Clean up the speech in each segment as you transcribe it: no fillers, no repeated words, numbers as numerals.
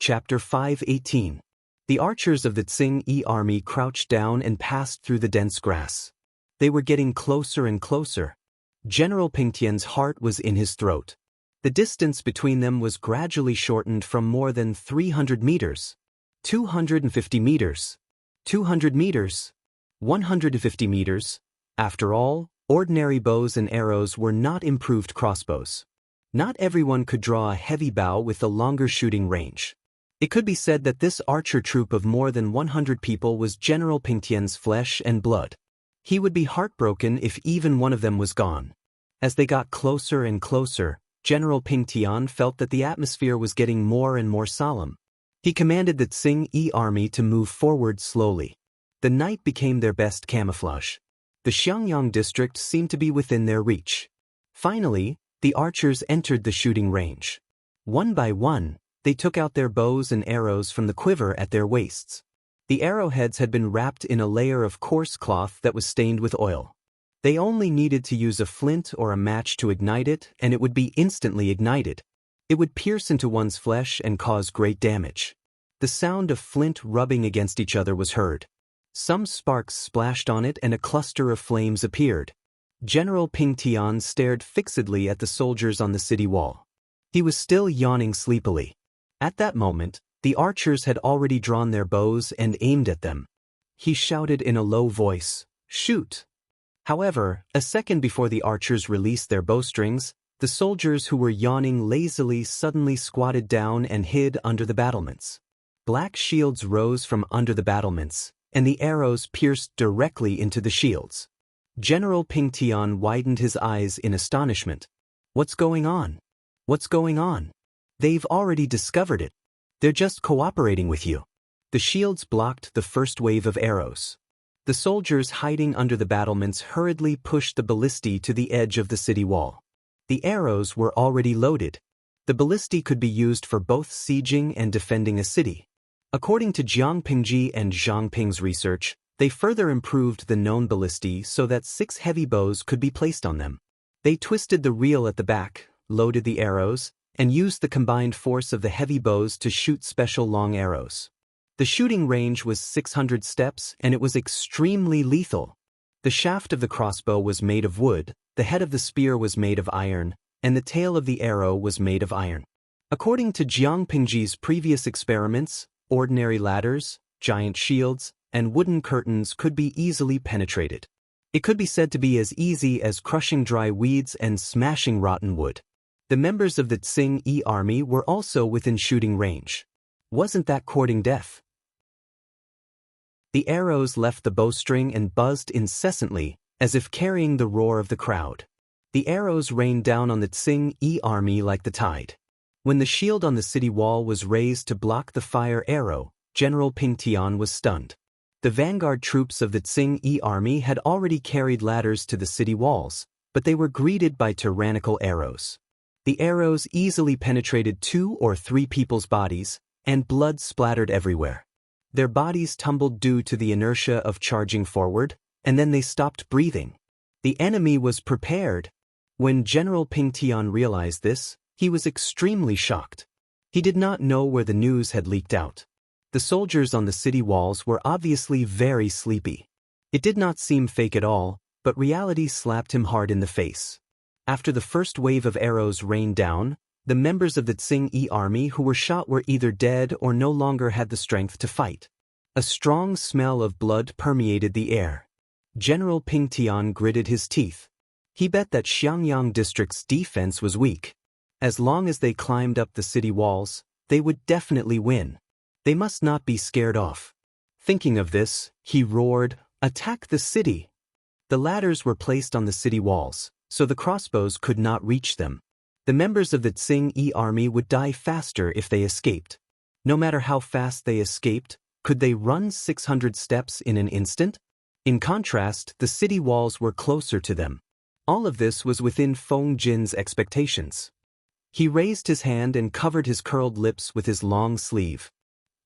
Chapter 5:18. The archers of the Tsing-Yi army crouched down and passed through the dense grass. They were getting closer and closer. General Pingtian's heart was in his throat. The distance between them was gradually shortened from more than 300 meters. 250 meters. 200 meters. 150 meters. After all, ordinary bows and arrows were not improved crossbows. Not everyone could draw a heavy bow with a longer shooting range. It could be said that this archer troop of more than 100 people was General Pingtian's flesh and blood. He would be heartbroken if even one of them was gone. As they got closer and closer, General Pingtian felt that the atmosphere was getting more and more solemn. He commanded the Tsing-Yi army to move forward slowly. The night became their best camouflage. The Xiangyang district seemed to be within their reach. Finally, the archers entered the shooting range. One by one, they took out their bows and arrows from the quiver at their waists. The arrowheads had been wrapped in a layer of coarse cloth that was stained with oil. They only needed to use a flint or a match to ignite it, and it would be instantly ignited. It would pierce into one's flesh and cause great damage. The sound of flint rubbing against each other was heard. Some sparks splashed on it and a cluster of flames appeared. General Pingtian stared fixedly at the soldiers on the city wall. He was still yawning sleepily. At that moment, the archers had already drawn their bows and aimed at them. He shouted in a low voice, "Shoot!" However, a second before the archers released their bowstrings, the soldiers who were yawning lazily suddenly squatted down and hid under the battlements. Black shields rose from under the battlements, and the arrows pierced directly into the shields. General Pingtian widened his eyes in astonishment. "What's going on? What's going on? They've already discovered it. They're just cooperating with you." The shields blocked the first wave of arrows. The soldiers hiding under the battlements hurriedly pushed the ballistae to the edge of the city wall. The arrows were already loaded. The ballistae could be used for both sieging and defending a city. According to Jiang Pingji and Zhang Ping's research, they further improved the known ballistae so that 6 heavy bows could be placed on them. They twisted the reel at the back, loaded the arrows, and used the combined force of the heavy bows to shoot special long arrows. The shooting range was 600 steps, and it was extremely lethal. The shaft of the crossbow was made of wood, the head of the spear was made of iron, and the tail of the arrow was made of iron. According to Jiang Pingji's previous experiments, ordinary ladders, giant shields, and wooden curtains could be easily penetrated. It could be said to be as easy as crushing dry weeds and smashing rotten wood. The members of the Tsing-Yi army were also within shooting range. Wasn't that courting death? The arrows left the bowstring and buzzed incessantly, as if carrying the roar of the crowd. The arrows rained down on the Tsing-Yi army like the tide. When the shield on the city wall was raised to block the fire arrow, General Pingtian was stunned. The vanguard troops of the Tsing-Yi army had already carried ladders to the city walls, but they were greeted by tyrannical arrows. The arrows easily penetrated 2 or 3 people's bodies, and blood splattered everywhere. Their bodies tumbled due to the inertia of charging forward, and then they stopped breathing. The enemy was prepared. When General Pingtian realized this, he was extremely shocked. He did not know where the news had leaked out. The soldiers on the city walls were obviously very sleepy. It did not seem fake at all, but reality slapped him hard in the face. After the first wave of arrows rained down, the members of the Tsing-Yi army who were shot were either dead or no longer had the strength to fight. A strong smell of blood permeated the air. General Pingtian gritted his teeth. He bet that Xiangyang district's defense was weak. As long as they climbed up the city walls, they would definitely win. They must not be scared off. Thinking of this, he roared, "Attack the city!" The ladders were placed on the city walls, so the crossbows could not reach them. The members of the Tsing-Yi army would die faster if they escaped. No matter how fast they escaped, could they run 600 steps in an instant? In contrast, the city walls were closer to them. All of this was within Feng Jin's expectations. He raised his hand and covered his curled lips with his long sleeve.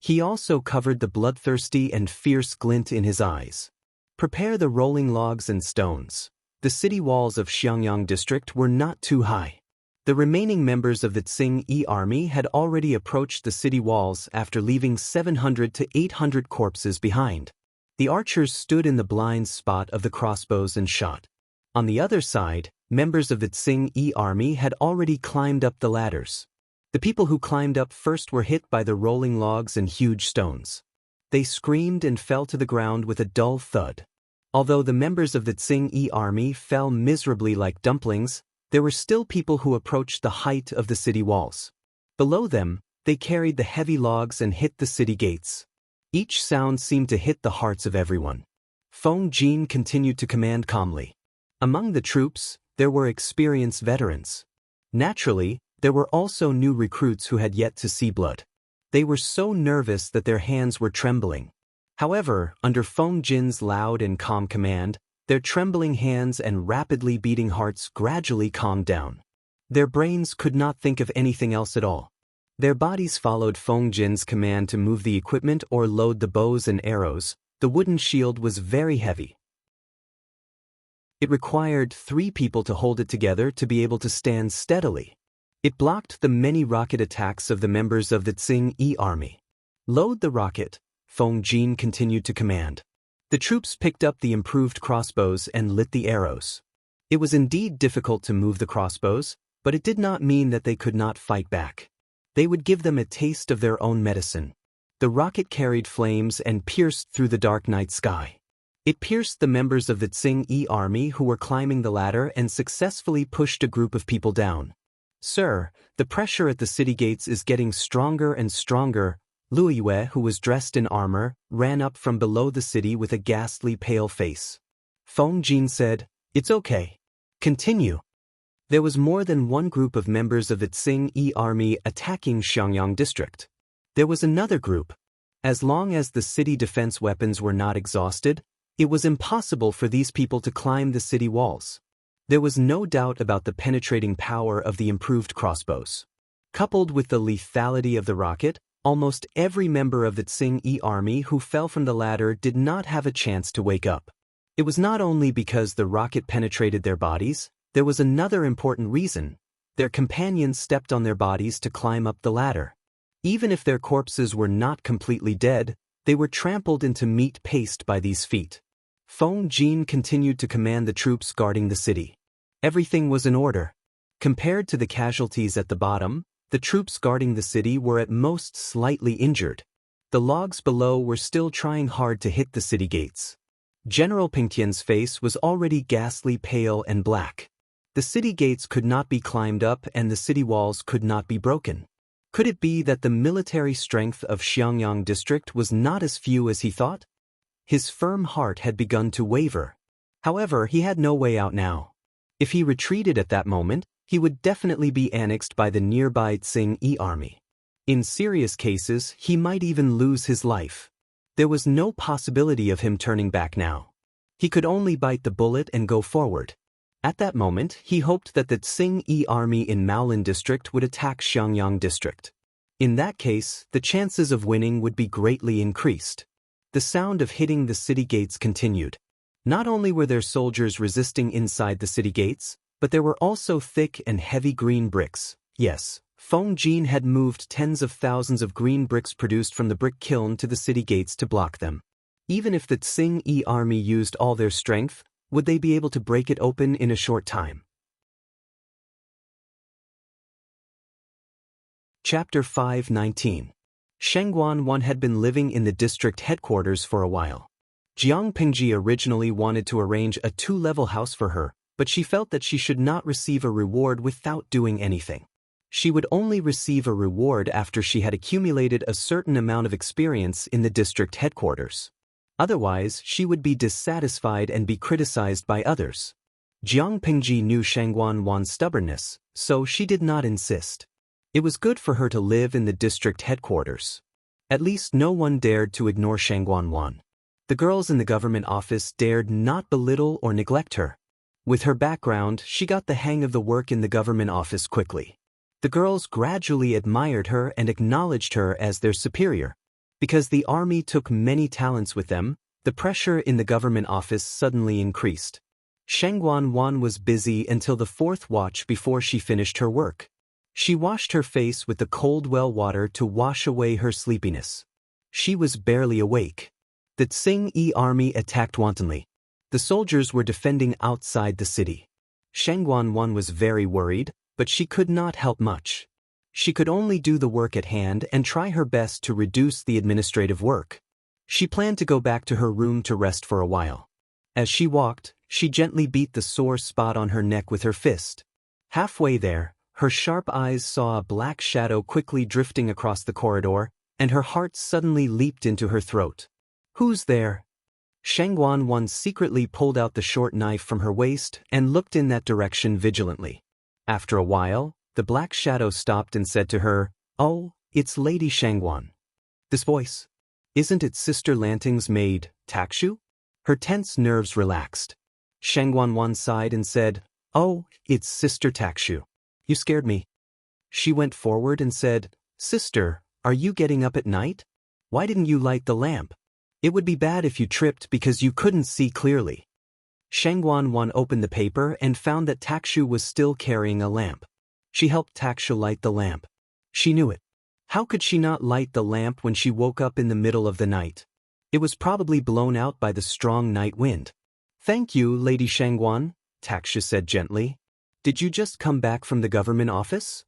He also covered the bloodthirsty and fierce glint in his eyes. Prepare the rolling logs and stones. The city walls of Xiangyang district were not too high. The remaining members of the Tsing army had already approached the city walls after leaving 700 to 800 corpses behind. The archers stood in the blind spot of the crossbows and shot. On the other side, members of the Tsing army had already climbed up the ladders. The people who climbed up first were hit by the rolling logs and huge stones. They screamed and fell to the ground with a dull thud. Although the members of the Tsing army fell miserably like dumplings, there were still people who approached the height of the city walls. Below them, they carried the heavy logs and hit the city gates. Each sound seemed to hit the hearts of everyone. Feng Jin continued to command calmly. Among the troops, there were experienced veterans. Naturally, there were also new recruits who had yet to see blood. They were so nervous that their hands were trembling. However, under Feng Jin's loud and calm command, their trembling hands and rapidly beating hearts gradually calmed down. Their brains could not think of anything else at all. Their bodies followed Feng Jin's command to move the equipment or load the bows and arrows. The wooden shield was very heavy. It required 3 people to hold it together to be able to stand steadily. It blocked the many rocket attacks of the members of the Tsing army. Load the rocket, Feng Jin continued to command. The troops picked up the improved crossbows and lit the arrows. It was indeed difficult to move the crossbows, but it did not mean that they could not fight back. They would give them a taste of their own medicine. The rocket carried flames and pierced through the dark night sky. It pierced the members of the Tsing army who were climbing the ladder and successfully pushed a group of people down. "Sir, the pressure at the city gates is getting stronger and stronger." Lu Yue, who was dressed in armor, ran up from below the city with a ghastly pale face. Feng Jin said, "It's okay. Continue." There was more than one group of members of the Tsing army attacking Xiangyang district. There was another group. As long as the city defense weapons were not exhausted, it was impossible for these people to climb the city walls. There was no doubt about the penetrating power of the improved crossbows. Coupled with the lethality of the rocket, almost every member of the Tsing army who fell from the ladder did not have a chance to wake up. It was not only because the rocket penetrated their bodies, there was another important reason. Their companions stepped on their bodies to climb up the ladder. Even if their corpses were not completely dead, they were trampled into meat paste by these feet. Feng Jin continued to command the troops guarding the city. Everything was in order. Compared to the casualties at the bottom, the troops guarding the city were at most slightly injured. The logs below were still trying hard to hit the city gates. General Pingtian's face was already ghastly pale and black. The city gates could not be climbed up and the city walls could not be broken. Could it be that the military strength of Xiangyang district was not as few as he thought? His firm heart had begun to waver. However, he had no way out now. If he retreated at that moment, he would definitely be annexed by the nearby Tsing army. In serious cases, he might even lose his life. There was no possibility of him turning back now. He could only bite the bullet and go forward. At that moment, he hoped that the Tsing army in Maolin district would attack Xiangyang district. In that case, the chances of winning would be greatly increased. The sound of hitting the city gates continued. Not only were there soldiers resisting inside the city gates, but there were also thick and heavy green bricks. Yes, Feng Jin had moved tens of thousands of green bricks produced from the brick kiln to the city gates to block them. Even if the Tsing army used all their strength, would they be able to break it open in a short time? Chapter 5:19. Shengguan had been living in the district headquarters for a while. Jiang Pingji originally wanted to arrange a 2-level house for her, but she felt that she should not receive a reward without doing anything. She would only receive a reward after she had accumulated a certain amount of experience in the district headquarters. Otherwise, she would be dissatisfied and be criticized by others. Jiang Pingji knew Shengguan's stubbornness, so she did not insist. It was good for her to live in the district headquarters. At least no one dared to ignore Shengguan. The girls in the government office dared not belittle or neglect her. With her background, she got the hang of the work in the government office quickly. The girls gradually admired her and acknowledged her as their superior. Because the army took many talents with them, the pressure in the government office suddenly increased. Shangguan Wan was busy until the fourth watch before she finished her work. She washed her face with the cold well water to wash away her sleepiness. She was barely awake. The Tsing-Yi army attacked wantonly. The soldiers were defending outside the city. Shangguan Wan was very worried, but she could not help much. She could only do the work at hand and try her best to reduce the administrative work. She planned to go back to her room to rest for a while. As she walked, she gently beat the sore spot on her neck with her fist. Halfway there, her sharp eyes saw a black shadow quickly drifting across the corridor, and her heart suddenly leaped into her throat. "Who's there?" Shangguan Wan secretly pulled out the short knife from her waist and looked in that direction vigilantly. After a while, the black shadow stopped and said to her, "Oh, it's Lady Shangguan." This voice. Isn't it Sister Lanting's maid, Takshu? Her tense nerves relaxed. Shangguan Wan sighed and said, "Oh, it's Sister Takshu. You scared me." She went forward and said, "Sister, are you getting up at night? Why didn't you light the lamp? It would be bad if you tripped because you couldn't see clearly." Shangguan Wan opened the paper and found that Takshu was still carrying a lamp. She helped Takshu light the lamp. She knew it. How could she not light the lamp when she woke up in the middle of the night? It was probably blown out by the strong night wind. "Thank you, Lady Shangguan," Takshu said gently. "Did you just come back from the government office?"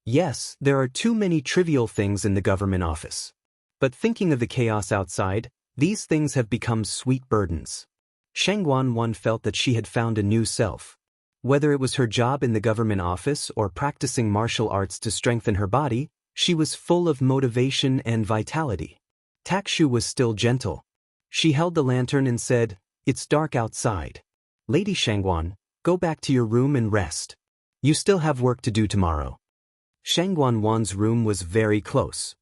"Yes, there are too many trivial things in the government office. But thinking of the chaos outside, these things have become sweet burdens." Shangguan Wan felt that she had found a new self. Whether it was her job in the government office or practicing martial arts to strengthen her body, she was full of motivation and vitality. Takshu was still gentle. She held the lantern and said, "It's dark outside. Lady Shangguan, go back to your room and rest. You still have work to do tomorrow." Shangguan Wan's room was very close.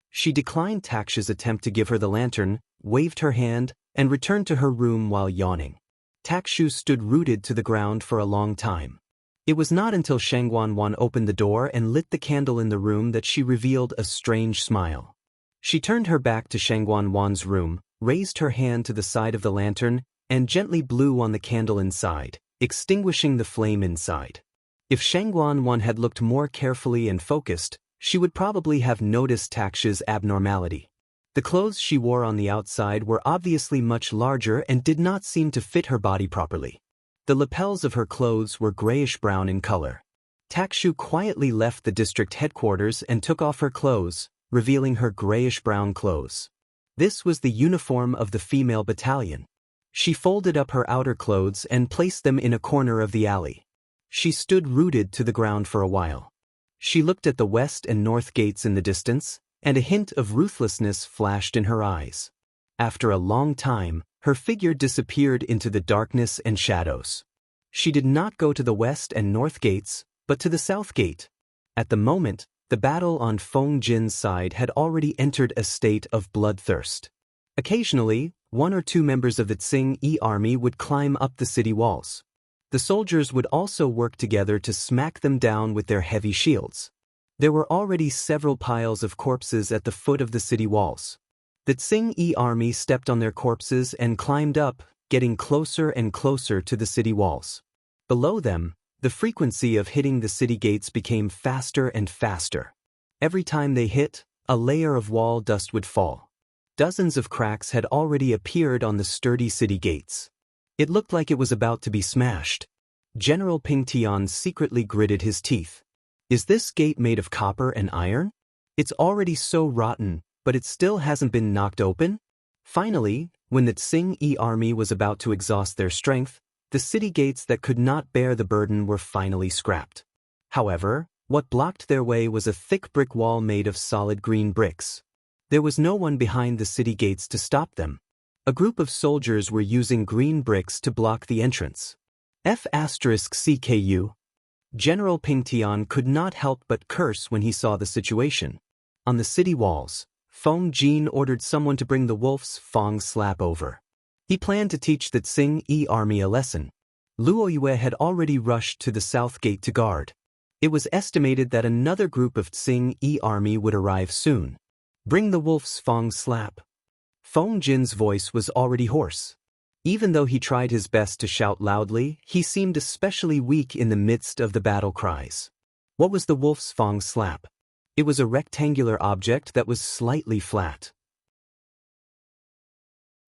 She declined Takshu's attempt to give her the lantern, waved her hand, and returned to her room while yawning. Takshu stood rooted to the ground for a long time. It was not until Shangguan Wan opened the door and lit the candle in the room that she revealed a strange smile. She turned her back to Shangguan Wan's room, raised her hand to the side of the lantern, and gently blew on the candle inside, extinguishing the flame inside. If Shangguan Wan had looked more carefully and focused, she would probably have noticed Takshu's abnormality. The clothes she wore on the outside were obviously much larger and did not seem to fit her body properly. The lapels of her clothes were grayish-brown in color. Takshu quietly left the district headquarters and took off her clothes, revealing her grayish-brown clothes. This was the uniform of the female battalion. She folded up her outer clothes and placed them in a corner of the alley. She stood rooted to the ground for a while. She looked at the west and north gates in the distance, and a hint of ruthlessness flashed in her eyes. After a long time, her figure disappeared into the darkness and shadows. She did not go to the west and north gates, but to the south gate. At the moment, the battle on Feng Jin's side had already entered a state of bloodthirst. Occasionally, one or two members of the Tsing-Yi army would climb up the city walls. The soldiers would also work together to smack them down with their heavy shields. There were already several piles of corpses at the foot of the city walls. The Tsing-Yi army stepped on their corpses and climbed up, getting closer and closer to the city walls. Below them, the frequency of hitting the city gates became faster and faster. Every time they hit, a layer of wall dust would fall. Dozens of cracks had already appeared on the sturdy city gates. It looked like it was about to be smashed. General Ping Tian secretly gritted his teeth. "Is this gate made of copper and iron? It's already so rotten, but it still hasn't been knocked open?" Finally, when the Tsing-Yi army was about to exhaust their strength, the city gates that could not bear the burden were finally scrapped. However, what blocked their way was a thick brick wall made of solid green bricks. There was no one behind the city gates to stop them. A group of soldiers were using green bricks to block the entrance. F***CKU. General Ping Tian could not help but curse when he saw the situation. On the city walls, Feng Jin ordered someone to bring the wolf's fang slap over. He planned to teach the Tsing-Yi army a lesson. Luo Yue had already rushed to the south gate to guard. It was estimated that another group of Tsing-Yi army would arrive soon. "Bring the wolf's fang slap." Feng Jin's voice was already hoarse. Even though he tried his best to shout loudly, he seemed especially weak in the midst of the battle cries. What was the wolf's fang slap? It was a rectangular object that was slightly flat.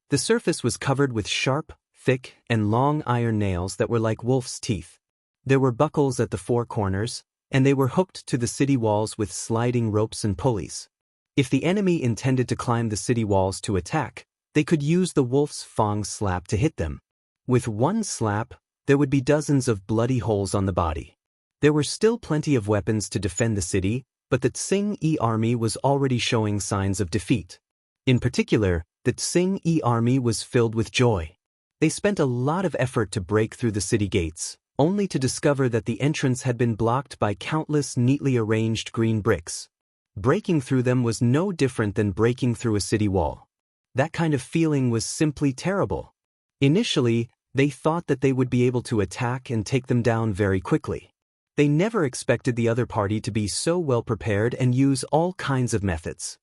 The surface was covered with sharp, thick, and long iron nails that were like wolf's teeth. There were buckles at the four corners, and they were hooked to the city walls with sliding ropes and pulleys. If the enemy intended to climb the city walls to attack, they could use the wolf's fang slap to hit them. With one slap, there would be dozens of bloody holes on the body. There were still plenty of weapons to defend the city, but the Tsing-Yi army was already showing signs of defeat. In particular, the Tsing-Yi army was filled with joy. They spent a lot of effort to break through the city gates, only to discover that the entrance had been blocked by countless neatly arranged green bricks. Breaking through them was no different than breaking through a city wall. That kind of feeling was simply terrible. Initially, they thought that they would be able to attack and take them down very quickly. They never expected the other party to be so well prepared and use all kinds of methods.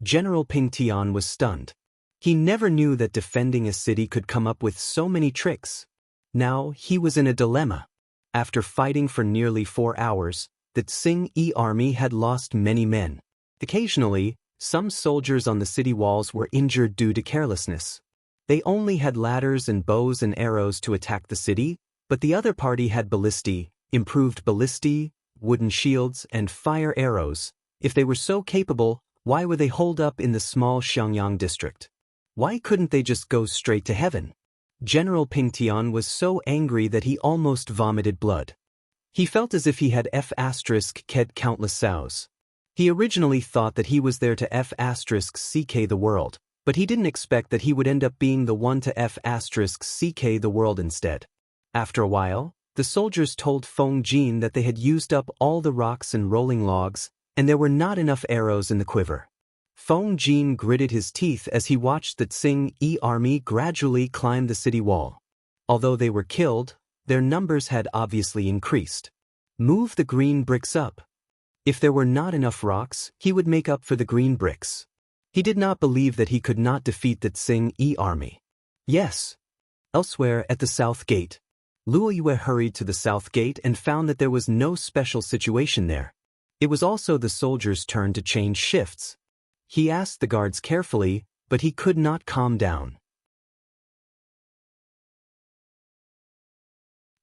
General Ping Tian was stunned. He never knew that defending a city could come up with so many tricks. Now he was in a dilemma. After fighting for nearly 4 hours, the Tsing-Yi army had lost many men. Occasionally, some soldiers on the city walls were injured due to carelessness. They only had ladders and bows and arrows to attack the city, but the other party had ballistae, improved ballistae, wooden shields, and fire arrows. If they were so capable, why were they holed up in the small Xiangyang district? Why couldn't they just go straight to heaven? General Ping Tian was so angry that he almost vomited blood. He felt as if he had F***ked countless sows. He originally thought that he was there to F***ck the world, but he didn't expect that he would end up being the one to F***ck the world instead. After a while, the soldiers told Feng Jin that they had used up all the rocks and rolling logs, and there were not enough arrows in the quiver. Feng Jin gritted his teeth as he watched the Tsing-Yi army gradually climb the city wall. Although they were killed, their numbers had obviously increased. Move the green bricks up. If there were not enough rocks, he would make up for the green bricks. He did not believe that he could not defeat the Tsing-Yi army. Yes. Elsewhere at the south gate, Luo Yue hurried to the south gate and found that there was no special situation there. It was also the soldiers' turn to change shifts. He asked the guards carefully, but he could not calm down.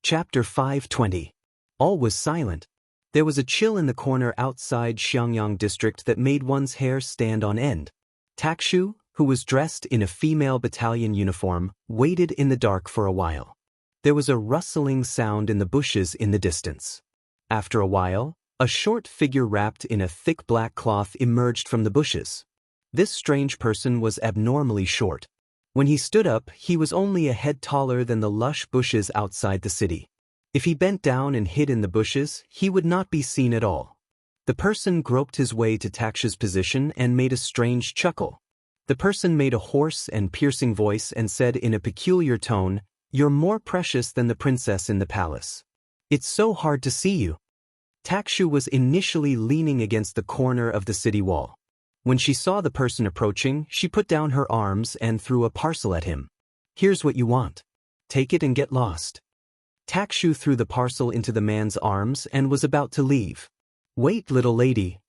Chapter 520. All was silent. There was a chill in the corner outside Xiangyang district that made one's hair stand on end. Takshu, who was dressed in a female battalion uniform, waited in the dark for a while. There was a rustling sound in the bushes in the distance. After a while, a short figure wrapped in a thick black cloth emerged from the bushes. This strange person was abnormally short. When he stood up, he was only a head taller than the lush bushes outside the city. If he bent down and hid in the bushes, he would not be seen at all. The person groped his way to Takshu's position and made a strange chuckle. The person made a hoarse and piercing voice and said in a peculiar tone, "You're more precious than the princess in the palace. It's so hard to see you." Takshu was initially leaning against the corner of the city wall. When she saw the person approaching, she put down her arms and threw a parcel at him. "Here's what you want. Take it and get lost." Takshu threw the parcel into the man's arms and was about to leave. "Wait, little lady."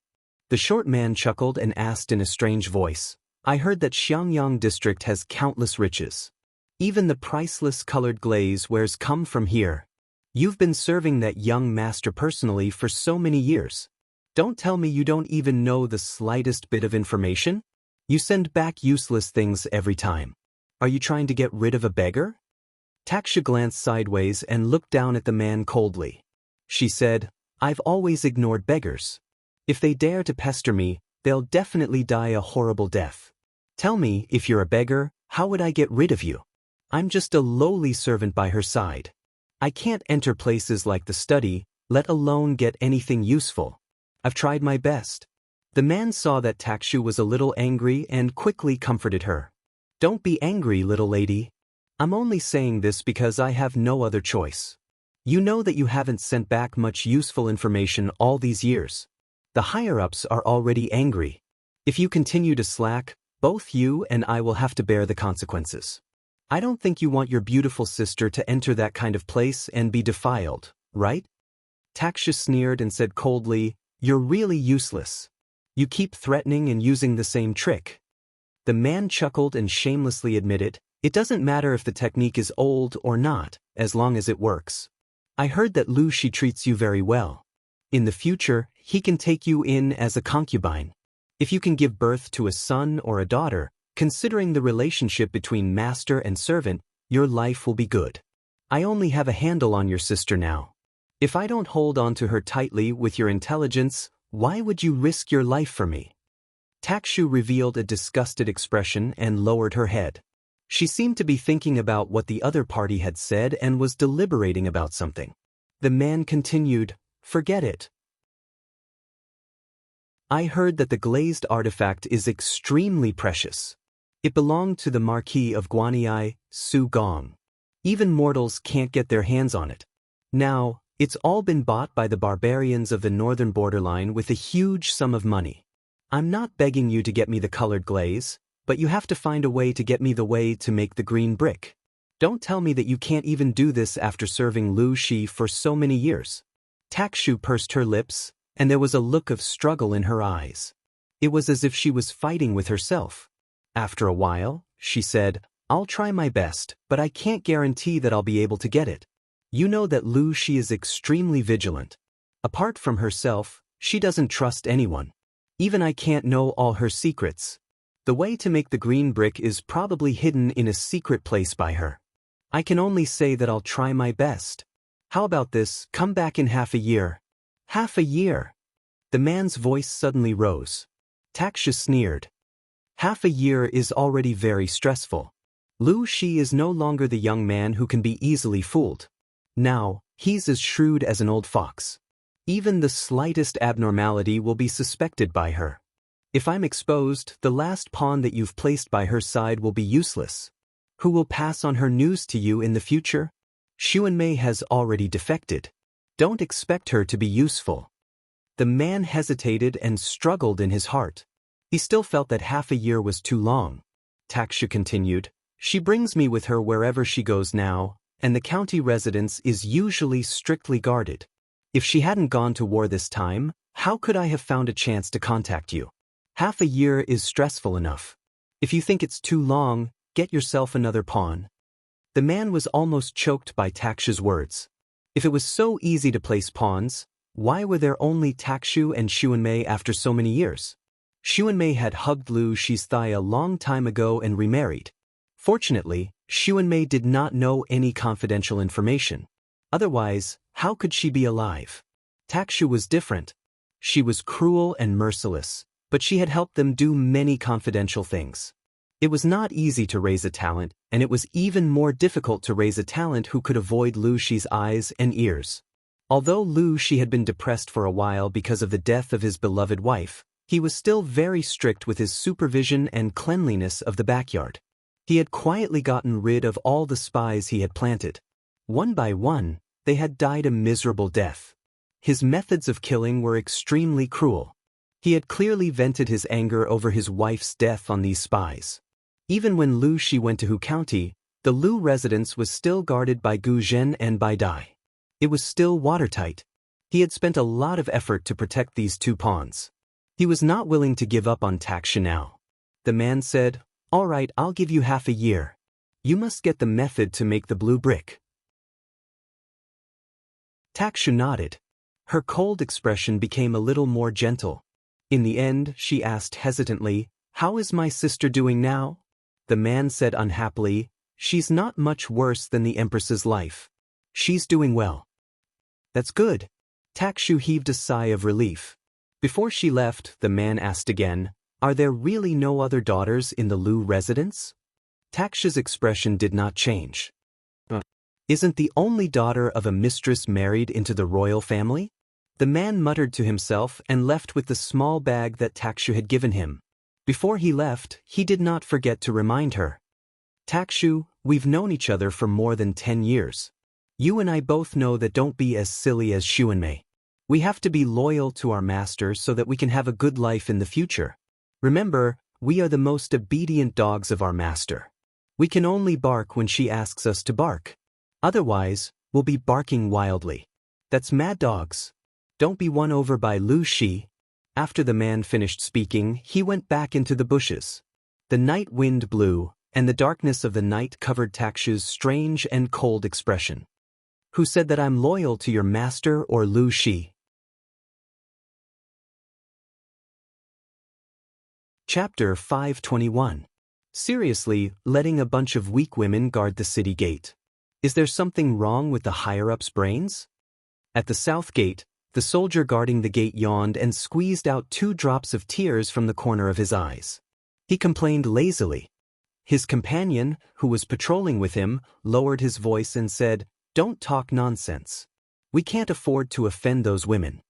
The short man chuckled and asked in a strange voice, "I heard that Xiangyang district has countless riches. Even the priceless colored glaze wares come from here. You've been serving that young master personally for so many years. Don't tell me you don't even know the slightest bit of information? You send back useless things every time. Are you trying to get rid of a beggar?" Takshu glanced sideways and looked down at the man coldly. She said, "I've always ignored beggars. If they dare to pester me, they'll definitely die a horrible death. Tell me, if you're a beggar, how would I get rid of you? I'm just a lowly servant by her side. I can't enter places like the study, let alone get anything useful. I've tried my best." The man saw that Takshu was a little angry and quickly comforted her. "Don't be angry, little lady. I'm only saying this because I have no other choice. You know that you haven't sent back much useful information all these years. The higher-ups are already angry. If you continue to slack, both you and I will have to bear the consequences." I don't think you want your beautiful sister to enter that kind of place and be defiled, right? Taxia sneered and said coldly, "You're really useless. You keep threatening and using the same trick." The man chuckled and shamelessly admitted, "It doesn't matter if the technique is old or not, as long as it works. I heard that Lu Shi treats you very well. In the future, he can take you in as a concubine. If you can give birth to a son or a daughter, considering the relationship between master and servant, your life will be good. I only have a handle on your sister now. If I don't hold on to her tightly with your intelligence, why would you risk your life for me?" Takshu revealed a disgusted expression and lowered her head. She seemed to be thinking about what the other party had said and was deliberating about something. The man continued, "Forget it. I heard that the glazed artifact is extremely precious. It belonged to the Marquis of Guanyi, Su Gong. Even mortals can't get their hands on it. Now, it's all been bought by the barbarians of the northern borderline with a huge sum of money. I'm not begging you to get me the colored glaze, but you have to find a way to get me the way to make the green brick. Don't tell me that you can't even do this after serving Lu Shi for so many years." Takshu pursed her lips, and there was a look of struggle in her eyes. It was as if she was fighting with herself. After a while, she said, "I'll try my best, but I can't guarantee that I'll be able to get it. You know that Lu Shi is extremely vigilant. Apart from herself, she doesn't trust anyone. Even I can't know all her secrets. The way to make the green brick is probably hidden in a secret place by her. I can only say that I'll try my best. How about this, come back in half a year." "Half a year?" The man's voice suddenly rose. Taksha sneered. "Half a year is already very stressful. Lu Shi is no longer the young man who can be easily fooled. Now, he's as shrewd as an old fox. Even the slightest abnormality will be suspected by her. If I'm exposed, the last pawn that you've placed by her side will be useless. Who will pass on her news to you in the future? Xuanmei has already defected. Don't expect her to be useful." The man hesitated and struggled in his heart. He still felt that half a year was too long. Taksha continued, "She brings me with her wherever she goes now, and the county residence is usually strictly guarded. If she hadn't gone to war this time, how could I have found a chance to contact you? Half a year is stressful enough. If you think it's too long, get yourself another pawn." The man was almost choked by Taksha's words. If it was so easy to place pawns, why were there only Takshu and Xuanmei after so many years? Xuanmei had hugged Lu Shi's thigh a long time ago and remarried. Fortunately, Xuanmei did not know any confidential information. Otherwise, how could she be alive? Takshu was different. She was cruel and merciless, but she had helped them do many confidential things. It was not easy to raise a talent, and it was even more difficult to raise a talent who could avoid Lu Shi's eyes and ears. Although Lu Shi had been depressed for a while because of the death of his beloved wife, he was still very strict with his supervision and cleanliness of the backyard. He had quietly gotten rid of all the spies he had planted. One by one, they had died a miserable death. His methods of killing were extremely cruel. He had clearly vented his anger over his wife's death on these spies. Even when Lu Shi went to Hu County, the Lu residence was still guarded by Gu Zhen and Bai Dai. It was still watertight. He had spent a lot of effort to protect these two pawns. He was not willing to give up on Taksha now. The man said, "All right, I'll give you half a year. You must get the method to make the blue brick." Taksha nodded. Her cold expression became a little more gentle. In the end, she asked hesitantly, "How is my sister doing now?" The man said unhappily, "She's not much worse than the Empress's life. She's doing well." "That's good." Takshu heaved a sigh of relief. Before she left, the man asked again, "Are there really no other daughters in the Lu residence?" Taksha's expression did not change. "Isn't the only daughter of a mistress married into the royal family?" The man muttered to himself and left with the small bag that Takshu had given him. Before he left, he did not forget to remind her. "Takshu, we've known each other for more than 10 years. You and I both know that don't be as silly as Xuanmei. We have to be loyal to our master so that we can have a good life in the future. Remember, we are the most obedient dogs of our master. We can only bark when she asks us to bark. Otherwise, we'll be barking wildly. That's mad dogs. Don't be won over by Lu Shi. After the man finished speaking, he went back into the bushes. The night wind blew, and the darkness of the night covered Takshu's strange and cold expression. Who said that I'm loyal to your master or Lu Shi? Chapter 521. Seriously, letting a bunch of weak women guard the city gate. Is there something wrong with the higher-ups' brains? At the south gate, the soldier guarding the gate yawned and squeezed out 2 drops of tears from the corner of his eyes. He complained lazily. His companion, who was patrolling with him, lowered his voice and said, "Don't talk nonsense. We can't afford to offend those women."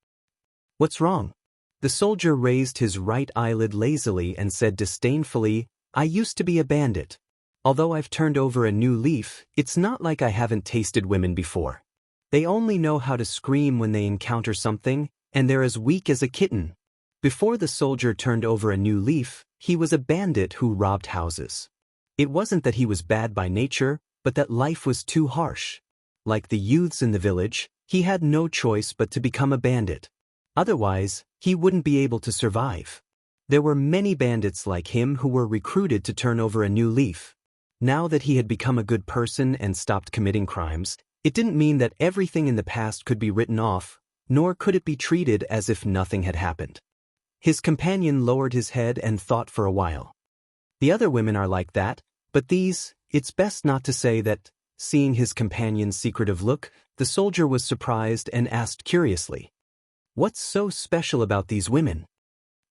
"What's wrong?" The soldier raised his right eyelid lazily and said disdainfully, "I used to be a bandit. Although I've turned over a new leaf, it's not like I haven't tasted women before. They only know how to scream when they encounter something, and they're as weak as a kitten." Before the soldier turned over a new leaf, he was a bandit who robbed houses. It wasn't that he was bad by nature, but that life was too harsh. Like the youths in the village, he had no choice but to become a bandit. Otherwise, he wouldn't be able to survive. There were many bandits like him who were recruited to turn over a new leaf. Now that he had become a good person and stopped committing crimes, it didn't mean that everything in the past could be written off, nor could it be treated as if nothing had happened. His companion lowered his head and thought for a while. The other women are like that, but these, it's best not to say that. Seeing his companion's secretive look, the soldier was surprised and asked curiously, "What's so special about these women?"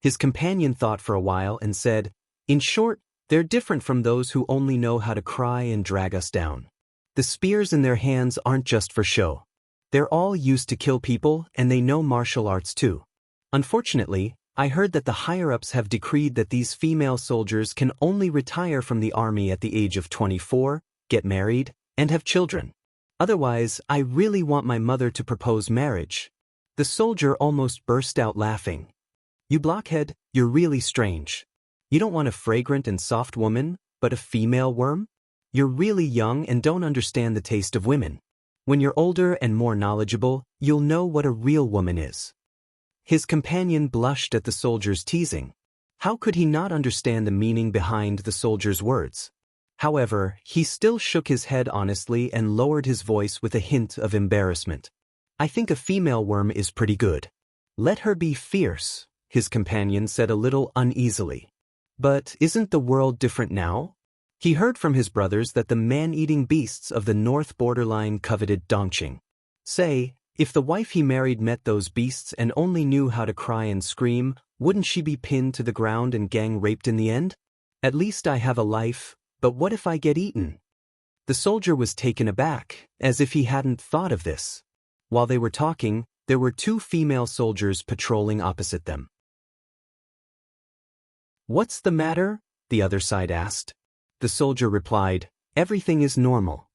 His companion thought for a while and said, "In short, they're different from those who only know how to cry and drag us down. The spears in their hands aren't just for show. They're all used to kill people, and they know martial arts too. Unfortunately, I heard that the higher-ups have decreed that these female soldiers can only retire from the army at the age of 24, get married, and have children. Otherwise, I really want my mother to propose marriage." The soldier almost burst out laughing. "You blockhead, you're really strange. You don't want a fragrant and soft woman, but a female worm? You're really young and don't understand the taste of women. When you're older and more knowledgeable, you'll know what a real woman is." His companion blushed at the soldier's teasing. How could he not understand the meaning behind the soldier's words? However, he still shook his head honestly and lowered his voice with a hint of embarrassment. "I think a female worm is pretty good. Let her be fierce," his companion said a little uneasily. "But isn't the world different now?" He heard from his brothers that the man-eating beasts of the north borderline coveted Dongqing. Say, if the wife he married met those beasts and only knew how to cry and scream, wouldn't she be pinned to the ground and gang-raped in the end? "At least I have a life, but what if I get eaten?" The soldier was taken aback, as if he hadn't thought of this. While they were talking, there were 2 female soldiers patrolling opposite them. "What's the matter?" the other side asked. The soldier replied, "Everything is normal."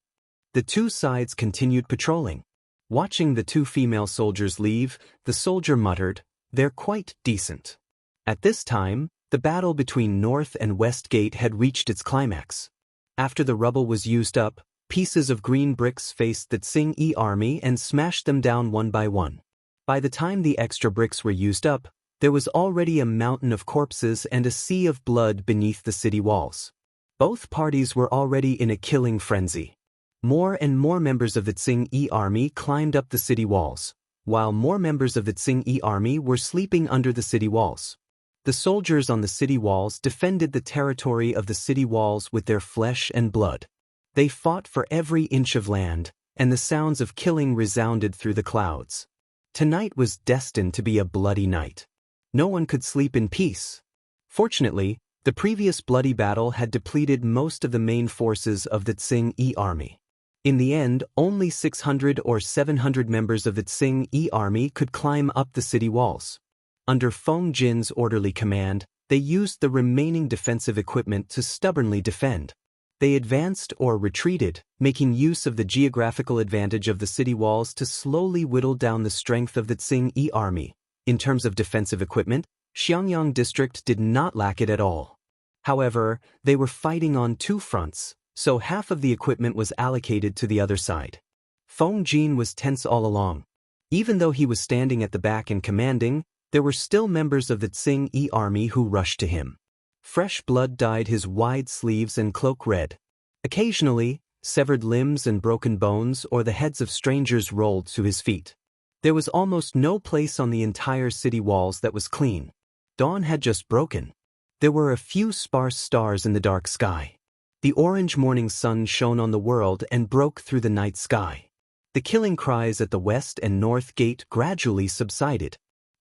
The 2 sides continued patrolling. Watching the 2 female soldiers leave, the soldier muttered, "They're quite decent." At this time, the battle between North and West Gate had reached its climax. After the rubble was used up, pieces of green bricks faced the Tsing army and smashed them down one by one. By the time the extra bricks were used up, there was already a mountain of corpses and a sea of blood beneath the city walls. Both parties were already in a killing frenzy. More and more members of the Tsing army climbed up the city walls, while more members of the Tsing army were sleeping under the city walls. The soldiers on the city walls defended the territory of the city walls with their flesh and blood. They fought for every inch of land, and the sounds of killing resounded through the clouds. Tonight was destined to be a bloody night. No one could sleep in peace. Fortunately, the previous bloody battle had depleted most of the main forces of the Tsing army. In the end, only 600 or 700 members of the Tsing army could climb up the city walls. Under Feng Jin's orderly command, they used the remaining defensive equipment to stubbornly defend. They advanced or retreated, making use of the geographical advantage of the city walls to slowly whittle down the strength of the Tsing army. In terms of defensive equipment, Xiangyang district did not lack it at all. However, they were fighting on 2 fronts, so half of the equipment was allocated to the other side. Feng Jin was tense all along. Even though he was standing at the back and commanding, there were still members of the Tsing Yi army who rushed to him. Fresh blood dyed his wide sleeves and cloak red. Occasionally, severed limbs and broken bones or the heads of strangers rolled to his feet. There was almost no place on the entire city walls that was clean. Dawn had just broken. There were a few sparse stars in the dark sky. The orange morning sun shone on the world and broke through the night sky. The killing cries at the west and north gate gradually subsided.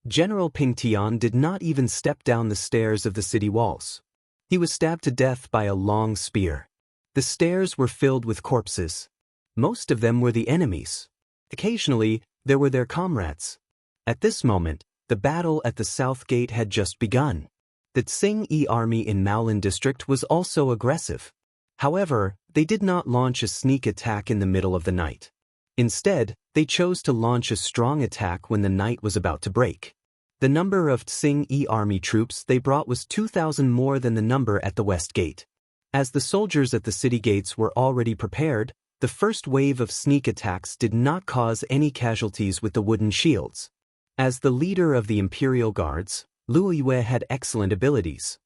General Ping Tian did not even step down the stairs of the city walls. He was stabbed to death by a long spear. The stairs were filled with corpses. Most of them were the enemies. Occasionally, there were their comrades. At this moment, the battle at the south gate had just begun. The Tsing Yi army in Maolin district was also aggressive. However, they did not launch a sneak attack in the middle of the night. Instead, they chose to launch a strong attack when the night was about to break. The number of Tsing Yi army troops they brought was 2,000 more than the number at the west gate. As the soldiers at the city gates were already prepared, the first wave of sneak attacks did not cause any casualties with the wooden shields. As the leader of the Imperial Guards, Luo Yue had excellent abilities.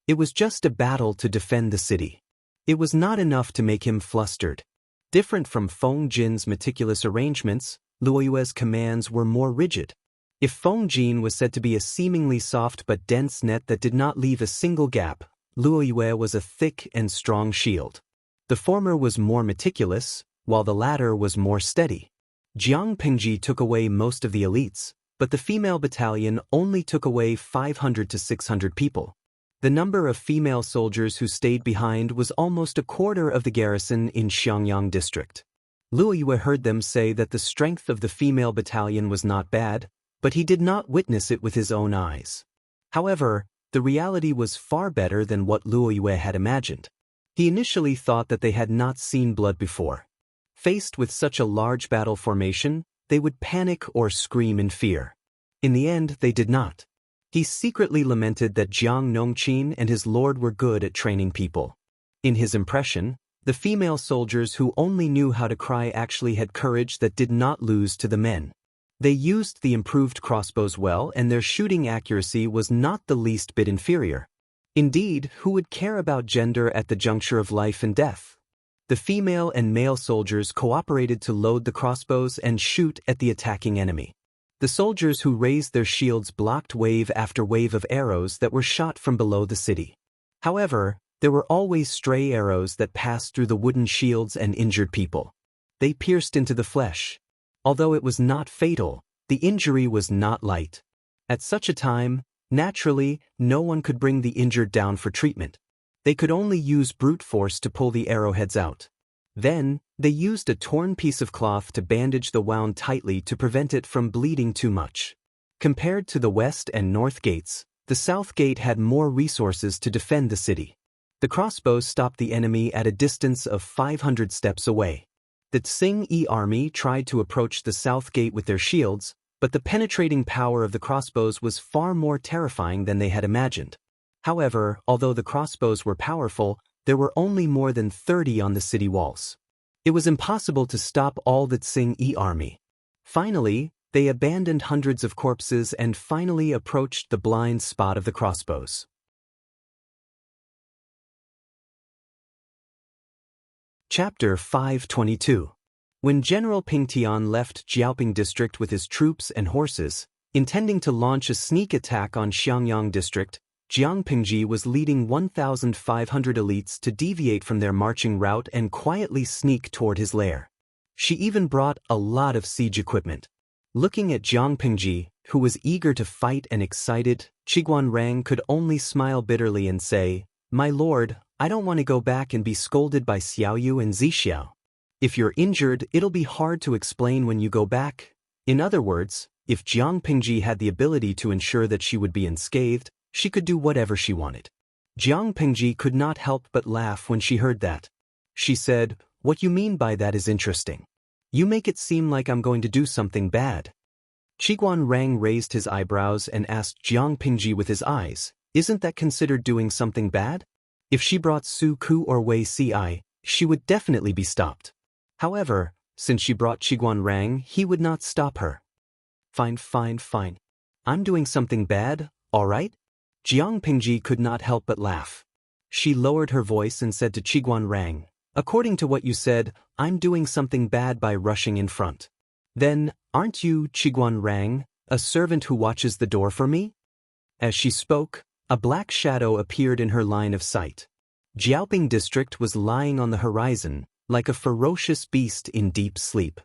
It was just a battle to defend the city. It was not enough to make him flustered. Different from Feng Jin's meticulous arrangements, Luo Yue's commands were more rigid. If Feng Jin was said to be a seemingly soft but dense net that did not leave a single gap, Luo Yue was a thick and strong shield. The former was more meticulous, while the latter was more steady. Jiang Pingji took away most of the elites, but the female battalion only took away 500 to 600 people. The number of female soldiers who stayed behind was almost a quarter of the garrison in Xiangyang district. Luo Yue heard them say that the strength of the female battalion was not bad, but he did not witness it with his own eyes. However, the reality was far better than what Luo Yue had imagined. He initially thought that they had not seen blood before. Faced with such a large battle formation, they would panic or scream in fear. In the end, they did not. He secretly lamented that Jiang Nongqin and his lord were good at training people. In his impression, the female soldiers who only knew how to cry actually had courage that did not lose to the men. They used the improved crossbows well, and their shooting accuracy was not the least bit inferior. Indeed, who would care about gender at the juncture of life and death? The female and male soldiers cooperated to load the crossbows and shoot at the attacking enemy. The soldiers who raised their shields blocked wave after wave of arrows that were shot from below the city. However, there were always stray arrows that passed through the wooden shields and injured people. They pierced into the flesh. Although it was not fatal, the injury was not light. At such a time, naturally, no one could bring the injured down for treatment. They could only use brute force to pull the arrowheads out. Then, they used a torn piece of cloth to bandage the wound tightly to prevent it from bleeding too much. Compared to the west and north gates, the south gate had more resources to defend the city. The crossbows stopped the enemy at a distance of 500 steps away. The Tsing Yi army tried to approach the south gate with their shields, but the penetrating power of the crossbows was far more terrifying than they had imagined. However, although the crossbows were powerful, there were only more than 30 on the city walls. It was impossible to stop all the Tsing Yi army. Finally, they abandoned hundreds of corpses and finally approached the blind spot of the crossbows. Chapter 522. When General Ping Tian left Jiaoping district with his troops and horses, intending to launch a sneak attack on Xiangyang district, Jiang Pingji was leading 1,500 elites to deviate from their marching route and quietly sneak toward his lair. She even brought a lot of siege equipment. Looking at Jiang Pingji, who was eager to fight and excited, Qiguan Rang could only smile bitterly and say, "My lord, I don't want to go back and be scolded by Xiaoyu and Zixiao. If you're injured, it'll be hard to explain when you go back." In other words, if Jiang Pingji had the ability to ensure that she would be unscathed, she could do whatever she wanted. Jiang Pingji could not help but laugh when she heard that. She said, "What you mean by that is interesting. You make it seem like I'm going to do something bad." Qiguan Rang raised his eyebrows and asked Jiang Pingji with his eyes, "Isn't that considered doing something bad?" If she brought Su Ku or Wei Ci, she would definitely be stopped. However, since she brought Qiguan Rang, he would not stop her. Fine. I'm doing something bad, all right? Jiang Pingji could not help but laugh. She lowered her voice and said to Qiguan Rang, according to what you said, I'm doing something bad by rushing in front. Then, aren't you, Qiguan Rang, a servant who watches the door for me? As she spoke, a black shadow appeared in her line of sight. Jiaoping district was lying on the horizon, like a ferocious beast in deep sleep.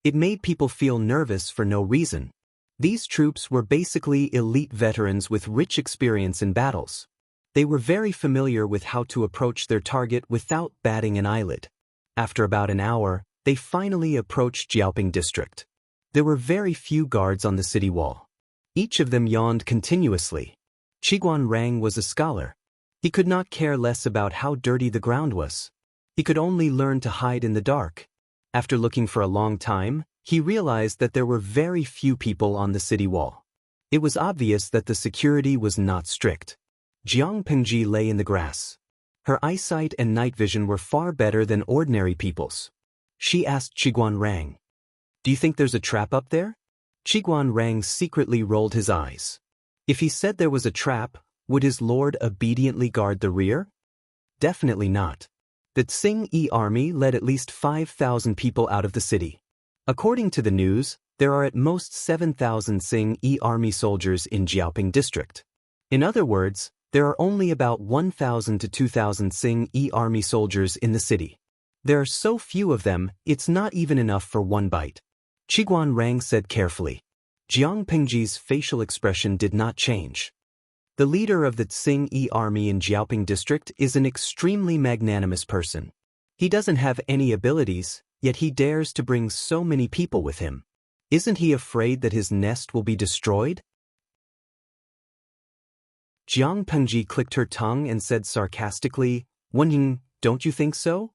It made people feel nervous for no reason. These troops were basically elite veterans with rich experience in battles. They were very familiar with how to approach their target without batting an eyelid. After about an hour, they finally approached Jiaoping district. There were very few guards on the city wall. Each of them yawned continuously. Qiguan Rang was a scholar. He could not care less about how dirty the ground was. He could only learn to hide in the dark. After looking for a long time, he realized that there were very few people on the city wall. It was obvious that the security was not strict. Jiang Pengji lay in the grass. Her eyesight and night vision were far better than ordinary people's. She asked Qiguan Rang, "Do you think there's a trap up there?" Qiguan Rang secretly rolled his eyes. If he said there was a trap, would his lord obediently guard the rear? Definitely not. The Tsing Yi army led at least 5,000 people out of the city. According to the news, there are at most 7,000 Tsing Yi army soldiers in Jiaoping district. In other words, there are only about 1,000 to 2,000 Tsing Yi army soldiers in the city. There are so few of them, it's not even enough for one bite. Qiguan Rang said carefully. Jiang Pengji's facial expression did not change. The leader of the Tsing Yi army in Jiaoping district is an extremely magnanimous person. He doesn't have any abilities, yet he dares to bring so many people with him. Isn't he afraid that his nest will be destroyed? Jiang Pengji clicked her tongue and said sarcastically, "Wenying, don't you think so?"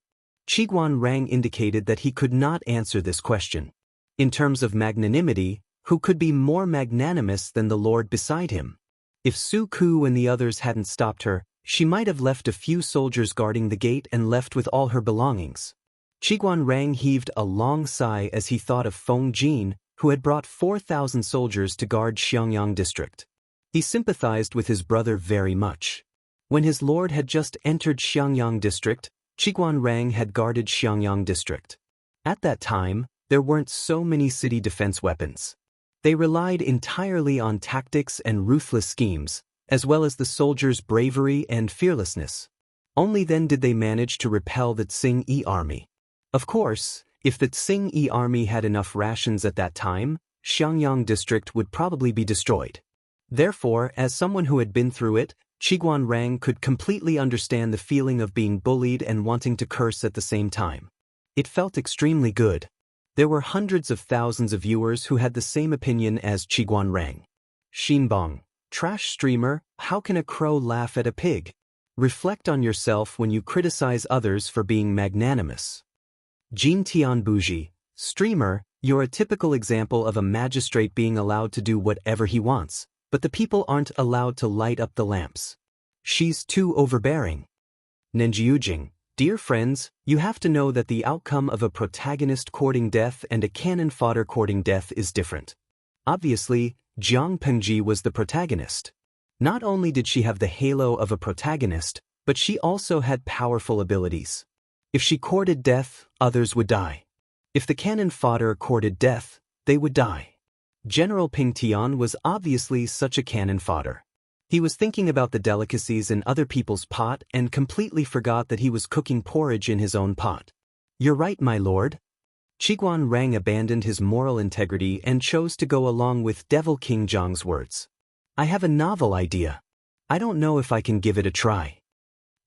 Qiguan Rang indicated that he could not answer this question. In terms of magnanimity, who could be more magnanimous than the lord beside him? If Su Ku and the others hadn't stopped her, she might have left a few soldiers guarding the gate and left with all her belongings. Qiguan Rang heaved a long sigh as he thought of Feng Jin, who had brought 4,000 soldiers to guard Xiangyang district. He sympathized with his brother very much. When his lord had just entered Xiangyang district, Qiguan Rang had guarded Xiangyang district. At that time, there weren't so many city defense weapons. They relied entirely on tactics and ruthless schemes, as well as the soldiers' bravery and fearlessness. Only then did they manage to repel the Tsing Yi army. Of course, if the Tsing Yi army had enough rations at that time, Xiangyang district would probably be destroyed. Therefore, as someone who had been through it, Qiguan Rang could completely understand the feeling of being bullied and wanting to curse at the same time. It felt extremely good. There were hundreds of thousands of viewers who had the same opinion as Qiguan Rang. Xinbang, trash streamer, how can a crow laugh at a pig? Reflect on yourself when you criticize others for being magnanimous. Jin Tianbuji, streamer, you're a typical example of a magistrate being allowed to do whatever he wants, but the people aren't allowed to light up the lamps. She's too overbearing. Nenjiujing, dear friends, you have to know that the outcome of a protagonist courting death and a cannon fodder courting death is different. Obviously, Jiang Pengji was the protagonist. Not only did she have the halo of a protagonist, but she also had powerful abilities. If she courted death, others would die. If the cannon fodder courted death, they would die. General Ping Tian was obviously such a cannon fodder. He was thinking about the delicacies in other people's pot and completely forgot that he was cooking porridge in his own pot. You're right, my lord. Qiguan Rang abandoned his moral integrity and chose to go along with Devil King Zhang's words. I have a novel idea. I don't know if I can give it a try.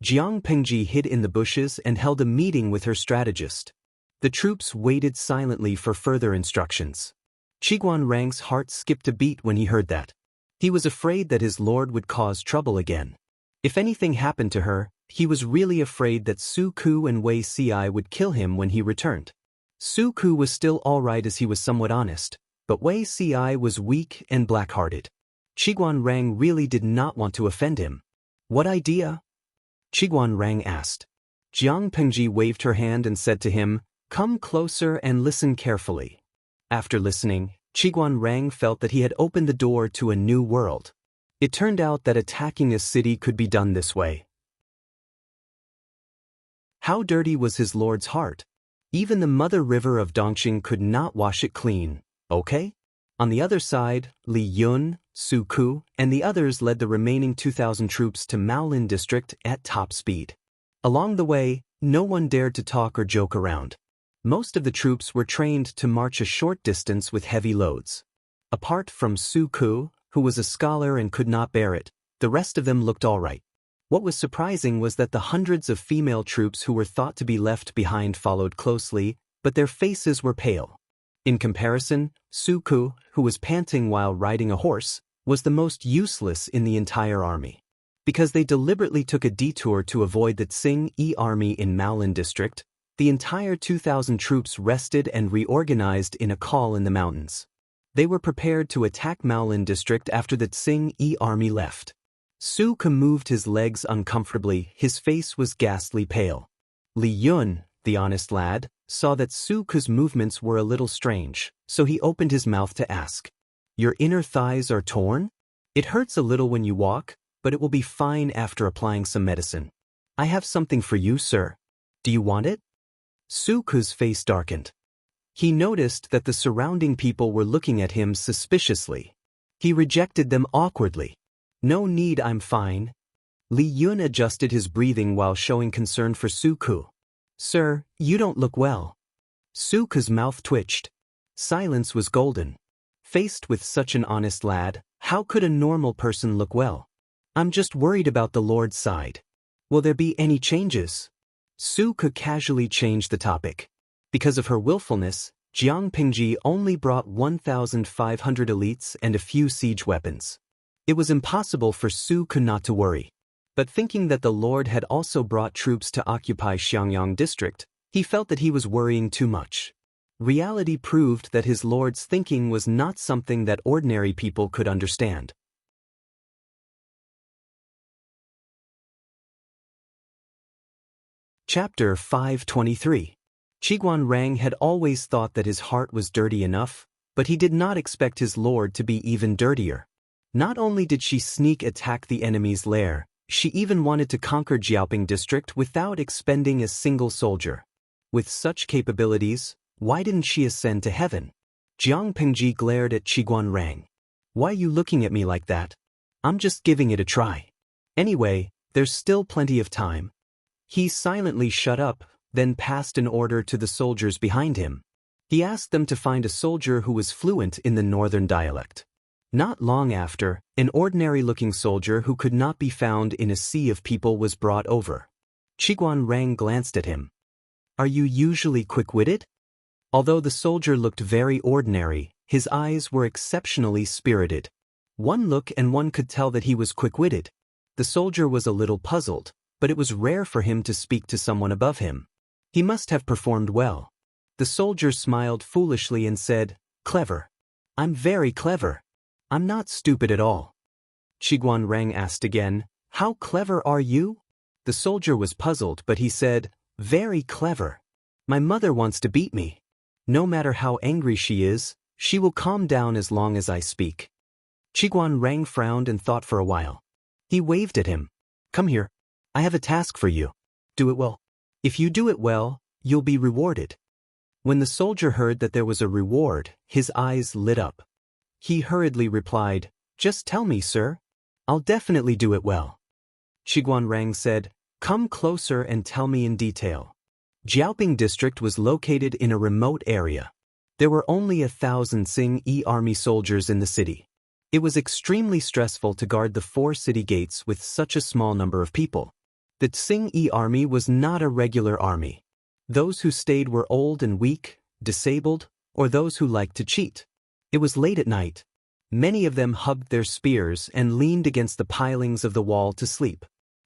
Jiang Pengji hid in the bushes and held a meeting with her strategist. The troops waited silently for further instructions. Qiguan Rang's heart skipped a beat when he heard that. He was afraid that his lord would cause trouble again. If anything happened to her, he was really afraid that Su Ku and Wei Ci would kill him when he returned. Su Ku was still alright as he was somewhat honest, but Wei Ci was weak and black-hearted. Qiguan Rang really did not want to offend him. What idea? Qiguan Rang asked. Jiang Pengji waved her hand and said to him, "Come closer and listen carefully." After listening, Qiguan Rang felt that he had opened the door to a new world. It turned out that attacking a city could be done this way. How dirty was his lord's heart? Even the mother river of Dongqing could not wash it clean, okay? On the other side, Li Yun, Su Ku, and the others led the remaining 2,000 troops to Maolin district at top speed. Along the way, no one dared to talk or joke around. Most of the troops were trained to march a short distance with heavy loads. Apart from Su Ku, who was a scholar and could not bear it, the rest of them looked all right. What was surprising was that the hundreds of female troops who were thought to be left behind followed closely, but their faces were pale. In comparison, Su Ku, who was panting while riding a horse, was the most useless in the entire army. Because they deliberately took a detour to avoid the Tsing-Yi army in Maolin district, the entire 2,000 troops rested and reorganized in a call in the mountains. They were prepared to attack Maolin district after the Tsing-Yi army left. Su Ku moved his legs uncomfortably, his face was ghastly pale. Li Yun, the honest lad, saw that Su Ku's movements were a little strange, so he opened his mouth to ask, "Your inner thighs are torn? It hurts a little when you walk, but it will be fine after applying some medicine. I have something for you, sir. Do you want it?" Su Ku's face darkened. He noticed that the surrounding people were looking at him suspiciously. He rejected them awkwardly. "No need, I'm fine." Li Yun adjusted his breathing while showing concern for Su Ku. "Sir, you don't look well." Su Ku's mouth twitched. Silence was golden. Faced with such an honest lad, how could a normal person look well? "I'm just worried about the Lord's side. Will there be any changes?" Su Ku casually changed the topic. Because of her willfulness, Jiang Pingji only brought 1,500 elites and a few siege weapons. It was impossible for Su Ku not to worry. But thinking that the Lord had also brought troops to occupy Xiangyang district, he felt that he was worrying too much. Reality proved that his Lord's thinking was not something that ordinary people could understand. Chapter 523. Qiguan Rang had always thought that his heart was dirty enough, but he did not expect his lord to be even dirtier. Not only did she sneak attack the enemy's lair, she even wanted to conquer Jiaoping district without expending a single soldier. With such capabilities, why didn't she ascend to heaven? Jiang Pengji glared at Qiguan Rang. "Why are you looking at me like that? I'm just giving it a try. Anyway, there's still plenty of time." He silently shut up, then passed an order to the soldiers behind him. He asked them to find a soldier who was fluent in the northern dialect. Not long after, an ordinary-looking soldier who could not be found in a sea of people was brought over. Qiguan Rang glanced at him. "Are you usually quick-witted?" Although the soldier looked very ordinary, his eyes were exceptionally spirited. One look and one could tell that he was quick-witted. The soldier was a little puzzled, but it was rare for him to speak to someone above him. He must have performed well. The soldier smiled foolishly and said, "Clever. I'm very clever. I'm not stupid at all." Qiguan Rang asked again, "How clever are you?" The soldier was puzzled, but he said, "Very clever. My mother wants to beat me. No matter how angry she is, she will calm down as long as I speak." Qiguan Rang frowned and thought for a while. He waved at him. "Come here. I have a task for you. Do it well. If you do it well, you'll be rewarded." When the soldier heard that there was a reward, his eyes lit up. He hurriedly replied, "Just tell me, sir. I'll definitely do it well." Qiguan Rang said, "Come closer and tell me in detail." Jiaoping district was located in a remote area. There were only 1,000 Tsing-Yi army soldiers in the city. It was extremely stressful to guard the 4 city gates with such a small number of people. The Tsing-Yi army was not a regular army. Those who stayed were old and weak, disabled, or those who liked to cheat. It was late at night. Many of them hugged their spears and leaned against the pilings of the wall to sleep.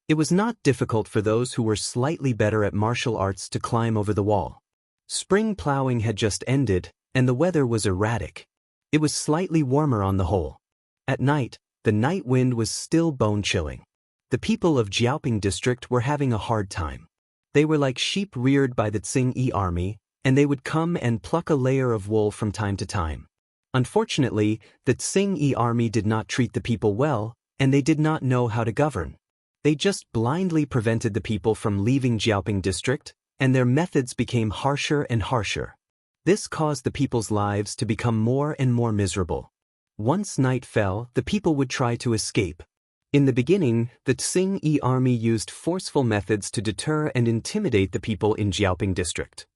It was not difficult for those who were slightly better at martial arts to climb over the wall. Spring plowing had just ended, and the weather was erratic. It was slightly warmer on the whole. At night, the night wind was still bone-chilling. The people of Jiaoping district were having a hard time. They were like sheep reared by the Tsing army, and they would come and pluck a layer of wool from time to time. Unfortunately, the Tsing army did not treat the people well, and they did not know how to govern. They just blindly prevented the people from leaving Jiaoping district, and their methods became harsher and harsher. This caused the people's lives to become more and more miserable. Once night fell, the people would try to escape. In the beginning, the Tsing army used forceful methods to deter and intimidate the people in Jiaoping district.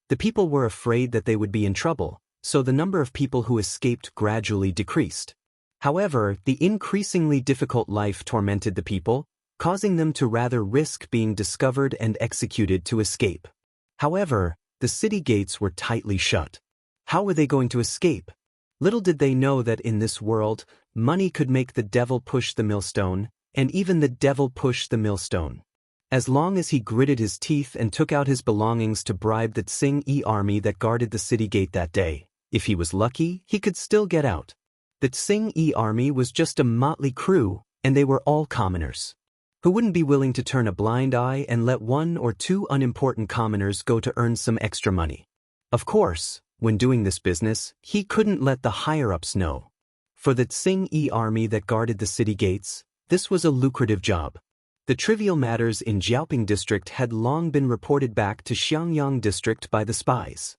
The people were afraid that they would be in trouble, so the number of people who escaped gradually decreased. However, the increasingly difficult life tormented the people, causing them to rather risk being discovered and executed to escape. However, the city gates were tightly shut. How were they going to escape? Little did they know that in this world, money could make the devil push the millstone, and even the devil push the millstone. As long as he gritted his teeth and took out his belongings to bribe the Tsing army that guarded the city gate that day, if he was lucky, he could still get out. The Tsing army was just a motley crew, and they were all commoners. Who wouldn't be willing to turn a blind eye and let one or two unimportant commoners go to earn some extra money? Of course, when doing this business, he couldn't let the higher-ups know. For the Tsing army that guarded the city gates, this was a lucrative job. The trivial matters in Jiaoping district had long been reported back to Xiangyang district by the spies.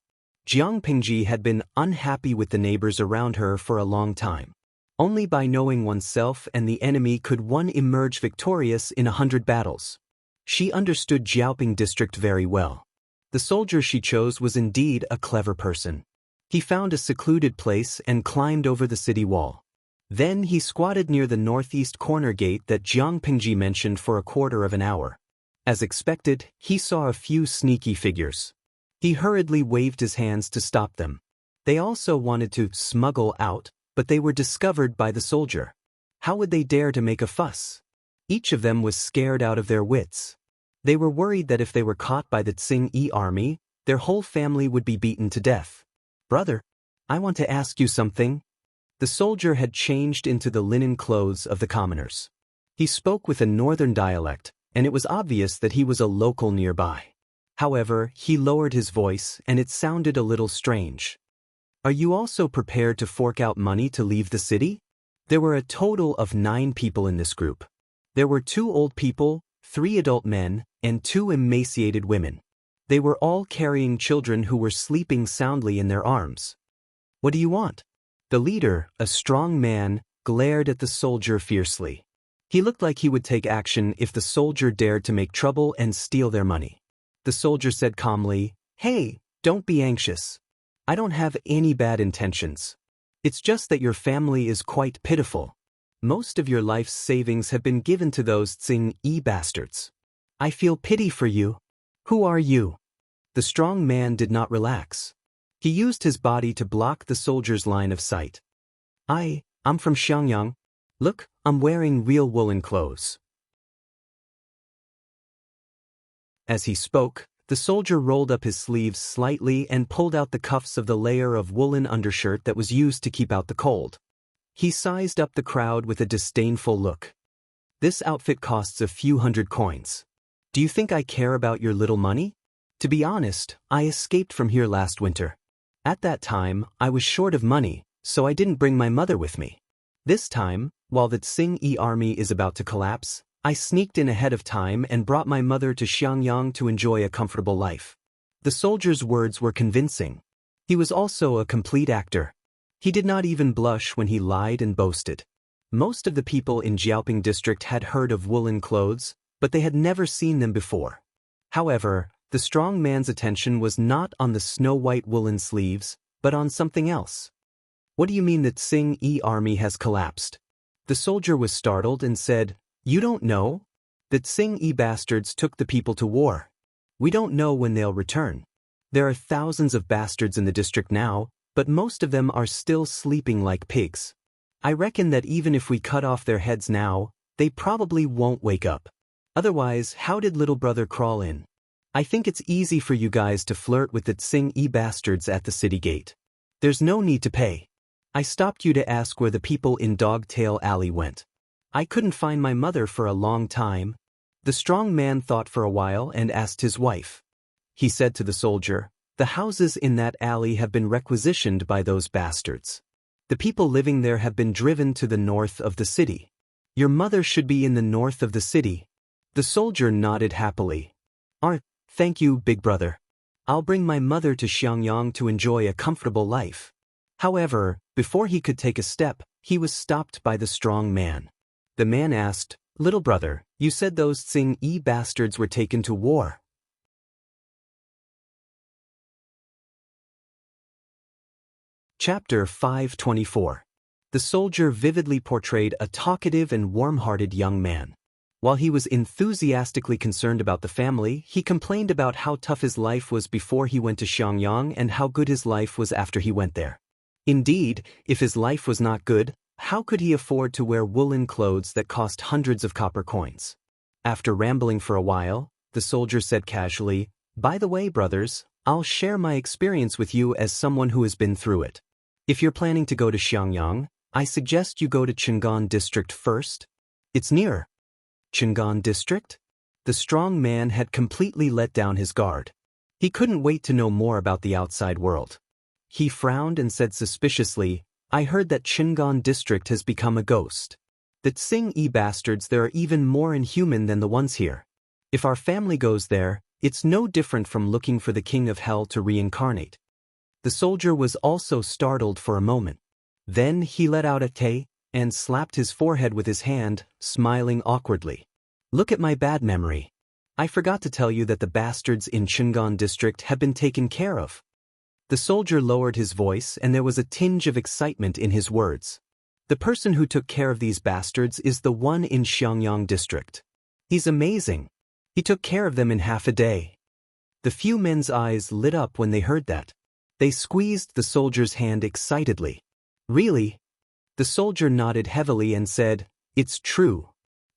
Jiang Pingji had been unhappy with the neighbors around her for a long time. Only by knowing oneself and the enemy could one emerge victorious in 100 battles. She understood Jiaoping district very well. The soldier she chose was indeed a clever person. He found a secluded place and climbed over the city wall. Then he squatted near the northeast corner gate that Jiang Pingji mentioned for a quarter of an hour. As expected, he saw a few sneaky figures. He hurriedly waved his hands to stop them. They also wanted to smuggle out, but they were discovered by the soldier. How would they dare to make a fuss? Each of them was scared out of their wits. They were worried that if they were caught by the Tsing army, their whole family would be beaten to death. "Brother, I want to ask you something." The soldier had changed into the linen clothes of the commoners. He spoke with a northern dialect, and it was obvious that he was a local nearby. However, he lowered his voice, and it sounded a little strange. "Are you also prepared to fork out money to leave the city?" There were a total of 9 people in this group. There were 2 old people, 3 adult men, and 2 emaciated women. They were all carrying children who were sleeping soundly in their arms. "What do you want?" The leader, a strong man, glared at the soldier fiercely. He looked like he would take action if the soldier dared to make trouble and steal their money. The soldier said calmly, "Hey, don't be anxious. I don't have any bad intentions. It's just that your family is quite pitiful. Most of your life's savings have been given to those Tsing bastards. I feel pity for you. Who are you?" The strong man did not relax. He used his body to block the soldier's line of sight. I'm from Xiangyang. Look, I'm wearing real woolen clothes." As he spoke, the soldier rolled up his sleeves slightly and pulled out the cuffs of the layer of woolen undershirt that was used to keep out the cold. He sized up the crowd with a disdainful look. "This outfit costs a few hundred coins. Do you think I care about your little money? To be honest, I escaped from here last winter. At that time, I was short of money, so I didn't bring my mother with me. This time, while the Tsing army is about to collapse, I sneaked in ahead of time and brought my mother to Xiangyang to enjoy a comfortable life." The soldier's words were convincing. He was also a complete actor. He did not even blush when he lied and boasted. Most of the people in Jiaoping district had heard of woolen clothes, but they had never seen them before. However, the strong man's attention was not on the snow-white woolen sleeves, but on something else. "What do you mean the Tsing army has collapsed?" The soldier was startled and said, "You don't know? The Tsing bastards took the people to war. We don't know when they'll return. There are thousands of bastards in the district now, but most of them are still sleeping like pigs. I reckon that even if we cut off their heads now, they probably won't wake up. Otherwise, how did little brother crawl in? I think it's easy for you guys to flirt with the Tsing bastards at the city gate. There's no need to pay. I stopped you to ask where the people in Dogtail Alley went. I couldn't find my mother for a long time. The strong man thought for a while and asked his wife. He said to the soldier, "The houses in that alley have been requisitioned by those bastards. The people living there have been driven to the north of the city. Your mother should be in the north of the city." The soldier nodded happily. Thank you, big brother. I'll bring my mother to Xiangyang to enjoy a comfortable life." However, before he could take a step, he was stopped by the strong man. The man asked, "Little brother, you said those Tsing-Yi bastards were taken to war." Chapter 524. The soldier vividly portrayed a talkative and warm-hearted young man. While he was enthusiastically concerned about the family, he complained about how tough his life was before he went to Xiangyang and how good his life was after he went there. Indeed, if his life was not good, how could he afford to wear woolen clothes that cost hundreds of copper coins? After rambling for a while, the soldier said casually, "By the way, brothers, I'll share my experience with you as someone who has been through it. If you're planning to go to Xiangyang, I suggest you go to Chang'an District first. It's nearer." Chang'an District? The strong man had completely let down his guard. He couldn't wait to know more about the outside world. He frowned and said suspiciously, "I heard that Chang'an District has become a ghost. The Tsing-Yi bastards there are even more inhuman than the ones here. If our family goes there, it's no different from looking for the king of hell to reincarnate." The soldier was also startled for a moment. Then he let out a "tay" and slapped his forehead with his hand, smiling awkwardly. "Look at my bad memory. I forgot to tell you that the bastards in Chang'an District have been taken care of." The soldier lowered his voice and there was a tinge of excitement in his words. "The person who took care of these bastards is the one in Xiangyang District. He's amazing. He took care of them in half a day." The few men's eyes lit up when they heard that. They squeezed the soldier's hand excitedly. "Really?" The soldier nodded heavily and said, "It's true.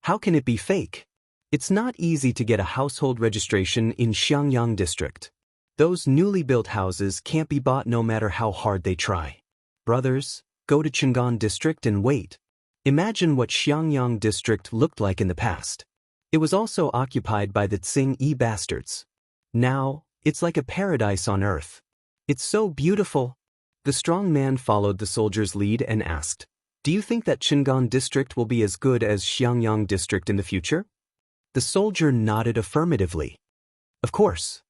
How can it be fake? It's not easy to get a household registration in Xiangyang District. Those newly built houses can't be bought no matter how hard they try. Brothers, go to Chang'an District and wait. Imagine what Xiangyang District looked like in the past. It was also occupied by the Tsing-Yi bastards. Now, it's like a paradise on earth. It's so beautiful." The strong man followed the soldier's lead and asked, "Do you think that Chang'an District will be as good as Xiangyang District in the future?" The soldier nodded affirmatively. "Of course.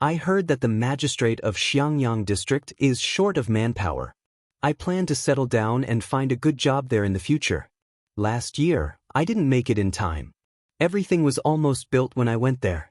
I heard that the magistrate of Xiangyang District is short of manpower. I plan to settle down and find a good job there in the future. Last year, I didn't make it in time. Everything was almost built when I went there.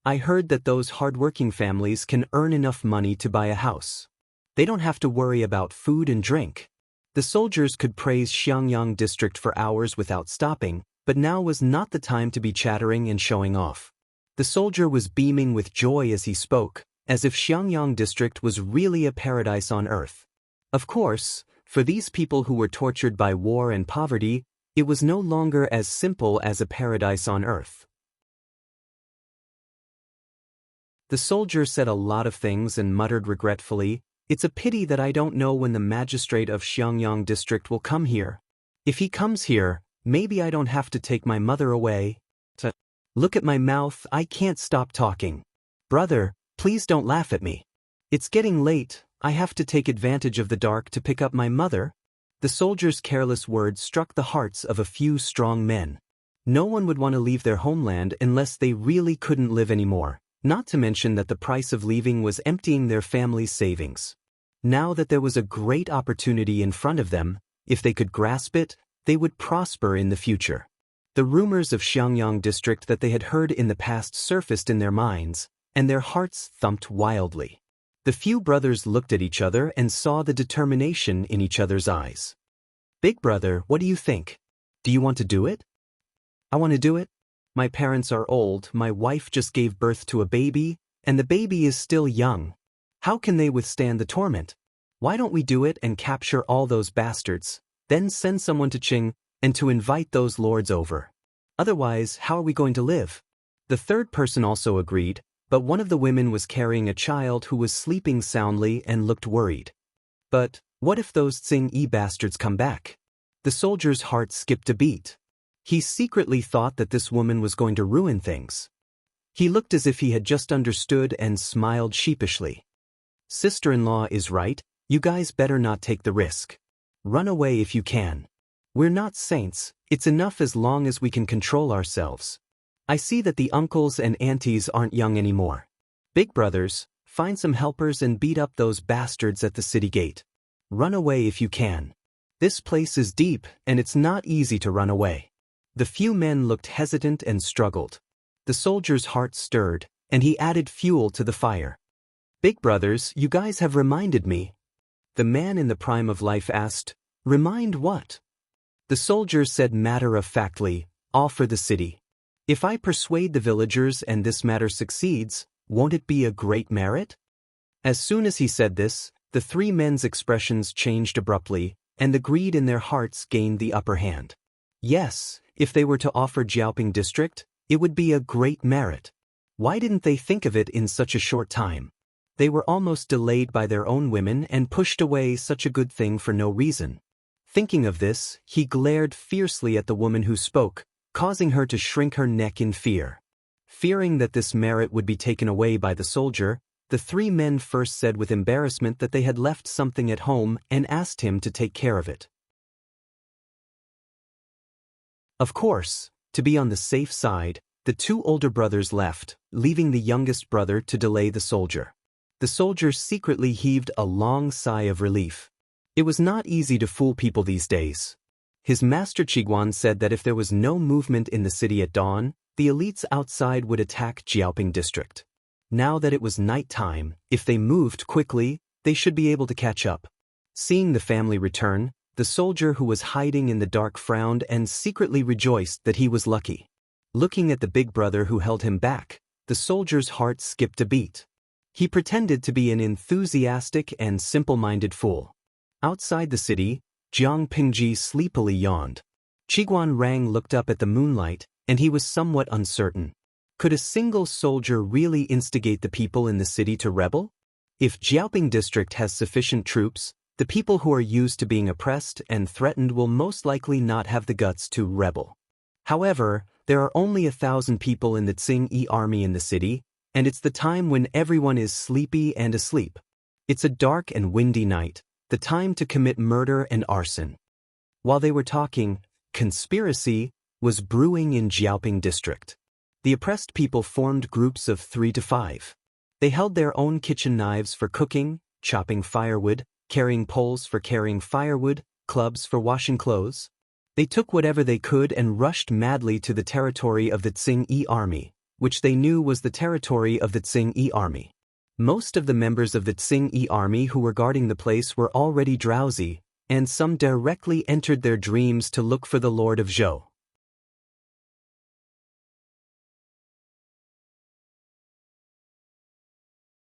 I heard that those hard-working families can earn enough money to buy a house. They don't have to worry about food and drink." The soldiers could praise Xiangyang District for hours without stopping, but now was not the time to be chattering and showing off. The soldier was beaming with joy as he spoke, as if Xiangyang District was really a paradise on earth. Of course, for these people who were tortured by war and poverty, it was no longer as simple as a paradise on earth. The soldier said a lot of things and muttered regretfully, "It's a pity that I don't know when the magistrate of Xiangyang District will come here. If he comes here, maybe I don't have to take my mother away." Look at my mouth, I can't stop talking. "Brother, please don't laugh at me. It's getting late, I have to take advantage of the dark to pick up my mother." The soldier's careless words struck the hearts of a few strong men. No one would want to leave their homeland unless they really couldn't live anymore, not to mention that the price of leaving was emptying their family's savings. Now that there was a great opportunity in front of them, if they could grasp it, they would prosper in the future. The rumors of Xiangyang District that they had heard in the past surfaced in their minds, and their hearts thumped wildly. The few brothers looked at each other and saw the determination in each other's eyes. "Big brother, what do you think? Do you want to do it?" "I want to do it. My parents are old, my wife just gave birth to a baby, and the baby is still young. How can they withstand the torment? Why don't we do it and capture all those bastards, then send someone to Qing, and to invite those lords over? Otherwise, how are we going to live?" The third person also agreed, but one of the women was carrying a child who was sleeping soundly and looked worried. "But What if those Tsing-yi bastards come back? The soldier's heart skipped a beat. He secretly thought that this woman was going to ruin things. He looked as if he had just understood and smiled sheepishly. Sister-in-law is right, you guys better not take the risk. Run away if you can. We're not saints, it's enough as long as we can control ourselves. I see that the uncles and aunties aren't young anymore. Big brothers, find some helpers and beat up those bastards at the city gate. Run away if you can. This place is deep, and it's not easy to run away. The few men looked hesitant and struggled. The soldier's heart stirred, and he added fuel to the fire. Big brothers, you guys have reminded me. The man in the prime of life asked, remind what? The soldier said matter-of-factly, all for the city. If I persuade the villagers and this matter succeeds, won't it be a great merit? As soon as he said this, the three men's expressions changed abruptly, and the greed in their hearts gained the upper hand. Yes, if they were to offer Jiaoping district, it would be a great merit. Why didn't they think of it in such a short time? They were almost delayed by their own women and pushed away such a good thing for no reason. Thinking of this, he glared fiercely at the woman who spoke, causing her to shrink her neck in fear. Fearing that this merit would be taken away by the soldier, the three men first said with embarrassment that they had left something at home and asked him to take care of it. Of course, to be on the safe side, the two older brothers left, leaving the youngest brother to delay the soldier. The soldier secretly heaved a long sigh of relief. It was not easy to fool people these days. His master Qiguan said that if there was no movement in the city at dawn, the elites outside would attack Jiaoping district. Now that it was night time, if they moved quickly, they should be able to catch up. Seeing the family return, the soldier who was hiding in the dark frowned and secretly rejoiced that he was lucky. Looking at the big brother who held him back, the soldier's heart skipped a beat. He pretended to be an enthusiastic and simple-minded fool. Outside the city, Jiang Pingji sleepily yawned. Qiguan Rang looked up at the moonlight, and he was somewhat uncertain. Could a single soldier really instigate the people in the city to rebel? If Jiaoping district has sufficient troops, the people who are used to being oppressed and threatened will most likely not have the guts to rebel. However, there are only 1,000 people in the Tsing-yi army in the city, and it's the time when everyone is sleepy and asleep. It's a dark and windy night, the time to commit murder and arson. While they were talking, conspiracy was brewing in Jiaoping district. The oppressed people formed groups of 3 to 5. They held their own kitchen knives for cooking, chopping firewood, carrying poles for carrying firewood, clubs for washing clothes. They took whatever they could and rushed madly to the territory of the Tsing-yi army, which they knew was the territory of the Tsing-yi army. Most of the members of the Tsing-yi army who were guarding the place were already drowsy, and some directly entered their dreams to look for the Lord of Zhou.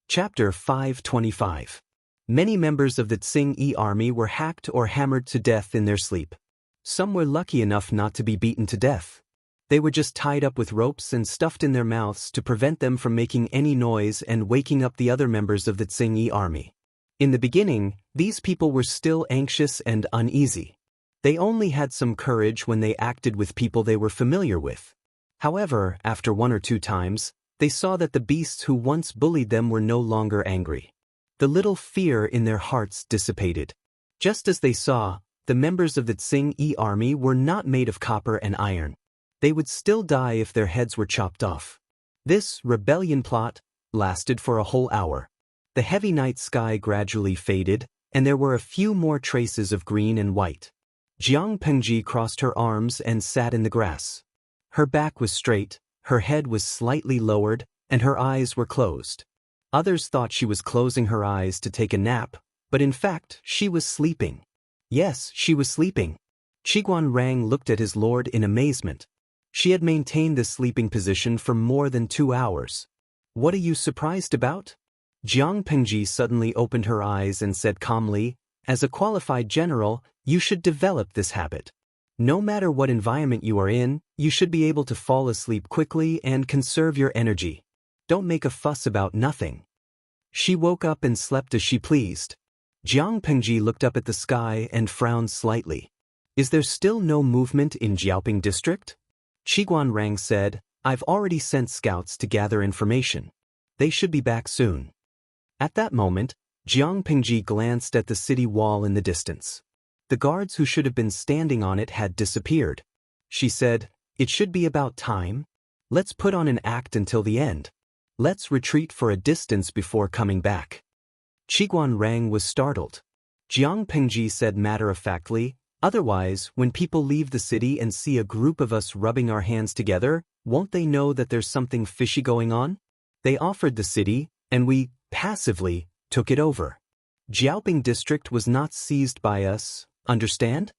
Chapter 525. Many members of the Tsing-yi army were hacked or hammered to death in their sleep. Some were lucky enough not to be beaten to death. They were just tied up with ropes and stuffed in their mouths to prevent them from making any noise and waking up the other members of the Tsing-yi army. In the beginning, these people were still anxious and uneasy. They only had some courage when they acted with people they were familiar with. However, after 1 or 2 times, they saw that the beasts who once bullied them were no longer angry. The little fear in their hearts dissipated. Just as they saw, the members of the Tsing-yi army were not made of copper and iron. They would still die if their heads were chopped off. This rebellion plot lasted for a whole hour. The heavy night sky gradually faded, and there were a few more traces of green and white. Jiang Pengji crossed her arms and sat in the grass. Her back was straight, her head was slightly lowered, and her eyes were closed. Others thought she was closing her eyes to take a nap, but in fact, she was sleeping. Yes, she was sleeping. Qiguan Rang looked at his lord in amazement. She had maintained this sleeping position for more than 2 hours. What are you surprised about? Jiang Pengji suddenly opened her eyes and said calmly, as a qualified general, you should develop this habit. No matter what environment you are in, you should be able to fall asleep quickly and conserve your energy. Don't make a fuss about nothing. She woke up and slept as she pleased. Jiang Pengji looked up at the sky and frowned slightly. Is there still no movement in Jiaoping district? Qiguan Rang said, I've already sent scouts to gather information. They should be back soon. At that moment, Jiang Pengji glanced at the city wall in the distance. The guards who should have been standing on it had disappeared. She said, it should be about time. Let's put on an act until the end. Let's retreat for a distance before coming back. Qiguan Rang was startled. Jiang Pengji said matter-of-factly, otherwise, when people leave the city and see a group of us rubbing our hands together, won't they know that there's something fishy going on? They offered the city, and we, passively, took it over. Jiaoping district was not seized by us, understand?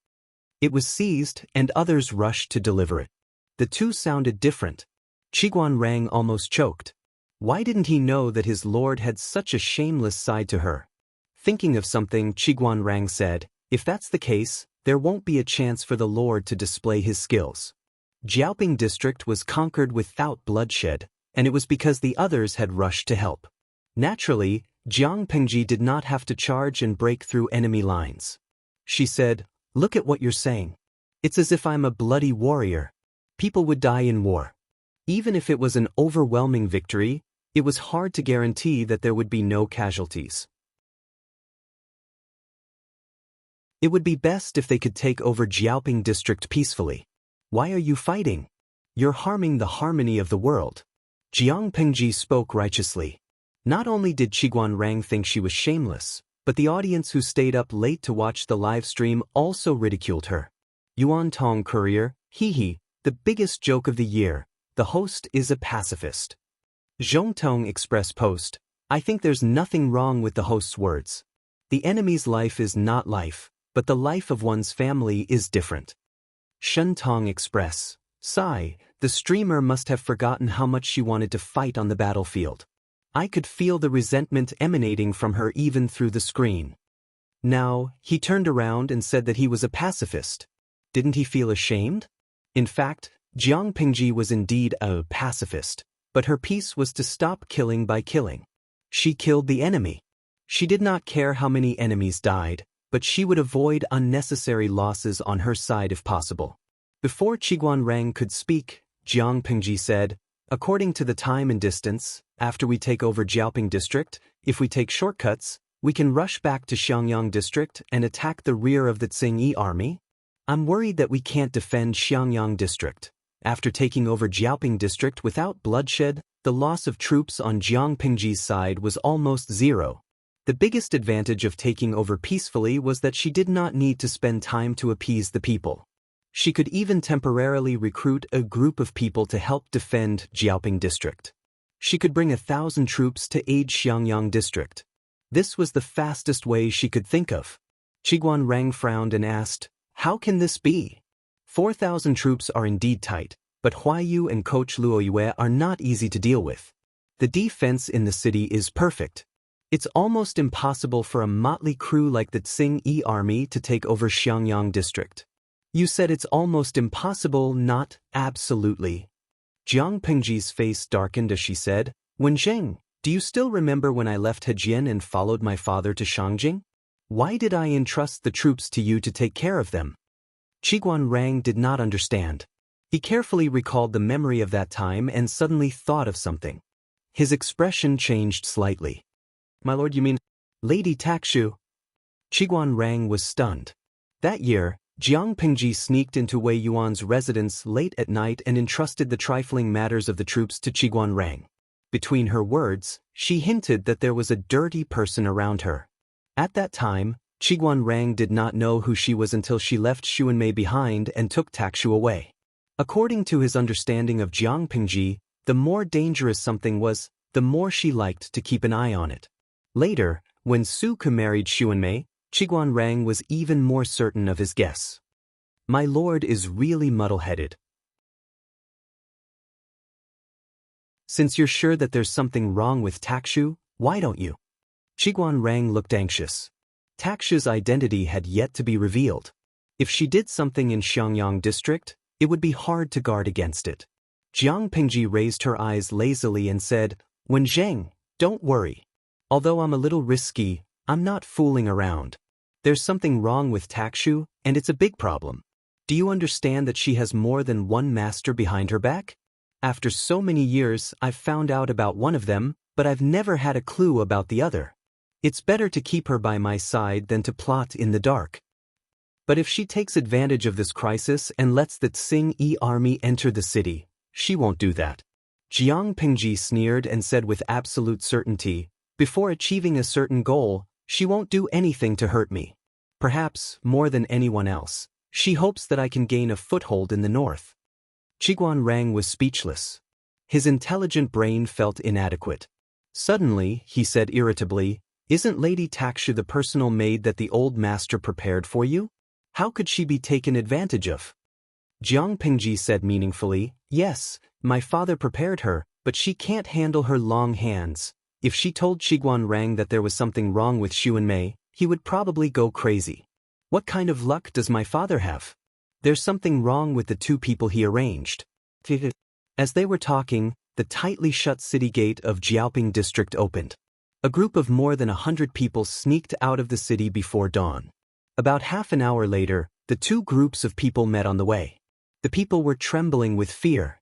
It was seized, and others rushed to deliver it. The two sounded different. Qiguan Rang almost choked. Why didn't he know that his lord had such a shameless side to her? Thinking of something, Qiguan Rang said, if that's the case, there won't be a chance for the lord to display his skills. Jiaoping district was conquered without bloodshed, and it was because the others had rushed to help. Naturally, Jiang Pengji did not have to charge and break through enemy lines. She said, look at what you're saying. It's as if I'm a bloody warrior. People would die in war. Even if it was an overwhelming victory, it was hard to guarantee that there would be no casualties. It would be best if they could take over Jiaoping district peacefully. Why are you fighting? You're harming the harmony of the world. Jiang Pengji spoke righteously. Not only did Qiguan Rang think she was shameless, but the audience who stayed up late to watch the live stream also ridiculed her. Yuan Tong Courier, hee, the biggest joke of the year, the host is a pacifist. Zhongtong Express Post, I think there's nothing wrong with the host's words. The enemy's life is not life, but the life of one's family is different. Shentong Express, sigh, the streamer must have forgotten how much she wanted to fight on the battlefield. I could feel the resentment emanating from her even through the screen. Now, he turned around and said that he was a pacifist. Didn't he feel ashamed? In fact, Jiang Pengji was indeed a pacifist, but her peace was to stop killing by killing. She killed the enemy. She did not care how many enemies died, but she would avoid unnecessary losses on her side if possible. Before Qiguan Rang could speak, Jiang Pengji said, according to the time and distance, after we take over Jiaoping district, if we take shortcuts, we can rush back to Xiangyang district and attack the rear of the Tsing army. I'm worried that we can't defend Xiangyang district. After taking over Jiaoping district without bloodshed, the loss of troops on Jiang Pengji's side was almost zero. The biggest advantage of taking over peacefully was that she did not need to spend time to appease the people. She could even temporarily recruit a group of people to help defend Jiaoping district. She could bring 1,000 troops to aid Xiangyang district. This was the fastest way she could think of. Qiguan Rang frowned and asked, how can this be? 4,000 troops are indeed tight, but Huayu and Coach Luoyue are not easy to deal with. The defense in the city is perfect. It's almost impossible for a motley crew like the Tsing army to take over Xiangyang district. You said it's almost impossible, not absolutely. Jiang Pengji's face darkened as she said, Wensheng, do you still remember when I left Hejian and followed my father to Shangjing? Why did I entrust the troops to you to take care of them? Qiguan Rang did not understand. He carefully recalled the memory of that time and suddenly thought of something. His expression changed slightly. My lord, you mean Lady Takshu? Qiguan Rang was stunned. That year, Jiang Pengji sneaked into Wei Yuan's residence late at night and entrusted the trifling matters of the troops to Qiguan Rang. Between her words, she hinted that there was a dirty person around her. At that time, Qiguan Rang did not know who she was until she left Xuanmei behind and took Takshu away. According to his understanding of Jiang Pengji, the more dangerous something was, the more she liked to keep an eye on it. Later, when Su Ke married Xuanmei, Qiguan Rang was even more certain of his guess. My lord is really muddle-headed. Since you're sure that there's something wrong with Takshu, why don't you? Qiguan Rang looked anxious. Takshu's identity had yet to be revealed. If she did something in Xiangyang district, it would be hard to guard against it. Jiang Pengji raised her eyes lazily and said, Wensheng, don't worry. Although I'm a little risky, I'm not fooling around. There's something wrong with Takshu, and it's a big problem. Do you understand that she has more than one master behind her back? After so many years, I've found out about one of them, but I've never had a clue about the other. It's better to keep her by my side than to plot in the dark. But if she takes advantage of this crisis and lets the Tsing army enter the city, she won't do that. Jiang Pingji sneered and said with absolute certainty, before achieving a certain goal, she won't do anything to hurt me. Perhaps, more than anyone else, she hopes that I can gain a foothold in the north. Qiguan Rang was speechless. His intelligent brain felt inadequate. Suddenly, he said irritably, "Isn't Lady Takshu the personal maid that the old master prepared for you? How could she be taken advantage of?" Jiang Pingji said meaningfully, "Yes, my father prepared her, but she can't handle her long hands. If she told Qiguan Rang that there was something wrong with Xuanmei, he would probably go crazy. What kind of luck does my father have? There's something wrong with the two people he arranged." As they were talking, the tightly shut city gate of Jiaoping district opened. A group of more than 100 people sneaked out of the city before dawn. About half an hour later, the two groups of people met on the way. The people were trembling with fear.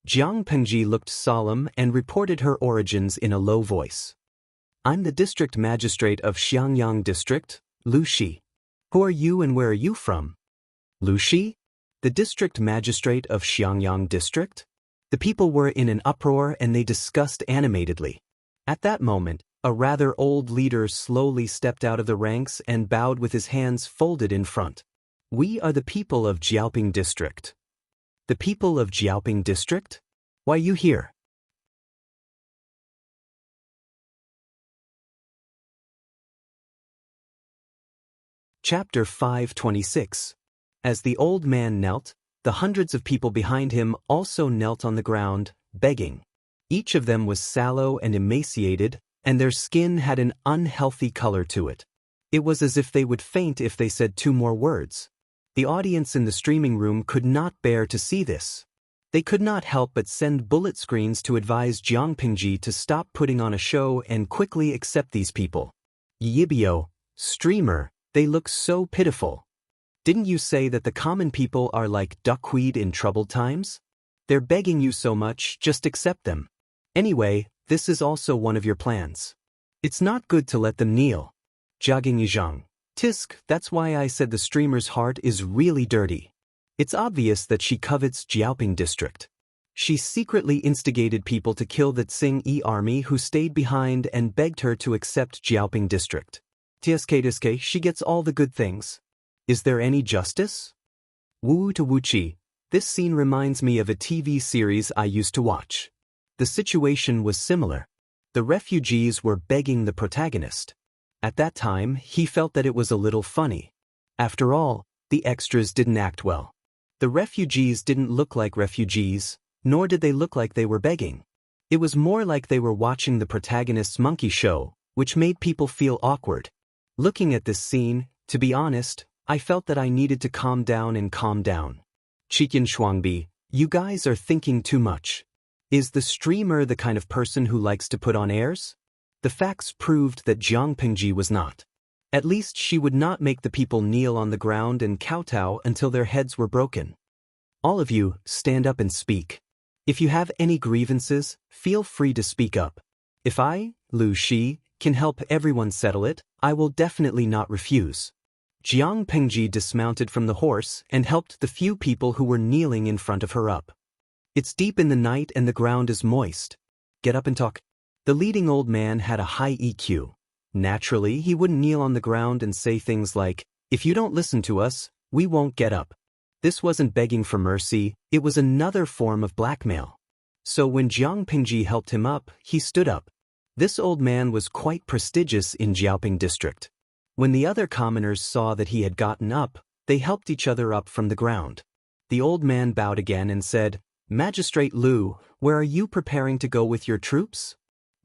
Jiang Pengji looked solemn and reported her origins in a low voice. "I'm the district magistrate of Xiangyang district, Lu Shi. Who are you and where are you from?" "Lu Shi? The district magistrate of Xiangyang district?" The people were in an uproar and they discussed animatedly. At that moment, a rather old leader slowly stepped out of the ranks and bowed with his hands folded in front. "We are the people of Jiaoping district." "The people of Jiaoping district? Why are you here?" Chapter 526. As the old man knelt, the hundreds of people behind him also knelt on the ground, begging. Each of them was sallow and emaciated, and their skin had an unhealthy color to it. It was as if they would faint if they said two more words. The audience in the streaming room could not bear to see this. They could not help but send bullet screens to advise Jiang Pingji to stop putting on a show and quickly accept these people. "Yibio, streamer, they look so pitiful. Didn't you say that the common people are like duckweed in troubled times? They're begging you so much, just accept them. Anyway, this is also one of your plans. It's not good to let them kneel." Jiaging Yizhang. "Tisk, that's why I said the streamer's heart is really dirty. It's obvious that she covets Jiaoping district. She secretly instigated people to kill the Tsing army who stayed behind and begged her to accept Jiaoping district. Tiske, she gets all the good things. Is there any justice?" Wu to Wuchi. This scene reminds me of a TV series I used to watch. The situation was similar. The refugees were begging the protagonist. At that time, he felt that it was a little funny. After all, the extras didn't act well. The refugees didn't look like refugees, nor did they look like they were begging. It was more like they were watching the protagonist's monkey show, which made people feel awkward. Looking at this scene, to be honest, I felt that I needed to calm down and calm down. Chikin Shuangbi, you guys are thinking too much. Is the streamer the kind of person who likes to put on airs? The facts proved that Jiang Pingji was not. At least she would not make the people kneel on the ground and kowtow until their heads were broken. All of you, stand up and speak. If you have any grievances, feel free to speak up. If I, Lu Shi, can help everyone settle it, I will definitely not refuse. Jiang Pengji dismounted from the horse and helped the few people who were kneeling in front of her up. It's deep in the night and the ground is moist. Get up and talk. The leading old man had a high EQ. Naturally, he wouldn't kneel on the ground and say things like, "If you don't listen to us, we won't get up." This wasn't begging for mercy, it was another form of blackmail. So when Jiang Pingji helped him up, he stood up. This old man was quite prestigious in Jiaoping district. When the other commoners saw that he had gotten up, they helped each other up from the ground. The old man bowed again and said, "Magistrate Lu, where are you preparing to go with your troops?"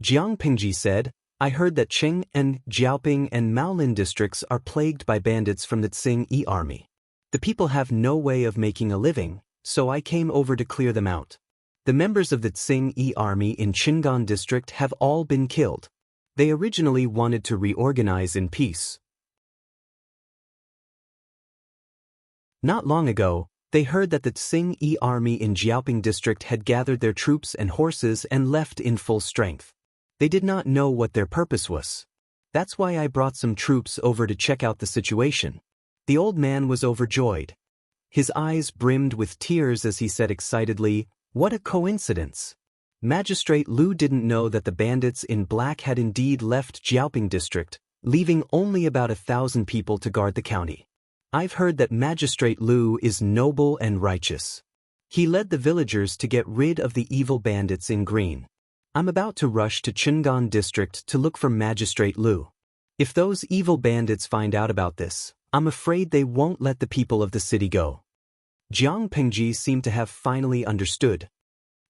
Jiang Pingji said, "I heard that Qing and Jiaoping and Maolin districts are plagued by bandits from the Tsing army. The people have no way of making a living, so I came over to clear them out. The members of the Tsing army in Qingan district have all been killed. They originally wanted to reorganize in peace. Not long ago, they heard that the Tsing-Yi army in Jiaoping district had gathered their troops and horses and left in full strength. They did not know what their purpose was. That's why I brought some troops over to check out the situation. The old man was overjoyed. His eyes brimmed with tears as he said excitedly, "What a coincidence! Magistrate Lu didn't know that the bandits in black had indeed left Jiaoping district, leaving only about 1,000 people to guard the county. I've heard that Magistrate Lu is noble and righteous. He led the villagers to get rid of the evil bandits in green. I'm about to rush to Chungan district to look for Magistrate Lu. If those evil bandits find out about this, I'm afraid they won't let the people of the city go." Jiang Pengji seemed to have finally understood.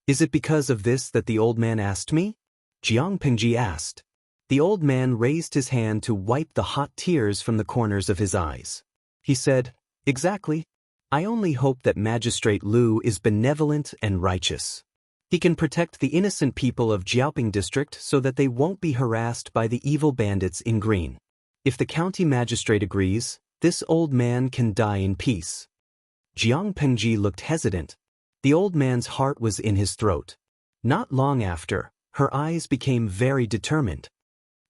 "Is it because of this that the old man asked me?" Jiang Pengji asked. The old man raised his hand to wipe the hot tears from the corners of his eyes. He said, "Exactly. I only hope that Magistrate Lu is benevolent and righteous. He can protect the innocent people of Jiaoping district so that they won't be harassed by the evil bandits in green. If the county magistrate agrees, this old man can die in peace." Jiang Pengji looked hesitant. The old man's heart was in his throat. Not long after, her eyes became very determined.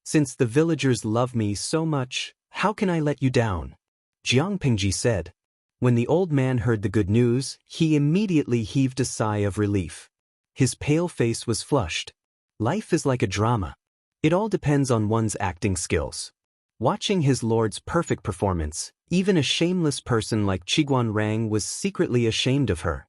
"Since the villagers love me so much, how can I let you down?" Jiang Pengji said. When the old man heard the good news, he immediately heaved a sigh of relief. His pale face was flushed. Life is like a drama. It all depends on one's acting skills. Watching his lord's perfect performance, even a shameless person like Qiguan Rang was secretly ashamed of her.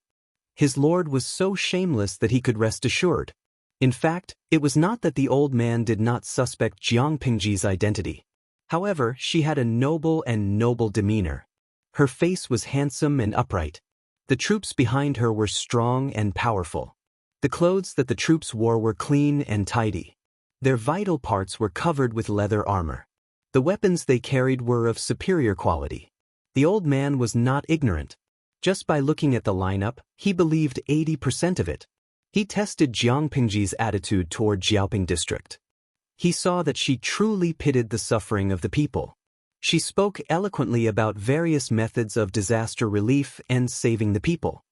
His lord was so shameless that he could rest assured. In fact, it was not that the old man did not suspect Jiang Pengji's identity. However, she had a noble demeanor. Her face was handsome and upright. The troops behind her were strong and powerful. The clothes that the troops wore were clean and tidy. Their vital parts were covered with leather armor. The weapons they carried were of superior quality. The old man was not ignorant. Just by looking at the lineup, he believed 80% of it. He tested Jiang Pengji's attitude toward Jiaoping district. He saw that she truly pitied the suffering of the people. She spoke eloquently about various methods of disaster relief and saving the people.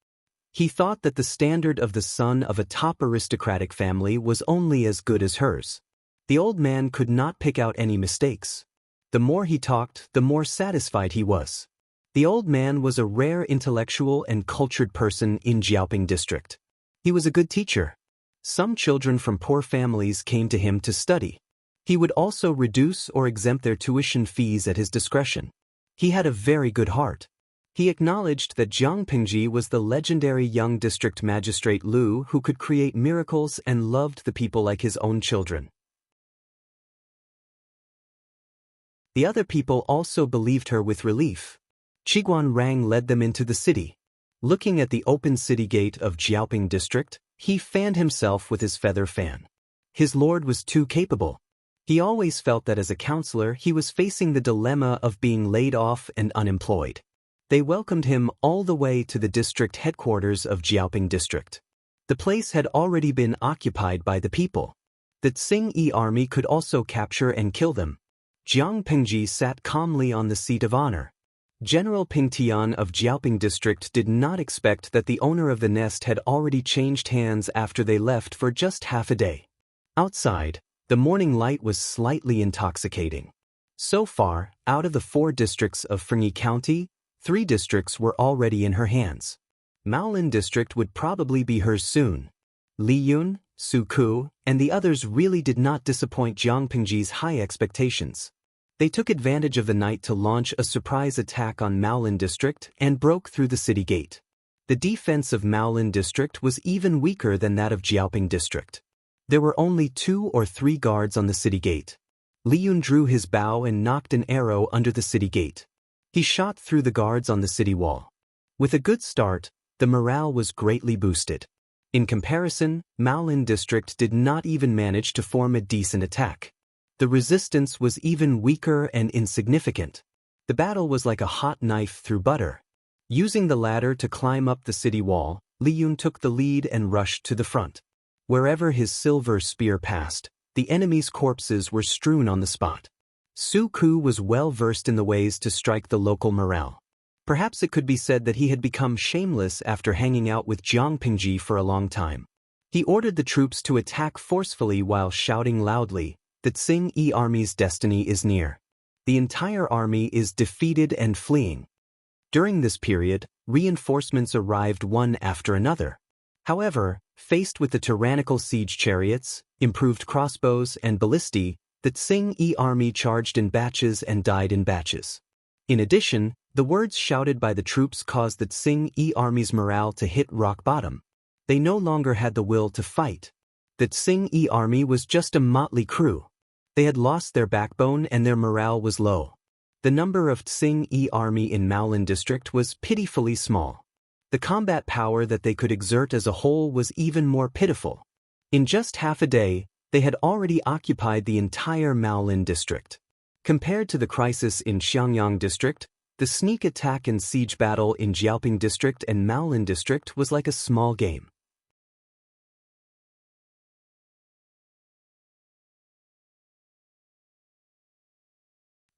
He thought that the standard of the son of a top aristocratic family was only as good as hers. The old man could not pick out any mistakes. The more he talked, the more satisfied he was. The old man was a rare intellectual and cultured person in Jiaoping district. He was a good teacher. Some children from poor families came to him to study. He would also reduce or exempt their tuition fees at his discretion. He had a very good heart. He acknowledged that Jiang Pengji was the legendary young district magistrate Lu who could create miracles and loved the people like his own children. The other people also believed her with relief. Qiguan Rang led them into the city. Looking at the open city gate of Jiaoping district, he fanned himself with his feather fan. His lord was too capable. He always felt that as a counselor he was facing the dilemma of being laid off and unemployed. They welcomed him all the way to the district headquarters of Jiaoping district. The place had already been occupied by the people. The Tsing-Yi army could also capture and kill them. Jiang Pengji sat calmly on the seat of honor. General Ping Tian of Jiaoping district did not expect that the owner of the nest had already changed hands after they left for just half a day. Outside, the morning light was slightly intoxicating. So far, out of the 4 districts of Fengyi County, 3 districts were already in her hands. Maolin district would probably be hers soon. Li Yun, Su Ku, and the others really did not disappoint Jiang Pengji's high expectations. They took advantage of the night to launch a surprise attack on Maolin district and broke through the city gate. The defense of Maolin district was even weaker than that of Jiaoping district. There were only 2 or 3 guards on the city gate. Li Yun drew his bow and knocked an arrow under the city gate. He shot through the guards on the city wall. With a good start, the morale was greatly boosted. In comparison, Maolin district did not even manage to form a decent attack. The resistance was even weaker and insignificant. The battle was like a hot knife through butter. Using the ladder to climb up the city wall, Li Yun took the lead and rushed to the front. Wherever his silver spear passed, the enemy's corpses were strewn on the spot. Su Ku was well versed in the ways to strike the local morale. Perhaps it could be said that he had become shameless after hanging out with Jiang Pingji for a long time. He ordered the troops to attack forcefully while shouting loudly, "The Tsing Yi army's destiny is near. The entire army is defeated and fleeing." During this period, reinforcements arrived one after another. However, faced with the tyrannical siege chariots, improved crossbows, and ballistae, the Tsing Yi army charged in batches and died in batches. In addition, the words shouted by the troops caused the Tsing Yi army's morale to hit rock bottom. They no longer had the will to fight. The Tsing Yi army was just a motley crew. They had lost their backbone and their morale was low. The number of Tsing Yi army in Maolin district was pitifully small. The combat power that they could exert as a whole was even more pitiful. In just half a day, they had already occupied the entire Maolin district. Compared to the crisis in Xiangyang district, the sneak attack and siege battle in Jiaoping district and Maolin district was like a small game.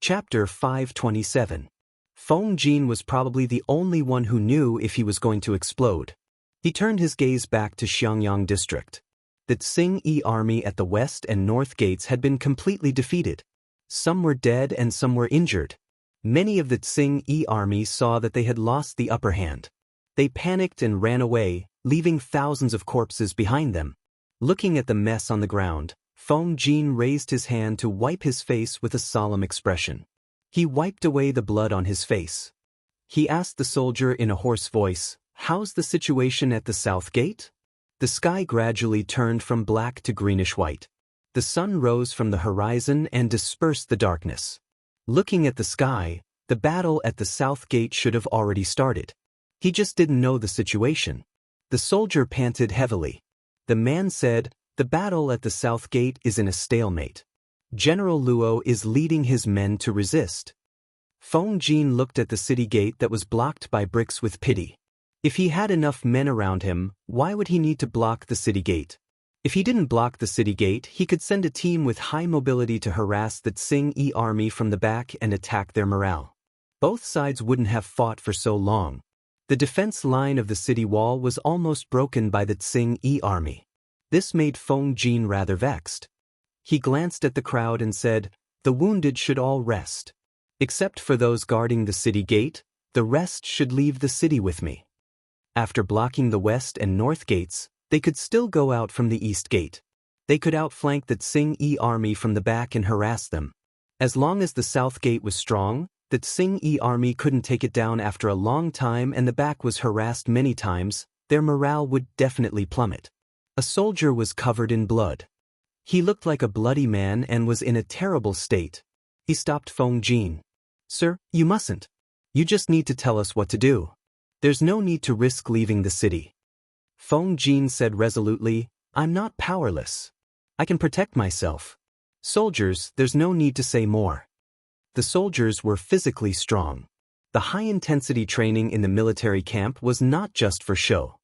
Chapter 527. Feng Jin was probably the only one who knew if he was going to explode. He turned his gaze back to Xiangyang district. The Tsing Yi army at the west and north gates had been completely defeated. Some were dead and some were injured. Many of the Tsing Yi army saw that they had lost the upper hand. They panicked and ran away, leaving thousands of corpses behind them. Looking at the mess on the ground, Feng Jin raised his hand to wipe his face with a solemn expression. He wiped away the blood on his face. He asked the soldier in a hoarse voice, "How's the situation at the south gate?" The sky gradually turned from black to greenish-white. The sun rose from the horizon and dispersed the darkness. Looking at the sky, the battle at the south gate should have already started. He just didn't know the situation. The soldier panted heavily. The man said, "The battle at the south gate is in a stalemate. General Luo is leading his men to resist." Feng Jin looked at the city gate that was blocked by bricks with pity. If he had enough men around him, why would he need to block the city gate? If he didn't block the city gate, he could send a team with high mobility to harass the Tsing Yi army from the back and attack their morale. Both sides wouldn't have fought for so long. The defense line of the city wall was almost broken by the Tsing Yi army. This made Feng Jin rather vexed. He glanced at the crowd and said, "The wounded should all rest. Except for those guarding the city gate, the rest should leave the city with me." After blocking the west and north gates, they could still go out from the east gate. They could outflank the Tsing Yi army from the back and harass them. As long as the south gate was strong, the Tsing Yi army couldn't take it down after a long time and the back was harassed many times, their morale would definitely plummet. A soldier was covered in blood. He looked like a bloody man and was in a terrible state. He stopped Feng Jin. "Sir, you mustn't. You just need to tell us what to do. There's no need to risk leaving the city." Feng Jin said resolutely, "I'm not powerless. I can protect myself. Soldiers, there's no need to say more." The soldiers were physically strong. The high-intensity training in the military camp was not just for show.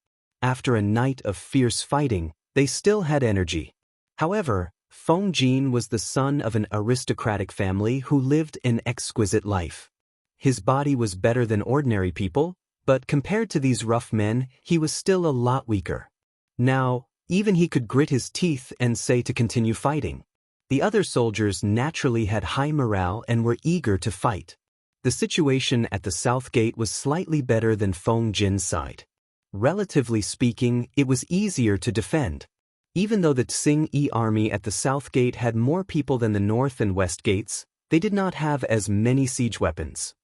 After a night of fierce fighting, they still had energy. However, Feng Jin was the son of an aristocratic family who lived an exquisite life. His body was better than ordinary people, but compared to these rough men, he was still a lot weaker. Now, even he could grit his teeth and say to continue fighting. The other soldiers naturally had high morale and were eager to fight. The situation at the south gate was slightly better than Feng Jin's side. Relatively speaking, it was easier to defend. Even though the Tsing Yi army at the south gate had more people than the north and west gates, they did not have as many siege weapons.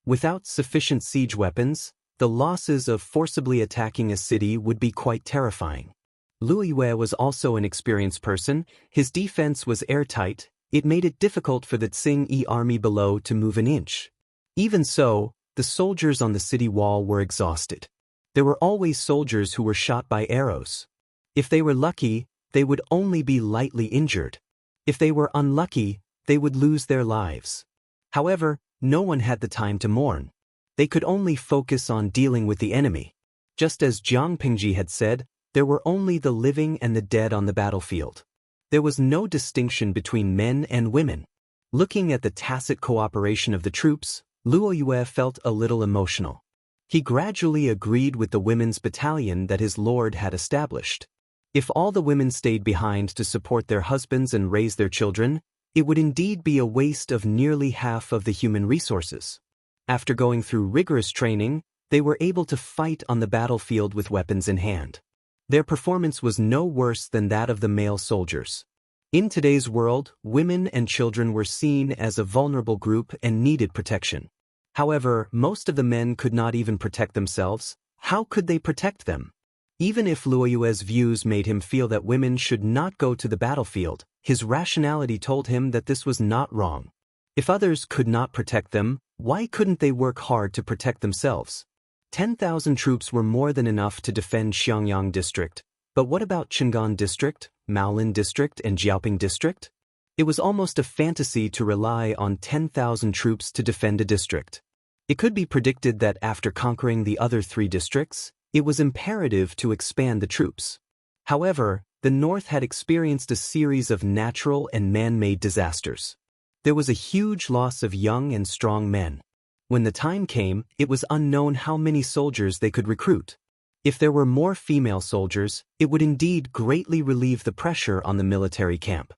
Without sufficient siege weapons, the losses of forcibly attacking a city would be quite terrifying. Lu Yue was also an experienced person. His defense was airtight. It made it difficult for the Tsing Yi army below to move an inch. Even so, the soldiers on the city wall were exhausted. There were always soldiers who were shot by arrows. If they were lucky, they would only be lightly injured. If they were unlucky, they would lose their lives. However, no one had the time to mourn. They could only focus on dealing with the enemy. Just as Jiang Pingji had said, There were only the living and the dead on the battlefield. There was no distinction between men and women. Looking at the tacit cooperation of the troops, Luo Yue felt a little emotional. He gradually agreed with the women's battalion that his lord had established. If all the women stayed behind to support their husbands and raise their children, it would indeed be a waste of nearly half of the human resources. After going through rigorous training, they were able to fight on the battlefield with weapons in hand. Their performance was no worse than that of the male soldiers. In today's world, women and children were seen as a vulnerable group and needed protection. However, most of the men could not even protect themselves. How could they protect them? Even if Luo Yue's views made him feel that women should not go to the battlefield, his rationality told him that this was not wrong. If others could not protect them, why couldn't they work hard to protect themselves? 10,000 troops were more than enough to defend Xiangyang district, but what about Chang'an district, Maolin district and Jiaoping district? It was almost a fantasy to rely on 10,000 troops to defend a district. It could be predicted that after conquering the other 3 districts, it was imperative to expand the troops. However, the north had experienced a series of natural and man-made disasters. There was a huge loss of young and strong men. When the time came, it was unknown how many soldiers they could recruit. If there were more female soldiers, it would indeed greatly relieve the pressure on the military camp.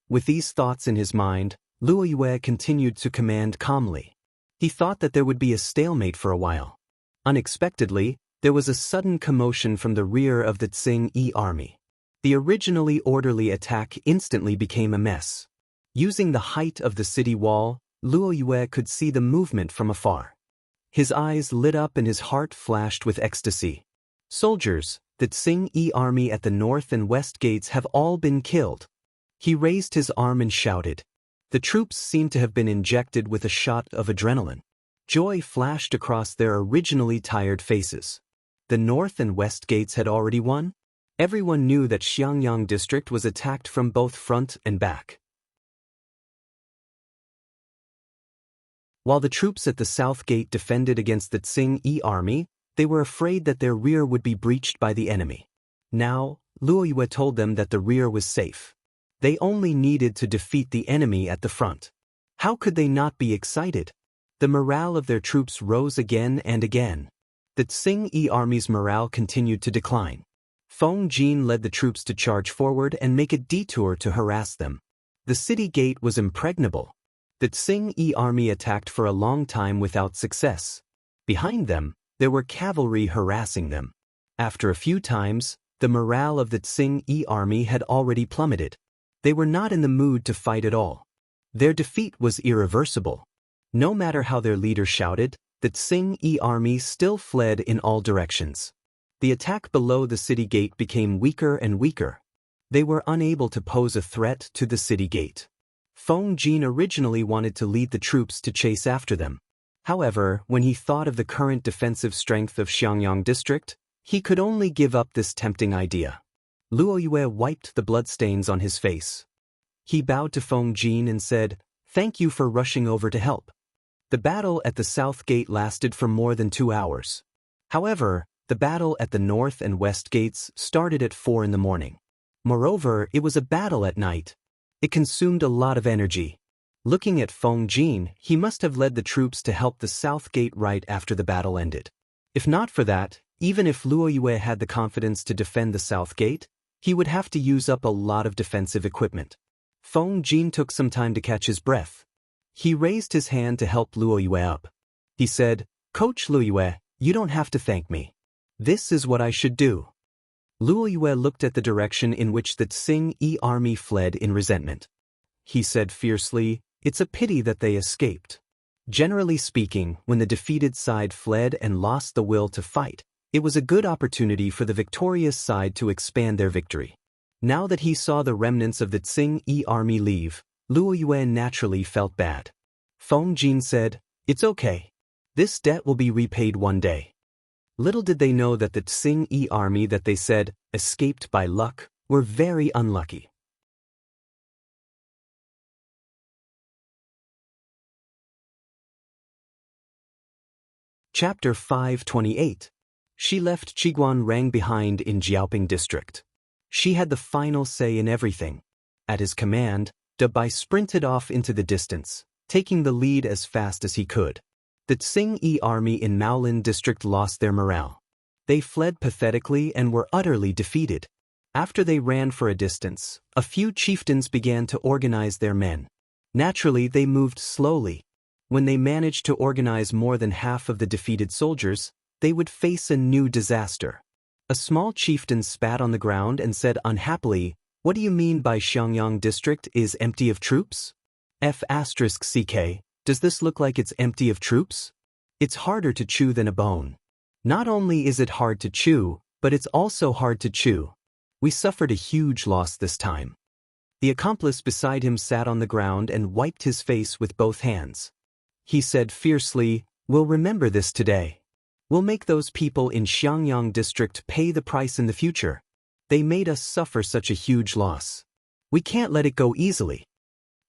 With these thoughts in his mind, Luo Yue continued to command calmly. He thought that there would be a stalemate for a while. Unexpectedly, there was a sudden commotion from the rear of the Tsing army. The originally orderly attack instantly became a mess. Using the height of the city wall, Luo Yue could see the movement from afar. His eyes lit up and his heart flashed with ecstasy. Soldiers, the Tsing army at the north and west gates have all been killed. He raised his arm and shouted. The troops seemed to have been injected with a shot of adrenaline. Joy flashed across their originally tired faces. The north and west gates had already won. Everyone knew that Xiangyang district was attacked from both front and back. While the troops at the south gate defended against the Tsing army, they were afraid that their rear would be breached by the enemy. Now, Luo Yue told them that the rear was safe. They only needed to defeat the enemy at the front. How could they not be excited? The morale of their troops rose again and again. The Tsing army's morale continued to decline. Feng Jin led the troops to charge forward and make a detour to harass them. The city gate was impregnable. The Tsing army attacked for a long time without success. Behind them, there were cavalry harassing them. After a few times, the morale of the Tsing army had already plummeted. They were not in the mood to fight at all. Their defeat was irreversible. No matter how their leader shouted, the Tsing army still fled in all directions. The attack below the city gate became weaker and weaker. They were unable to pose a threat to the city gate. Feng Jin originally wanted to lead the troops to chase after them. However, when he thought of the current defensive strength of Xiangyang district, he could only give up this tempting idea. Luo Yue wiped the bloodstains on his face. He bowed to Feng Jin and said, "Thank you for rushing over to help." The battle at the south gate lasted for more than 2 hours. However, the battle at the north and west gates started at 4 in the morning. Moreover, it was a battle at night. It consumed a lot of energy. Looking at Feng Jin, he must have led the troops to help the south gate right after the battle ended. If not for that, even if Luo Yue had the confidence to defend the south gate, he would have to use up a lot of defensive equipment. Feng Jin took some time to catch his breath. He raised his hand to help Luo Yue up. He said, "Coach Luo Yue, you don't have to thank me. This is what I should do." Luo Yue looked at the direction in which the Tsing army fled in resentment. He said fiercely, "It's a pity that they escaped." Generally speaking, when the defeated side fled and lost the will to fight, it was a good opportunity for the victorious side to expand their victory. Now that he saw the remnants of the Tsing army leave, Luo Yue naturally felt bad. Feng Jin said, "It's okay. This debt will be repaid one day." Little did they know that the Tsing army that they said escaped by luck were very unlucky. Chapter 528. She left Qiguan Rang behind in Jiaoping district. She had the final say in everything. At his command, Dabai sprinted off into the distance, taking the lead as fast as he could. The Tsing-Yi army in Maolin district lost their morale. They fled pathetically and were utterly defeated. After they ran for a distance, a few chieftains began to organize their men. Naturally, they moved slowly. When they managed to organize more than half of the defeated soldiers, they would face a new disaster. A small chieftain spat on the ground and said unhappily, "What do you mean by Xiangyang district is empty of troops? F***CK, does this look like it's empty of troops? It's harder to chew than a bone. Not only is it hard to chew, but it's also hard to chew. We suffered a huge loss this time." The accomplice beside him sat on the ground and wiped his face with both hands. He said fiercely, "We'll remember this today. We'll make those people in Xiangyang district pay the price in the future. They made us suffer such a huge loss. We can't let it go easily."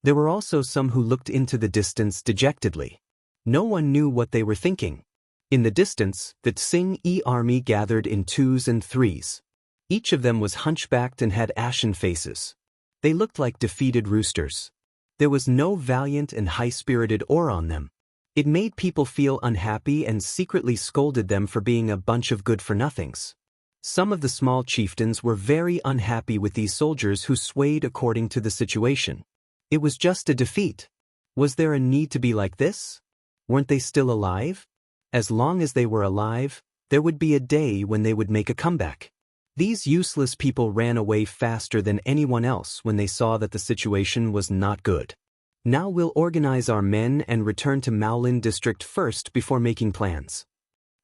There were also some who looked into the distance dejectedly. No one knew what they were thinking. In the distance, the Tsing-Yi army gathered in twos and threes. Each of them was hunchbacked and had ashen faces. They looked like defeated roosters. There was no valiant and high-spirited aura on them. It made people feel unhappy and secretly scolded them for being a bunch of good-for-nothings. Some of the small chieftains were very unhappy with these soldiers who swayed according to the situation. It was just a defeat. Was there a need to be like this? Weren't they still alive? As long as they were alive, there would be a day when they would make a comeback. These useless people ran away faster than anyone else when they saw that the situation was not good. "Now we'll organize our men and return to Maolin district first before making plans."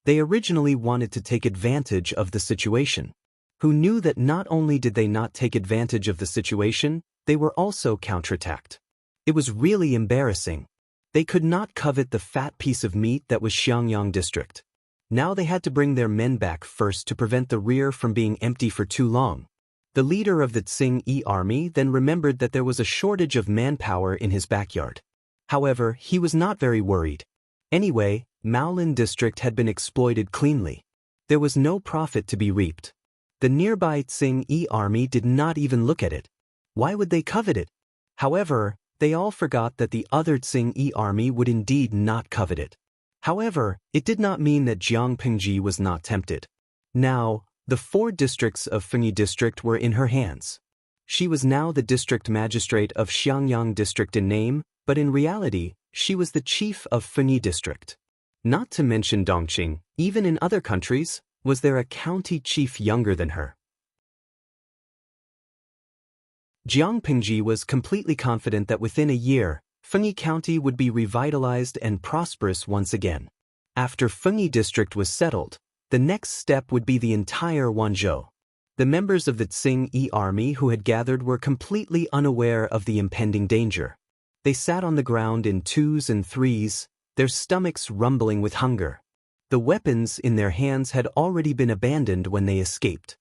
They originally wanted to take advantage of the situation. Who knew that not only did they not take advantage of the situation, they were also counterattacked. It was really embarrassing. They could not covet the fat piece of meat that was Xiangyang district. Now they had to bring their men back first to prevent the rear from being empty for too long. The leader of the Tsing-Yi army then remembered that there was a shortage of manpower in his backyard. However, he was not very worried. Anyway, Maolin district had been exploited cleanly. There was no profit to be reaped. The nearby Tsing-Yi army did not even look at it. Why would they covet it? However, they all forgot that the other Tsing-Yi army would indeed not covet it. However, it did not mean that Jiang Pingji was not tempted. Now, the 4 districts of Fengyi district were in her hands. She was now the district magistrate of Xiangyang district in name, but in reality, she was the chief of Fengyi district. Not to mention Dongqing, even in other countries, was there a county chief younger than her. Jiang Pingji was completely confident that within a year, Fengyi County would be revitalized and prosperous once again. After Fengyi district was settled, the next step would be the entire Wanzhou. The members of the Tsing-Yi army who had gathered were completely unaware of the impending danger. They sat on the ground in twos and threes, their stomachs rumbling with hunger. The weapons in their hands had already been abandoned when they escaped.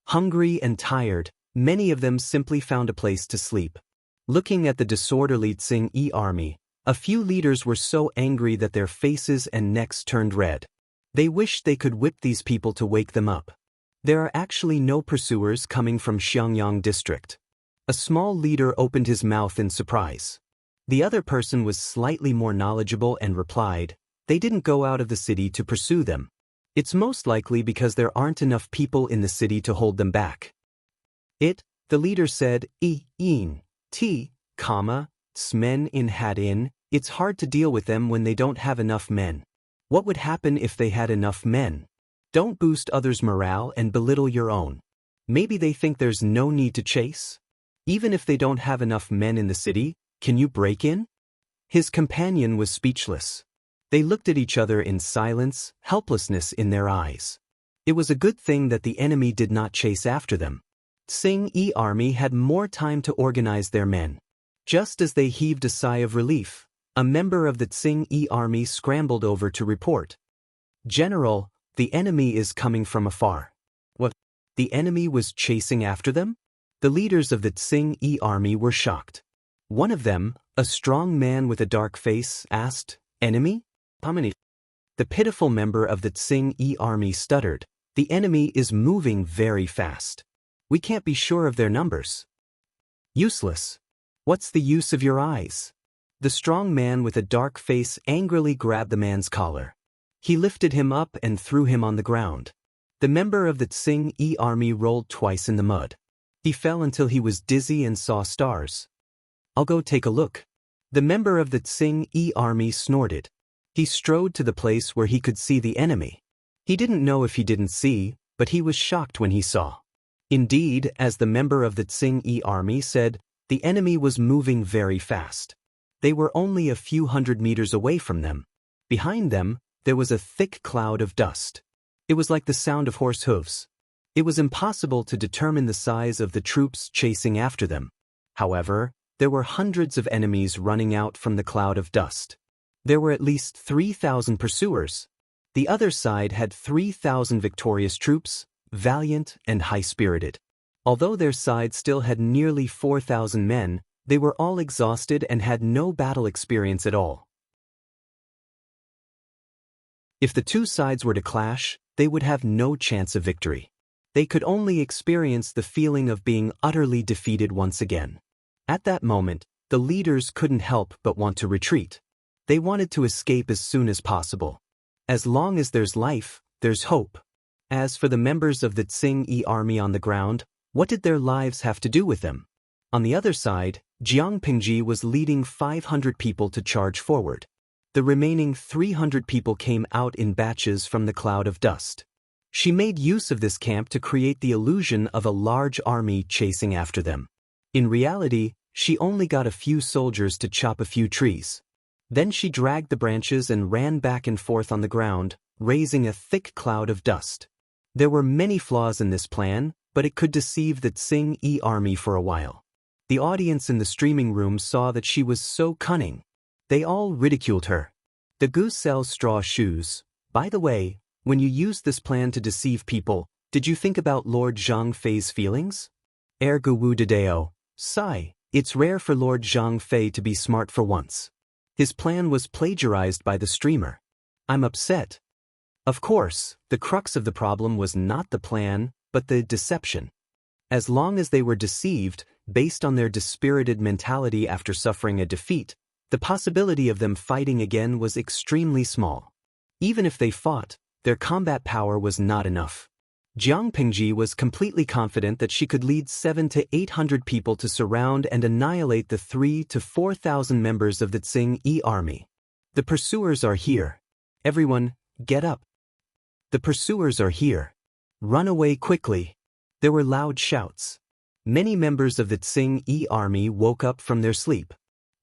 Hungry and tired, many of them simply found a place to sleep. Looking at the disorderly Tsing-Yi army, a few leaders were so angry that their faces and necks turned red. They wished they could whip these people to wake them up. There are actually no pursuers coming from Xiangyang district. A small leader opened his mouth in surprise. The other person was slightly more knowledgeable and replied, "They didn't go out of the city to pursue them. It's most likely because there aren't enough people in the city to hold them back." The leader said, "Smen in had in, it's hard to deal with them when they don't have enough men. What would happen if they had enough men? Don't boost others' morale and belittle your own. Maybe they think there's no need to chase? Even if they don't have enough men in the city, can you break in?" His companion was speechless. They looked at each other in silence, helplessness in their eyes. It was a good thing that the enemy did not chase after them. Tsing-Yi army had more time to organize their men. Just as they heaved a sigh of relief, a member of the Tsing-Yi army scrambled over to report. "General, the enemy is coming from afar." What? The enemy was chasing after them? The leaders of the Tsing-Yi army were shocked. One of them, a strong man with a dark face, asked, "Enemy? How many?" The pitiful member of the Tsing-Yi army stuttered, The enemy is moving very fast. We can't be sure of their numbers. Useless. What's the use of your eyes? The strong man with a dark face angrily grabbed the man's collar. He lifted him up and threw him on the ground. The member of the Tsing-Yi army rolled twice in the mud. He fell until he was dizzy and saw stars. I'll go take a look. The member of the Tsing-Yi army snorted. He strode to the place where he could see the enemy. He didn't know if he didn't see, but he was shocked when he saw. Indeed, as the member of the Tsing-Yi army said, the enemy was moving very fast. They were only a few hundred meters away from them. Behind them, there was a thick cloud of dust. It was like the sound of horse hooves. It was impossible to determine the size of the troops chasing after them. However, there were hundreds of enemies running out from the cloud of dust. There were at least 3,000 pursuers. The other side had 3,000 victorious troops, valiant and high-spirited. Although their side still had nearly 4,000 men, they were all exhausted and had no battle experience at all. If the two sides were to clash, they would have no chance of victory. They could only experience the feeling of being utterly defeated once again. At that moment, the leaders couldn't help but want to retreat. They wanted to escape as soon as possible. As long as there's life, there's hope. As for the members of the Tsing-Yi army on the ground, what did their lives have to do with them? On the other side, Jiang Pingji was leading 500 people to charge forward. The remaining 300 people came out in batches from the cloud of dust. She made use of this camp to create the illusion of a large army chasing after them. In reality, she only got a few soldiers to chop a few trees. Then she dragged the branches and ran back and forth on the ground, raising a thick cloud of dust. There were many flaws in this plan, but it could deceive the Tsing-Yi army for a while. The audience in the streaming room saw that she was so cunning. They all ridiculed her. The goose sells straw shoes. By the way, when you used this plan to deceive people, did you think about Lord Zhang Fei's feelings? Ergu wu dedeo. Sigh, it's rare for Lord Zhang Fei to be smart for once. His plan was plagiarized by the streamer. I'm upset. Of course, the crux of the problem was not the plan, but the deception. As long as they were deceived, based on their dispirited mentality after suffering a defeat, the possibility of them fighting again was extremely small. Even if they fought, their combat power was not enough. Jiang Pingji was completely confident that she could lead 700 to 800 people to surround and annihilate the 3,000 to 4,000 members of the Tsing-Yi army. The pursuers are here. Everyone, get up. The pursuers are here. Run away quickly. There were loud shouts. Many members of the Tsing-Yi army woke up from their sleep.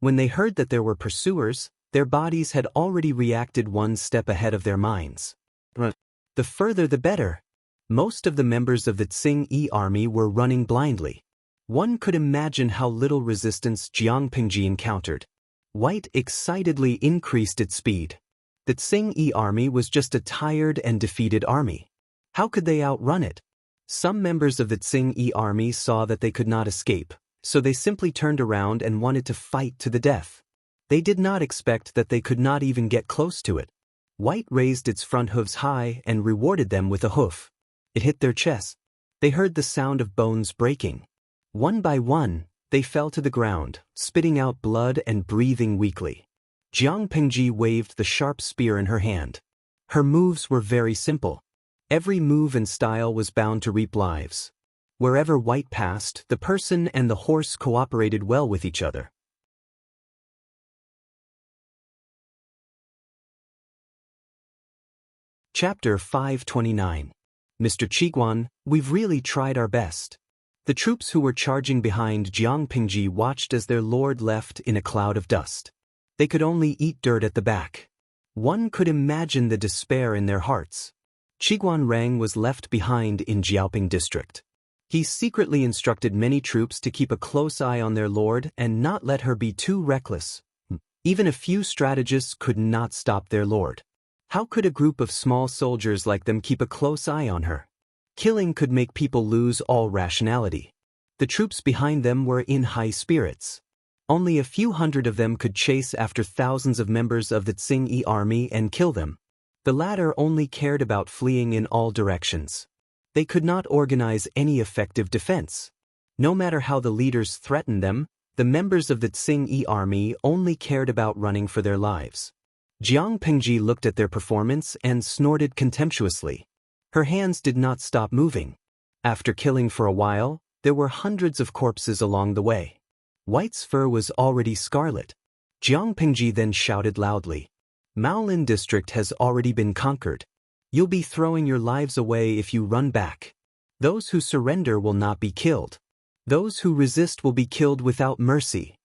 When they heard that there were pursuers, their bodies had already reacted one step ahead of their minds. The further the better. Most of the members of the Tsing-Yi army were running blindly. One could imagine how little resistance Jiang Pingji encountered. White excitedly increased its speed. The Tsing-Yi army was just a tired and defeated army. How could they outrun it? Some members of the Tsing-Yi army saw that they could not escape, so they simply turned around and wanted to fight to the death. They did not expect that they could not even get close to it. White raised its front hooves high and rewarded them with a hoof. It hit their chests. They heard the sound of bones breaking. One by one, they fell to the ground, spitting out blood and breathing weakly. Jiang Pingji waved the sharp spear in her hand. Her moves were very simple. Every move and style was bound to reap lives. Wherever White passed, the person and the horse cooperated well with each other. Chapter 529. Mr. Qiguan, we've really tried our best. The troops who were charging behind Jiang Pingji watched as their lord left in a cloud of dust. They could only eat dirt at the back. One could imagine the despair in their hearts. Qiguan Rang was left behind in Jiaoping district. He secretly instructed many troops to keep a close eye on their lord and not let her be too reckless. Even a few strategists could not stop their lord. How could a group of small soldiers like them keep a close eye on her? Killing could make people lose all rationality. The troops behind them were in high spirits. Only a few hundred of them could chase after thousands of members of the Tsing-Yi army and kill them. The latter only cared about fleeing in all directions. They could not organize any effective defense. No matter how the leaders threatened them, the members of the Tsing army only cared about running for their lives. Jiang Pengji looked at their performance and snorted contemptuously. Her hands did not stop moving. After killing for a while, there were hundreds of corpses along the way. White's fur was already scarlet. Jiang Pengji then shouted loudly, "Maolin district has already been conquered. You'll be throwing your lives away if you run back. Those who surrender will not be killed. Those who resist will be killed without mercy."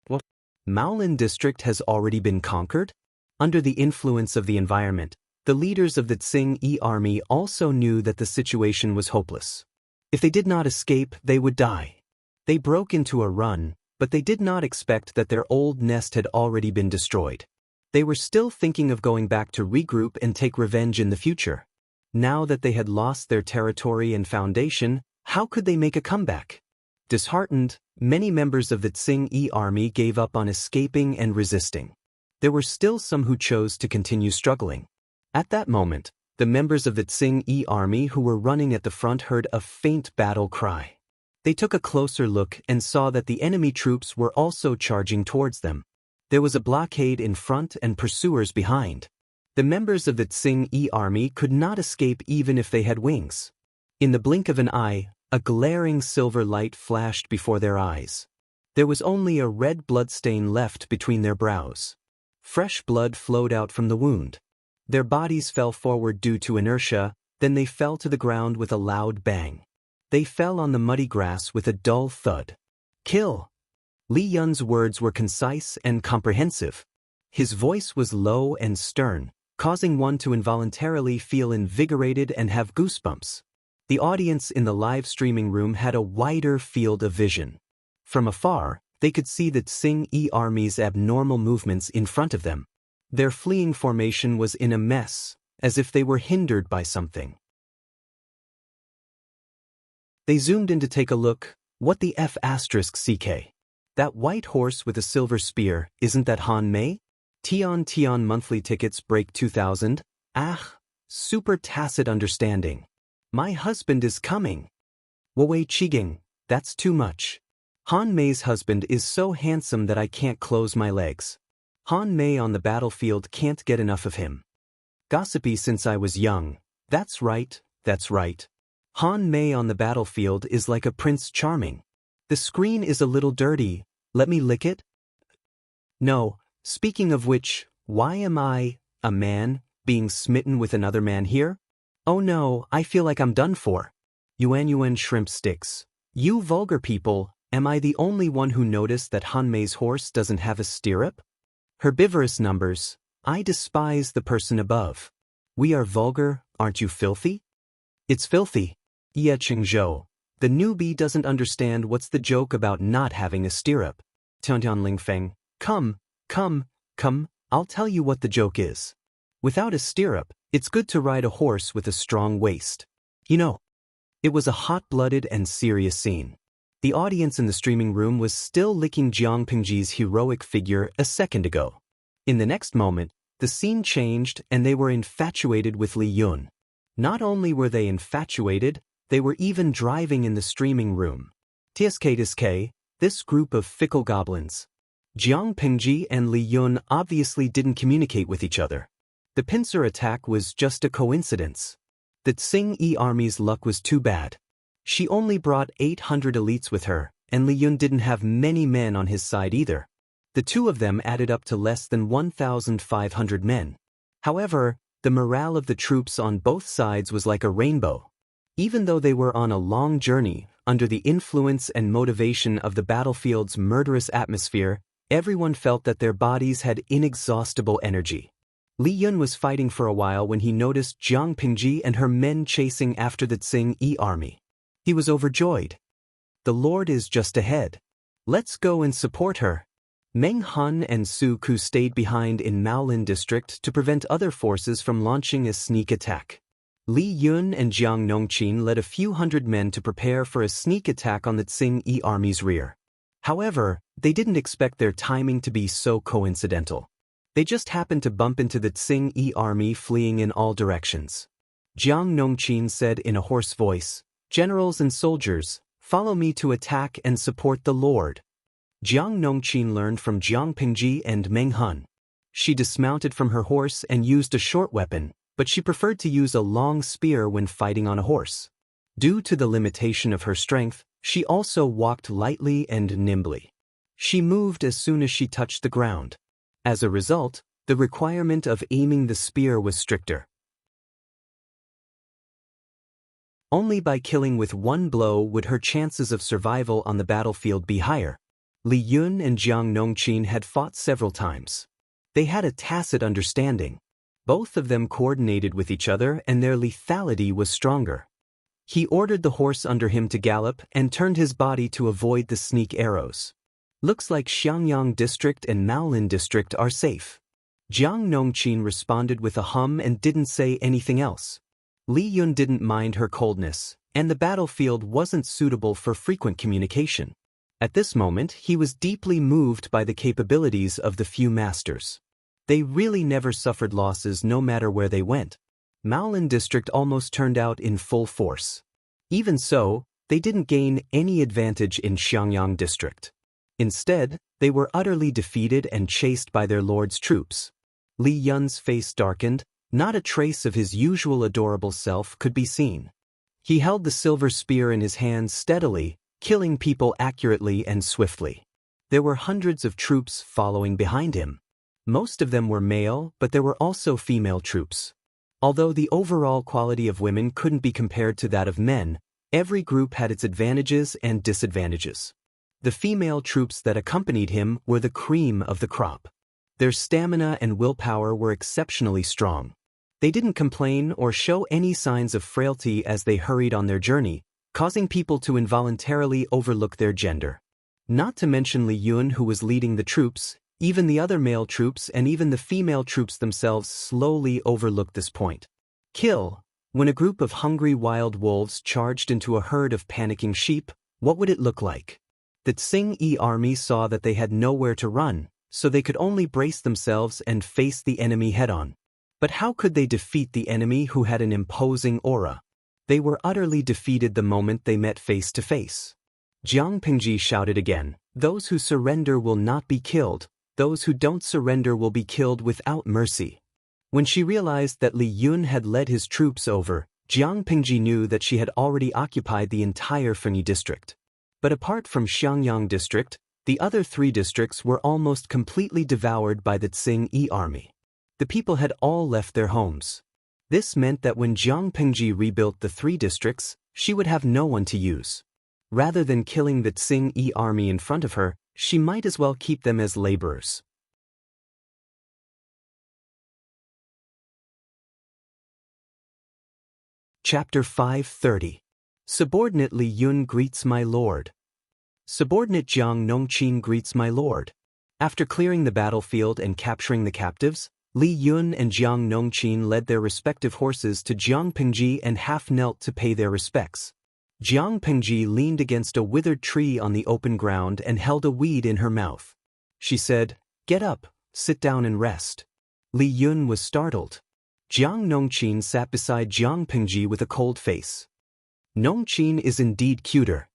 What? Maolin district has already been conquered? Under the influence of the environment, the leaders of the Tsing army also knew that the situation was hopeless. If they did not escape, they would die. They broke into a run, but they did not expect that their old nest had already been destroyed. They were still thinking of going back to regroup and take revenge in the future. Now that they had lost their territory and foundation, how could they make a comeback? Disheartened, many members of the Tsing army gave up on escaping and resisting. There were still some who chose to continue struggling. At that moment, the members of the Tsing army who were running at the front heard a faint battle cry. They took a closer look and saw that the enemy troops were also charging towards them. There was a blockade in front and pursuers behind. The members of the Tsing army could not escape even if they had wings. In the blink of an eye, a glaring silver light flashed before their eyes. There was only a red bloodstain left between their brows. Fresh blood flowed out from the wound. Their bodies fell forward due to inertia, then they fell to the ground with a loud bang. They fell on the muddy grass with a dull thud. "Kill!" Li Yun's words were concise and comprehensive. His voice was low and stern, causing one to involuntarily feel invigorated and have goosebumps. The audience in the live streaming room had a wider field of vision. From afar, they could see the Tsing army's abnormal movements in front of them. Their fleeing formation was in a mess, as if they were hindered by something. They zoomed in to take a look. What the F***CK? That white horse with a silver spear, isn't that Han Mei? Tian monthly tickets break 2,000. Ah, super tacit understanding. My husband is coming. Wei Qiging, that's too much. Han Mei's husband is so handsome that I can't close my legs. Han Mei on the battlefield can't get enough of him. Gossipy since I was young. That's right, that's right. Han Mei on the battlefield is like a Prince Charming. The screen is a little dirty. Let me lick it? No, speaking of which, why am I, a man, being smitten with another man here? Oh no, I feel like I'm done for. Yuan shrimp sticks. You vulgar people, am I the only one who noticed that Han Mei's horse doesn't have a stirrup? Herbivorous numbers, I despise the person above. We are vulgar, aren't you filthy? It's filthy. Ye Qingzhou. The newbie doesn't understand what's the joke about not having a stirrup. Tiantian Lingfeng. Come, I'll tell you what the joke is. Without a stirrup, it's good to ride a horse with a strong waist. You know. It was a hot-blooded and serious scene. The audience in the streaming room was still licking Jiang Pengji's heroic figure a second ago. In the next moment, the scene changed and they were infatuated with Li Yun. Not only were they infatuated, they were even driving in the streaming room. TSK, this group of fickle goblins. Jiang Pengji and Li Yun obviously didn't communicate with each other. The pincer attack was just a coincidence. The Tsing army's luck was too bad. She only brought 800 elites with her, and Li Yun didn't have many men on his side either. The two of them added up to less than 1,500 men. However, the morale of the troops on both sides was like a rainbow. Even though they were on a long journey, under the influence and motivation of the battlefield's murderous atmosphere, everyone felt that their bodies had inexhaustible energy. Li Yun was fighting for a while when he noticed Jiang Pengji and her men chasing after the Tsing army. He was overjoyed. The Lord is just ahead. Let's go and support her. Meng Han and Su Ku stayed behind in Maolin district to prevent other forces from launching a sneak attack. Li Yun and Jiang Nongqin led a few hundred men to prepare for a sneak attack on the Tsing army's rear. However, they didn't expect their timing to be so coincidental. They just happened to bump into the Tsing army fleeing in all directions. Jiang Nongqin said in a hoarse voice, "Generals and soldiers, follow me to attack and support the Lord." Jiang Nongqin learned from Jiang Pingji and Meng Hun. She dismounted from her horse and used a short weapon, but she preferred to use a long spear when fighting on a horse. Due to the limitation of her strength, she also walked lightly and nimbly. She moved as soon as she touched the ground. As a result, the requirement of aiming the spear was stricter. Only by killing with one blow would her chances of survival on the battlefield be higher. Li Yun and Jiang Nongqin had fought several times. They had a tacit understanding. Both of them coordinated with each other and their lethality was stronger. He ordered the horse under him to gallop and turned his body to avoid the sneak arrows. "Looks like Xiangyang District and Maolin District are safe." Jiang Nongqin responded with a hum and didn't say anything else. Li Yun didn't mind her coldness, and the battlefield wasn't suitable for frequent communication. At this moment, he was deeply moved by the capabilities of the few masters. They really never suffered losses no matter where they went. Maolin District almost turned out in full force. Even so, they didn't gain any advantage in Xiangyang District. Instead, they were utterly defeated and chased by their lord's troops. Li Yun's face darkened. Not a trace of his usual adorable self could be seen. He held the silver spear in his hands steadily, killing people accurately and swiftly. There were hundreds of troops following behind him. Most of them were male, but there were also female troops. Although the overall quality of women couldn't be compared to that of men, every group had its advantages and disadvantages. The female troops that accompanied him were the cream of the crop. Their stamina and willpower were exceptionally strong. They didn't complain or show any signs of frailty as they hurried on their journey, causing people to involuntarily overlook their gender. Not to mention Li Yun, who was leading the troops, even the other male troops and even the female troops themselves slowly overlooked this point. Kill. When a group of hungry wild wolves charged into a herd of panicking sheep, what would it look like? The Tsing army saw that they had nowhere to run, so they could only brace themselves and face the enemy head-on. But how could they defeat the enemy who had an imposing aura? They were utterly defeated the moment they met face to face. Jiang Pingji shouted again, "Those who surrender will not be killed. Those who don't surrender will be killed without mercy." When she realized that Li Yun had led his troops over, Jiang Pingji knew that she had already occupied the entire Fenyi district. But apart from Xiangyang district, the other three districts were almost completely devoured by the Tsing army. The people had all left their homes. This meant that when Jiang Pingji rebuilt the three districts, she would have no one to use. Rather than killing the Tsing army in front of her, she might as well keep them as laborers. Chapter 530. Subordinate Li Yun greets my lord. Subordinate Jiang Nongqin greets my lord. After clearing the battlefield and capturing the captives, Li Yun and Jiang Nongqin led their respective horses to Jiang Pingji and half-knelt to pay their respects. Jiang Pingji leaned against a withered tree on the open ground and held a weed in her mouth. She said, "Get up, sit down and rest." Li Yun was startled. Jiang Nongqin sat beside Jiang Pingji with a cold face. "Nongqin is indeed cuter.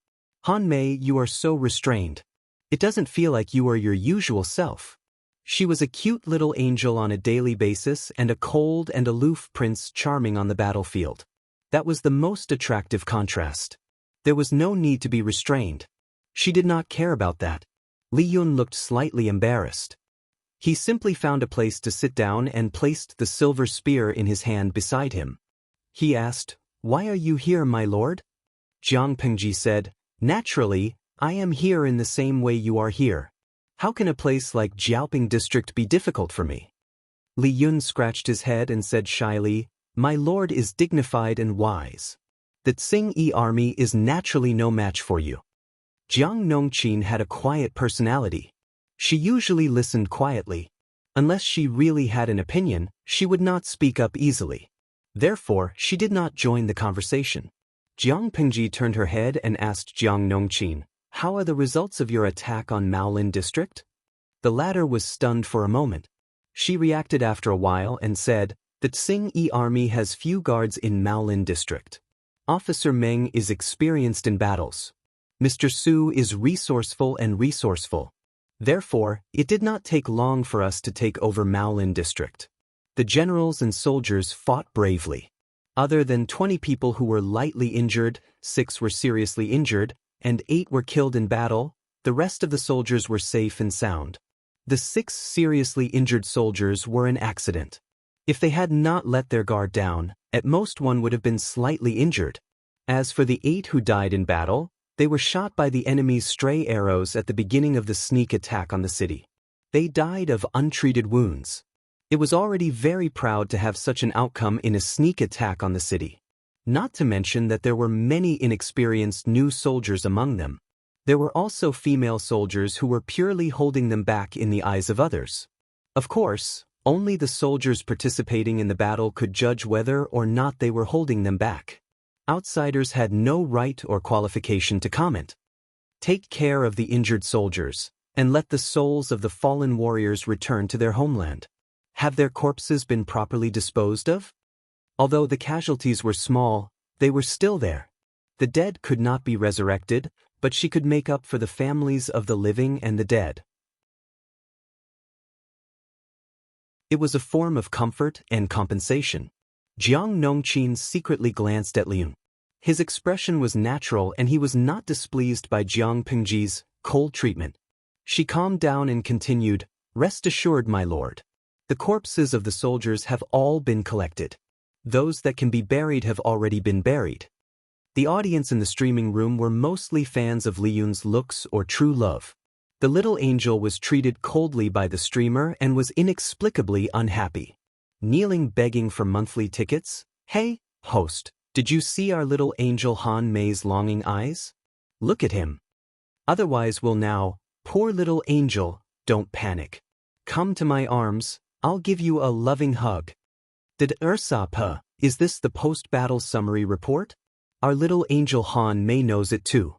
Han Mei, you are so restrained. It doesn't feel like you are your usual self." She was a cute little angel on a daily basis and a cold and aloof Prince Charming on the battlefield. That was the most attractive contrast. There was no need to be restrained. She did not care about that. Li Yun looked slightly embarrassed. He simply found a place to sit down and placed the silver spear in his hand beside him. He asked, "Why are you here, my lord?" Jiang Pingji said, "Naturally, I am here in the same way you are here. How can a place like Jiaoping District be difficult for me?" Li Yun scratched his head and said shyly, "My lord is dignified and wise. The Tsing army is naturally no match for you." Jiang Nongqin had a quiet personality. She usually listened quietly. Unless she really had an opinion, she would not speak up easily. Therefore, she did not join the conversation. Jiang Pingji turned her head and asked Jiang Nongqin, "How are the results of your attack on Maolin District?" The latter was stunned for a moment. She reacted after a while and said, "The Tsing-Yi army has few guards in Maolin district. Officer Meng is experienced in battles. Mr. Su is resourceful and resourceful. Therefore, it did not take long for us to take over Maolin district." The generals and soldiers fought bravely. Other than 20 people who were lightly injured, 6 were seriously injured, and 8 were killed in battle, the rest of the soldiers were safe and sound. The 6 seriously injured soldiers were an accident. If they had not let their guard down, at most one would have been slightly injured. As for the 8 who died in battle, they were shot by the enemy's stray arrows at the beginning of the sneak attack on the city. They died of untreated wounds. It was already very proud to have such an outcome in a sneak attack on the city. Not to mention that there were many inexperienced new soldiers among them. There were also female soldiers who were purely holding them back in the eyes of others. Of course, only the soldiers participating in the battle could judge whether or not they were holding them back. Outsiders had no right or qualification to comment. Take care of the injured soldiers, and let the souls of the fallen warriors return to their homeland. Have their corpses been properly disposed of? Although the casualties were small, they were still there. The dead could not be resurrected, but she could make up for the families of the living and the dead. It was a form of comfort and compensation. Jiang Nongqin secretly glanced at Liun. His expression was natural and he was not displeased by Jiang Pingji's cold treatment. She calmed down and continued, "Rest assured, my lord. The corpses of the soldiers have all been collected. Those that can be buried have already been buried." The audience in the streaming room were mostly fans of Liyun's looks or true love. The little angel was treated coldly by the streamer and was inexplicably unhappy. Kneeling begging for monthly tickets? "Hey, host, did you see our little angel Han Mei's longing eyes? Look at him. Otherwise we'll now, poor little angel, don't panic. Come to my arms, I'll give you a loving hug." Did Ursapa, is this the post-battle summary report? Our little angel Han Mei knows it too.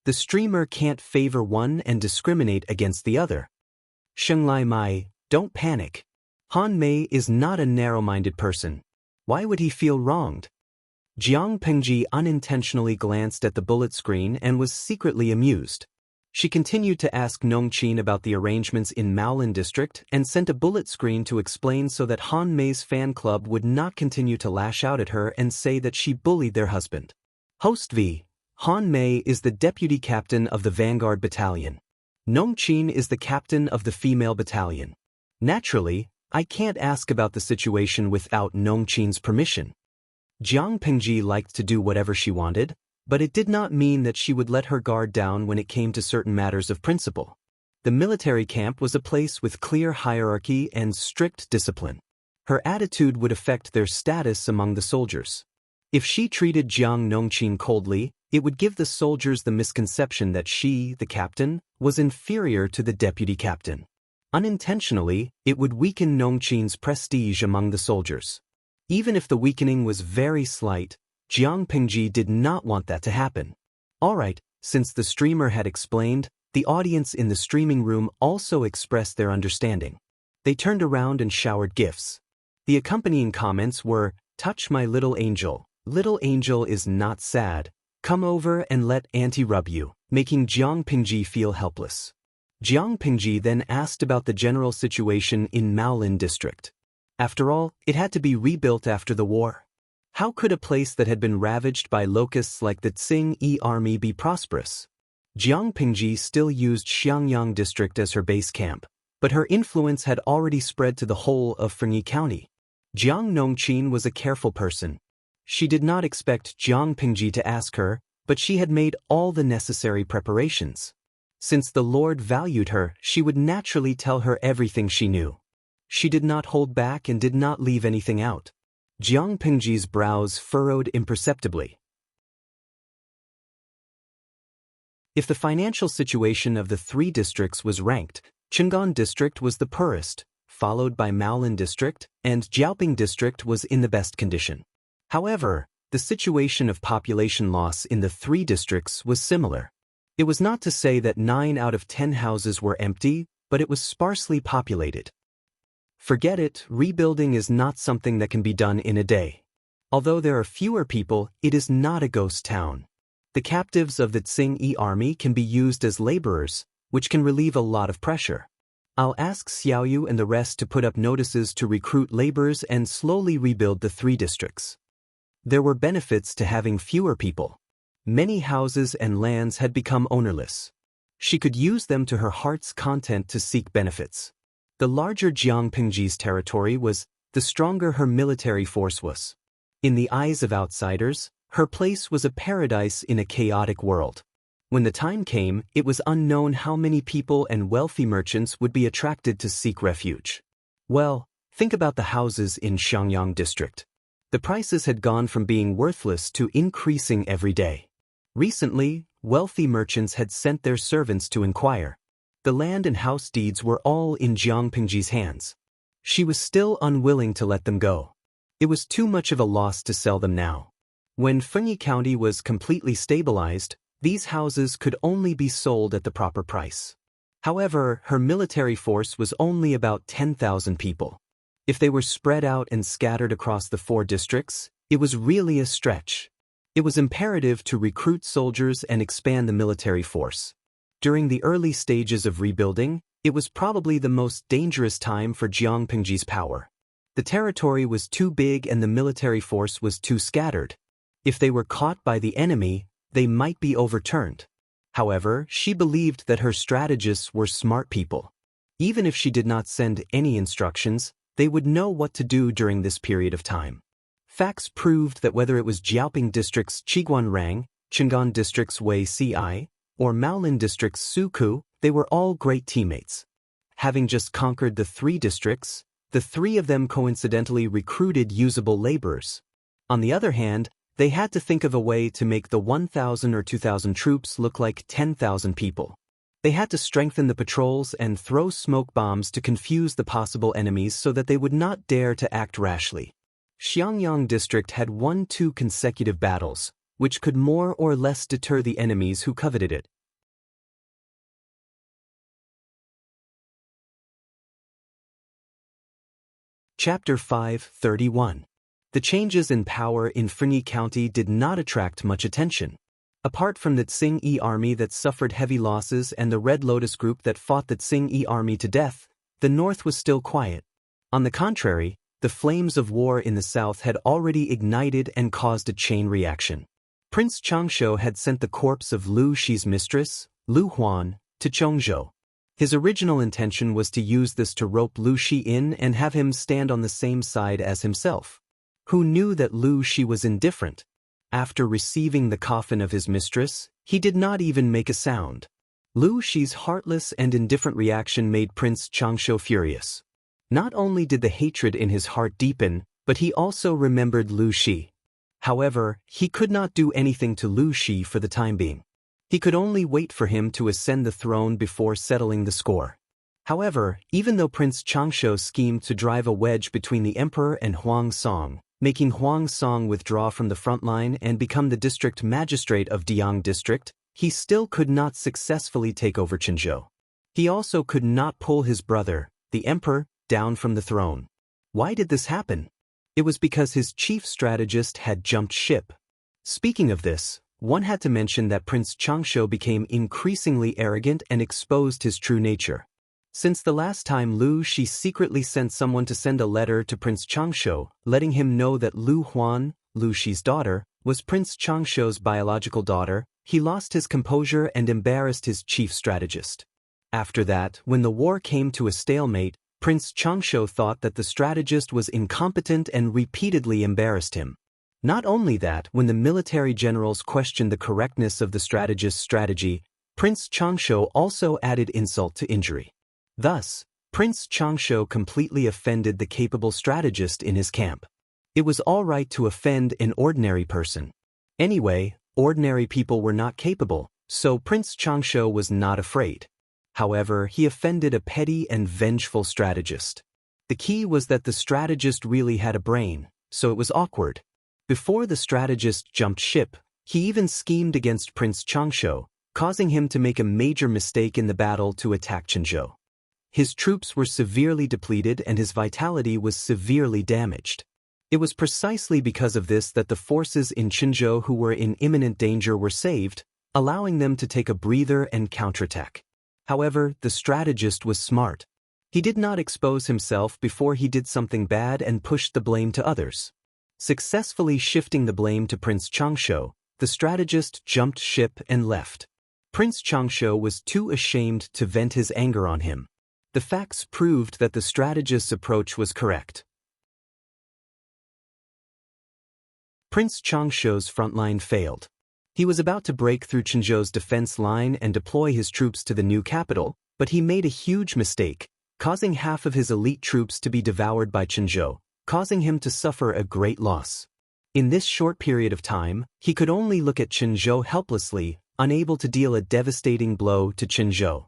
The streamer can't favor one and discriminate against the other. Shenglai Mai, don't panic. Han Mei is not a narrow-minded person. Why would he feel wronged? Jiang Pengji unintentionally glanced at the bullet screen and was secretly amused. She continued to ask Nongqin about the arrangements in Maolin district and sent a bullet screen to explain so that Han Mei's fan club would not continue to lash out at her and say that she bullied their husband. Host V. Han Mei is the deputy captain of the Vanguard Battalion. Nongqin is the captain of the female battalion. Naturally, I can't ask about the situation without Nongqin's permission. Jiang Pengji liked to do whatever she wanted, but it did not mean that she would let her guard down when it came to certain matters of principle. The military camp was a place with clear hierarchy and strict discipline. Her attitude would affect their status among the soldiers. If she treated Jiang Nongqin coldly, it would give the soldiers the misconception that she, the captain, was inferior to the deputy captain. Unintentionally, it would weaken Nongqin's prestige among the soldiers. Even if the weakening was very slight, Jiang Pengji did not want that to happen. Alright, since the streamer had explained, the audience in the streaming room also expressed their understanding. They turned around and showered gifts. The accompanying comments were, "Touch my little angel is not sad, come over and let auntie rub you," making Jiang Pengji feel helpless. Jiang Pengji then asked about the general situation in Maolin district. After all, it had to be rebuilt after the war. How could a place that had been ravaged by locusts like the Tsing-Yi army be prosperous? Jiang Pengji still used Xiangyang district as her base camp, but her influence had already spread to the whole of Fengyi County. Jiang Nongqin was a careful person. She did not expect Jiang Pengji to ask her, but she had made all the necessary preparations. Since the Lord valued her, she would naturally tell her everything she knew. She did not hold back and did not leave anything out. Jiang Pengji's brows furrowed imperceptibly. If the financial situation of the 3 districts was ranked, Chang'an district was the poorest, followed by Maolin district, and Jiaoping district was in the best condition. However, the situation of population loss in the 3 districts was similar. It was not to say that 9 out of 10 houses were empty, but it was sparsely populated. Forget it, rebuilding is not something that can be done in a day. Although there are fewer people, it is not a ghost town. The captives of the Tsing army can be used as laborers, which can relieve a lot of pressure. I'll ask Xiaoyu and the rest to put up notices to recruit laborers and slowly rebuild the 3 districts. There were benefits to having fewer people. Many houses and lands had become ownerless. She could use them to her heart's content to seek benefits. The larger Jiangpingji's territory was, the stronger her military force was. In the eyes of outsiders, her place was a paradise in a chaotic world. When the time came, it was unknown how many people and wealthy merchants would be attracted to seek refuge. Well, think about the houses in Xiangyang district. The prices had gone from being worthless to increasing every day. Recently, wealthy merchants had sent their servants to inquire. The land and house deeds were all in Jiang Pingji's hands. She was still unwilling to let them go. It was too much of a loss to sell them now. When Fengyi County was completely stabilized, these houses could only be sold at the proper price. However, her military force was only about 10,000 people. If they were spread out and scattered across the 4 districts, it was really a stretch. It was imperative to recruit soldiers and expand the military force. During the early stages of rebuilding, it was probably the most dangerous time for Jiang Pingji's power. The territory was too big and the military force was too scattered. If they were caught by the enemy, they might be overturned. However, she believed that her strategists were smart people. Even if she did not send any instructions, they would know what to do during this period of time. Facts proved that whether it was Jiaoping District's Qiguanrang, Qingan District's Wei Ci, or Maolin District's Suku, they were all great teammates. Having just conquered the 3 districts, the 3 of them coincidentally recruited usable laborers. On the other hand, they had to think of a way to make the 1,000 or 2,000 troops look like 10,000 people. They had to strengthen the patrols and throw smoke bombs to confuse the possible enemies so that they would not dare to act rashly. Xiangyang District had won 2 consecutive battles, which could more or less deter the enemies who coveted it. Chapter 5:31. The changes in power in Fengyi County did not attract much attention. Apart from the Tsing army that suffered heavy losses and the Red Lotus group that fought the Tsing army to death, the north was still quiet. On the contrary, the flames of war in the south had already ignited and caused a chain reaction. Prince Changsho had sent the corpse of Lu Shi's mistress, Lu Huan, to Chongzhou. His original intention was to use this to rope Lu Shi in and have him stand on the same side as himself. Who knew that Lu Shi was indifferent? After receiving the coffin of his mistress, he did not even make a sound. Lu Shi's heartless and indifferent reaction made Prince Changsho furious. Not only did the hatred in his heart deepen, but he also remembered Lu Shi. However, he could not do anything to Lu Shi for the time being. He could only wait for him to ascend the throne before settling the score. However, even though Prince Changsho schemed to drive a wedge between the emperor and Huang Song, making Huang Song withdraw from the front line and become the district magistrate of Diang District, he still could not successfully take over Qinzhou. He also could not pull his brother, the emperor, down from the throne. Why did this happen? It was because his chief strategist had jumped ship. Speaking of this, one had to mention that Prince Changsho became increasingly arrogant and exposed his true nature. Since the last time Lu Shi secretly sent someone to send a letter to Prince Changsho, letting him know that Lu Huan, Lu Shi's daughter, was Prince Changsho's biological daughter, he lost his composure and embarrassed his chief strategist. After that, when the war came to a stalemate, Prince Changsho thought that the strategist was incompetent and repeatedly embarrassed him. Not only that, when the military generals questioned the correctness of the strategist's strategy, Prince Changsho also added insult to injury. Thus, Prince Changsho completely offended the capable strategist in his camp. It was all right to offend an ordinary person. Anyway, ordinary people were not capable, so Prince Changsho was not afraid. However, he offended a petty and vengeful strategist. The key was that the strategist really had a brain, so it was awkward. Before the strategist jumped ship, he even schemed against Prince Changsho, causing him to make a major mistake in the battle to attack Qinzhou. his troops were severely depleted and his vitality was severely damaged. It was precisely because of this that the forces in Qinzhou who were in imminent danger were saved, allowing them to take a breather and counterattack. However, the strategist was smart. He did not expose himself before he did something bad and pushed the blame to others. Successfully shifting the blame to Prince Changshu, the strategist jumped ship and left. Prince Changshu was too ashamed to vent his anger on him. The facts proved that the strategist's approach was correct. Prince Changshu's front line failed. He was about to break through Qinzhou's defense line and deploy his troops to the new capital, but he made a huge mistake, causing half of his elite troops to be devoured by Qinzhou, causing him to suffer a great loss. In this short period of time, he could only look at Qinzhou helplessly, unable to deal a devastating blow to Qinzhou.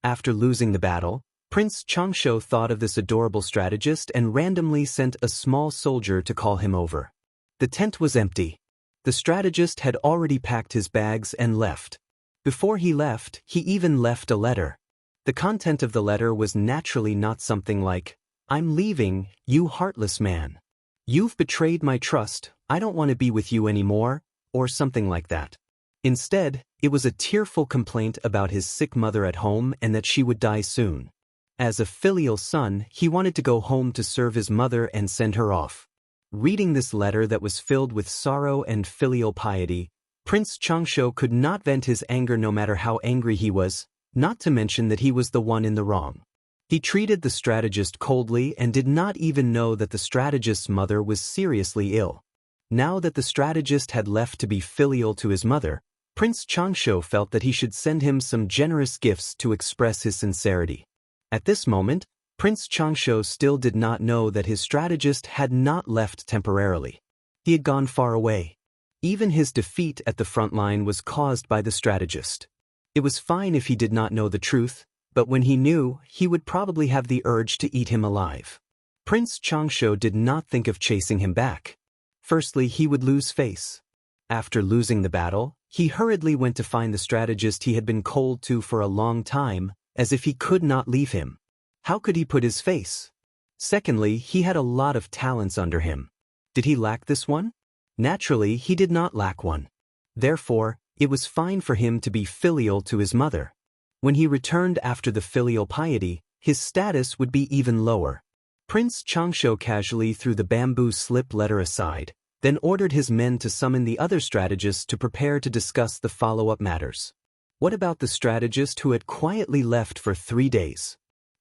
After losing the battle, Prince Changshu thought of this adorable strategist and randomly sent a small soldier to call him over. The tent was empty. The strategist had already packed his bags and left. Before he left, he even left a letter. The content of the letter was naturally not something like, "I'm leaving, you heartless man. You've betrayed my trust, I don't want to be with you anymore," or something like that. Instead, it was a tearful complaint about his sick mother at home and that she would die soon. As a filial son, he wanted to go home to serve his mother and send her off. Reading this letter that was filled with sorrow and filial piety, Prince Changshu could not vent his anger no matter how angry he was, not to mention that he was the one in the wrong. He treated the strategist coldly and did not even know that the strategist's mother was seriously ill. Now that the strategist had left to be filial to his mother, Prince Changshu felt that he should send him some generous gifts to express his sincerity. At this moment, Prince Changshu still did not know that his strategist had not left temporarily. He had gone far away. Even his defeat at the front line was caused by the strategist. It was fine if he did not know the truth, but when he knew, he would probably have the urge to eat him alive. Prince Changshu did not think of chasing him back. Firstly, he would lose face. After losing the battle, he hurriedly went to find the strategist he had been cold to for a long time, as if he could not leave him. How could he put his face? Secondly, he had a lot of talents under him. Did he lack this one? Naturally, he did not lack one. Therefore, it was fine for him to be filial to his mother. When he returned after the filial piety, his status would be even lower. Prince Changshu casually threw the bamboo slip letter aside, then ordered his men to summon the other strategists to prepare to discuss the follow-up matters. What about the strategist who had quietly left for 3 days?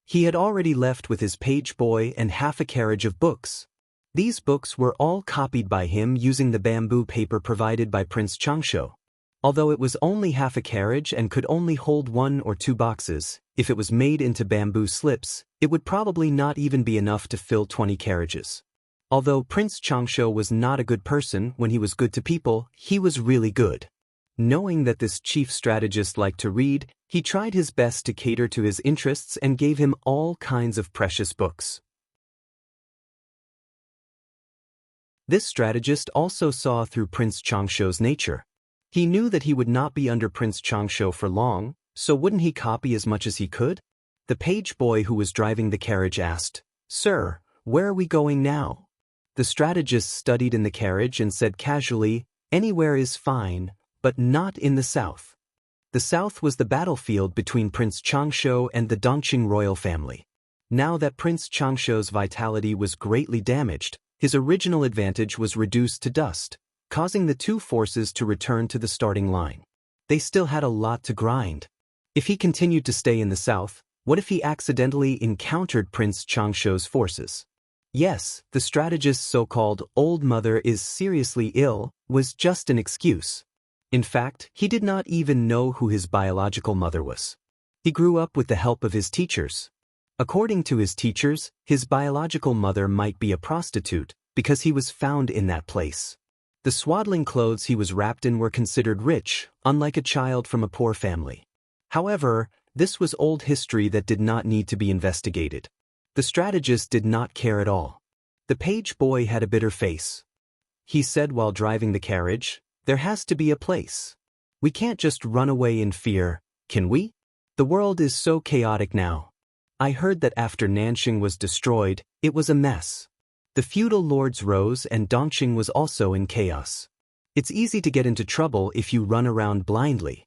He had already left with his page boy and half a carriage of books. These books were all copied by him using the bamboo paper provided by Prince Changshu. Although it was only half a carriage and could only hold 1 or 2 boxes, if it was made into bamboo slips, it would probably not even be enough to fill 20 carriages. Although Prince Changshu was not a good person when he was good to people, he was really good. Knowing that this chief strategist liked to read, he tried his best to cater to his interests and gave him all kinds of precious books. This strategist also saw through Prince Changshu's nature. He knew that he would not be under Prince Changshu for long, so wouldn't he copy as much as he could? The page boy who was driving the carriage asked, "Sir, where are we going now?" The strategist studied in the carriage and said casually, "Anywhere is fine, but not in the south." The south was the battlefield between Prince Changshu and the Dongqing royal family. Now that Prince Changshu's vitality was greatly damaged, his original advantage was reduced to dust, causing the two forces to return to the starting line. They still had a lot to grind. If he continued to stay in the south, what if he accidentally encountered Prince Changshu's forces? Yes, the strategist's so-called old mother is seriously ill was just an excuse. In fact, he did not even know who his biological mother was. He grew up with the help of his teachers. According to his teachers, his biological mother might be a prostitute because he was found in that place. The swaddling clothes he was wrapped in were considered rich, unlike a child from a poor family. However, this was old history that did not need to be investigated. The strategist did not care at all. The page boy had a bitter face. He said while driving the carriage, "There has to be a place. We can't just run away in fear, can we? The world is so chaotic now. I heard that after Nanxing was destroyed, it was a mess. The feudal lords rose and Dongqing was also in chaos. It's easy to get into trouble if you run around blindly.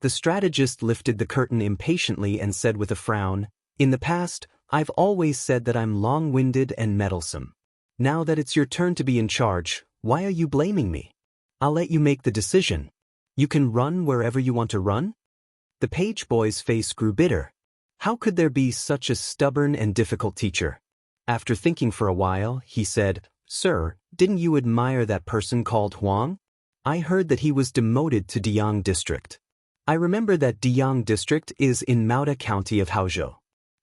The strategist lifted the curtain impatiently and said with a frown, "In the past, I've always said that I'm long-winded and meddlesome. Now that it's your turn to be in charge, why are you blaming me? I'll let you make the decision. You can run wherever you want to run?" The page boy's face grew bitter. How could there be such a stubborn and difficult teacher? After thinking for a while, he said, "Sir, didn't you admire that person called Huang? I heard that he was demoted to Diyang district. I remember that Diyang district is in Maota County of Haozhou.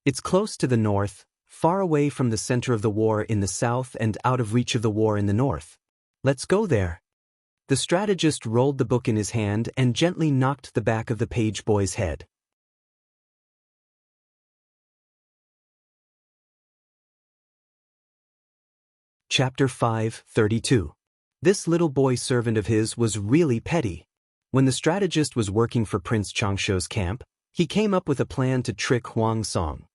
It's close to the north, far away from the center of the war in the south and out of reach of the war in the north. Let's go there." The strategist rolled the book in his hand and gently knocked the back of the page boy's head. Chapter 5:32. This little boy servant of his was really petty. When the strategist was working for Prince Changshuo's camp, he came up with a plan to trick Huang Song.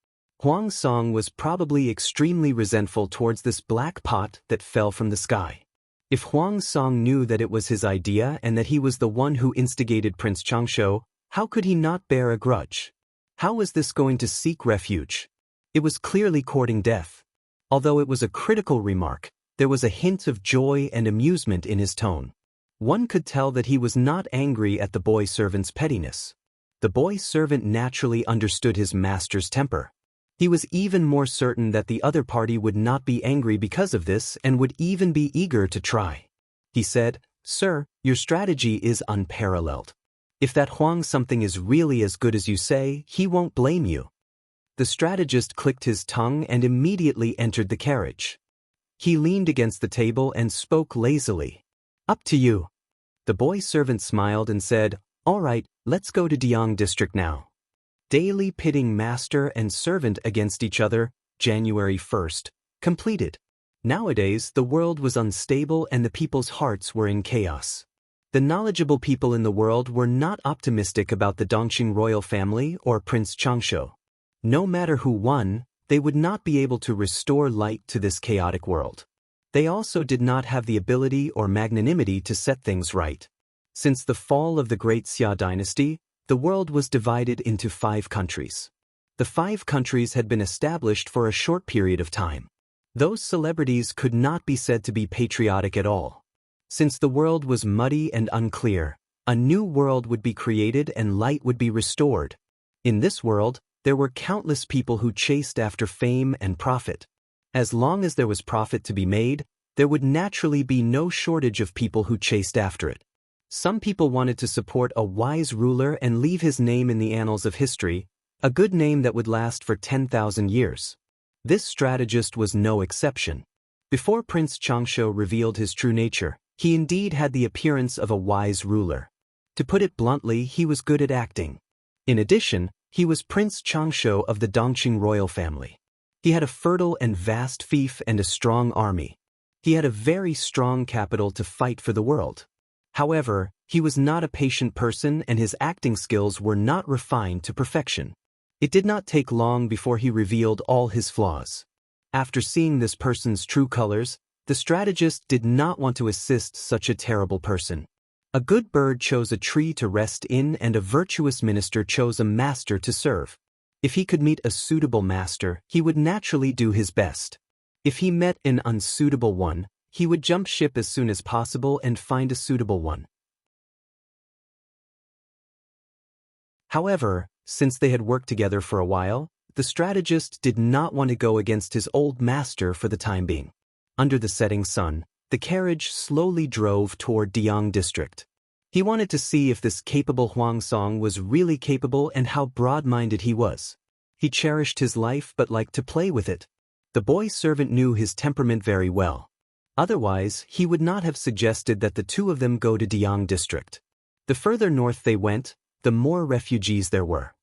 Huang Song was probably extremely resentful towards this black pot that fell from the sky. If Huang Song knew that it was his idea and that he was the one who instigated Prince Changshuo, how could he not bear a grudge? How was this going to seek refuge? It was clearly courting death. Although it was a critical remark, there was a hint of joy and amusement in his tone. One could tell that he was not angry at the boy servant's pettiness. The boy servant naturally understood his master's temper. He was even more certain that the other party would not be angry because of this and would even be eager to try. He said, "Sir, your strategy is unparalleled. If that Huang something is really as good as you say, he won't blame you." The strategist clicked his tongue and immediately entered the carriage. He leaned against the table and spoke lazily. "Up to you." The boy servant smiled and said, "All right, let's go to Diyang district now." Daily pitting master and servant against each other, January 1st, completed. Nowadays, the world was unstable and the people's hearts were in chaos. The knowledgeable people in the world were not optimistic about the Dongqing royal family or Prince Changshuo. No matter who won, they would not be able to restore light to this chaotic world. They also did not have the ability or magnanimity to set things right. Since the fall of the Great Xia dynasty, the world was divided into 5 countries. The 5 countries had been established for a short period of time. Those celebrities could not be said to be patriotic at all. Since the world was muddy and unclear, a new world would be created and light would be restored. In this world, there were countless people who chased after fame and profit. As long as there was profit to be made, there would naturally be no shortage of people who chased after it. Some people wanted to support a wise ruler and leave his name in the annals of history, a good name that would last for 10,000 years. This strategist was no exception. Before Prince Changshuo revealed his true nature, he indeed had the appearance of a wise ruler. To put it bluntly, he was good at acting. In addition, he was Prince Changshuo of the Dongqing royal family. He had a fertile and vast fief and a strong army. He had a very strong capital to fight for the world. However, he was not a patient person and his acting skills were not refined to perfection. It did not take long before he revealed all his flaws. After seeing this person's true colors, the strategist did not want to assist such a terrible person. A good bird chose a tree to rest in and a virtuous minister chose a master to serve. If he could meet a suitable master, he would naturally do his best. If he met an unsuitable one, he would jump ship as soon as possible and find a suitable one. However, since they had worked together for a while, the strategist did not want to go against his old master for the time being. Under the setting sun, the carriage slowly drove toward Diyang district. He wanted to see if this capable Huang Song was really capable and how broad-minded he was. He cherished his life but liked to play with it. The boy servant knew his temperament very well. Otherwise, he would not have suggested that the two of them go to Diyang district. The further north they went, the more refugees there were.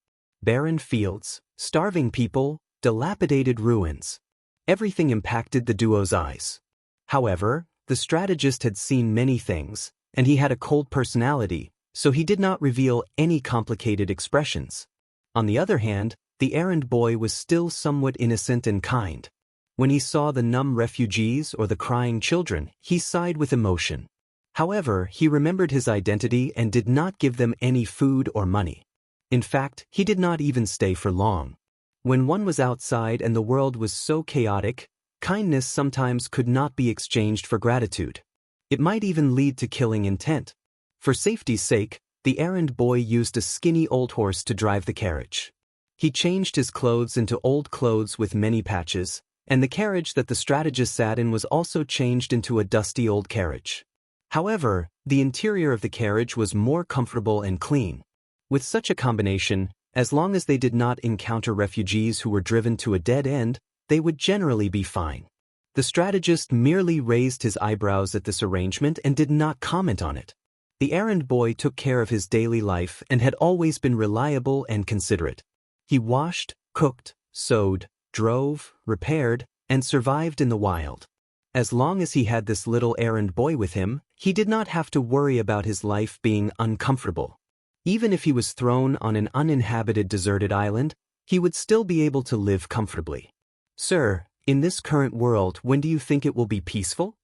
Barren fields, starving people, dilapidated ruins. Everything impacted the duo's eyes. However, the strategist had seen many things, and he had a cold personality, so he did not reveal any complicated expressions. On the other hand, The errand boy was still somewhat innocent and kind. When he saw the numb refugees or the crying children, he sighed with emotion. However, he remembered his identity and did not give them any food or money. In fact, he did not even stay for long. When one was outside and the world was so chaotic, kindness sometimes could not be exchanged for gratitude. It might even lead to killing intent. For safety's sake, the errand boy used a skinny old horse to drive the carriage. He changed his clothes into old clothes with many patches, and the carriage that the strategist sat in was also changed into a dusty old carriage. However, the interior of the carriage was more comfortable and clean. With such a combination, as long as they did not encounter refugees who were driven to a dead end, they would generally be fine. The strategist merely raised his eyebrows at this arrangement and did not comment on it. The errand boy took care of his daily life and had always been reliable and considerate. He washed, cooked, sewed, drove, repaired, and survived in the wild. As long as he had this little errand boy with him, he did not have to worry about his life being uncomfortable. Even if he was thrown on an uninhabited deserted island, he would still be able to live comfortably. "Sir, in this current world, when do you think it will be peaceful?"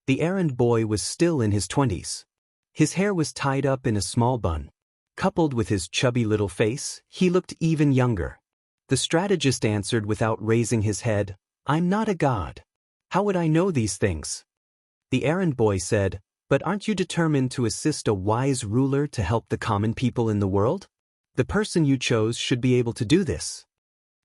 The errand boy was still in his 20s. His hair was tied up in a small bun. Coupled with his chubby little face, he looked even younger. The strategist answered without raising his head, "I'm not a god. How would I know these things?" The errand boy said, "But aren't you determined to assist a wise ruler to help the common people in the world? The person you chose should be able to do this."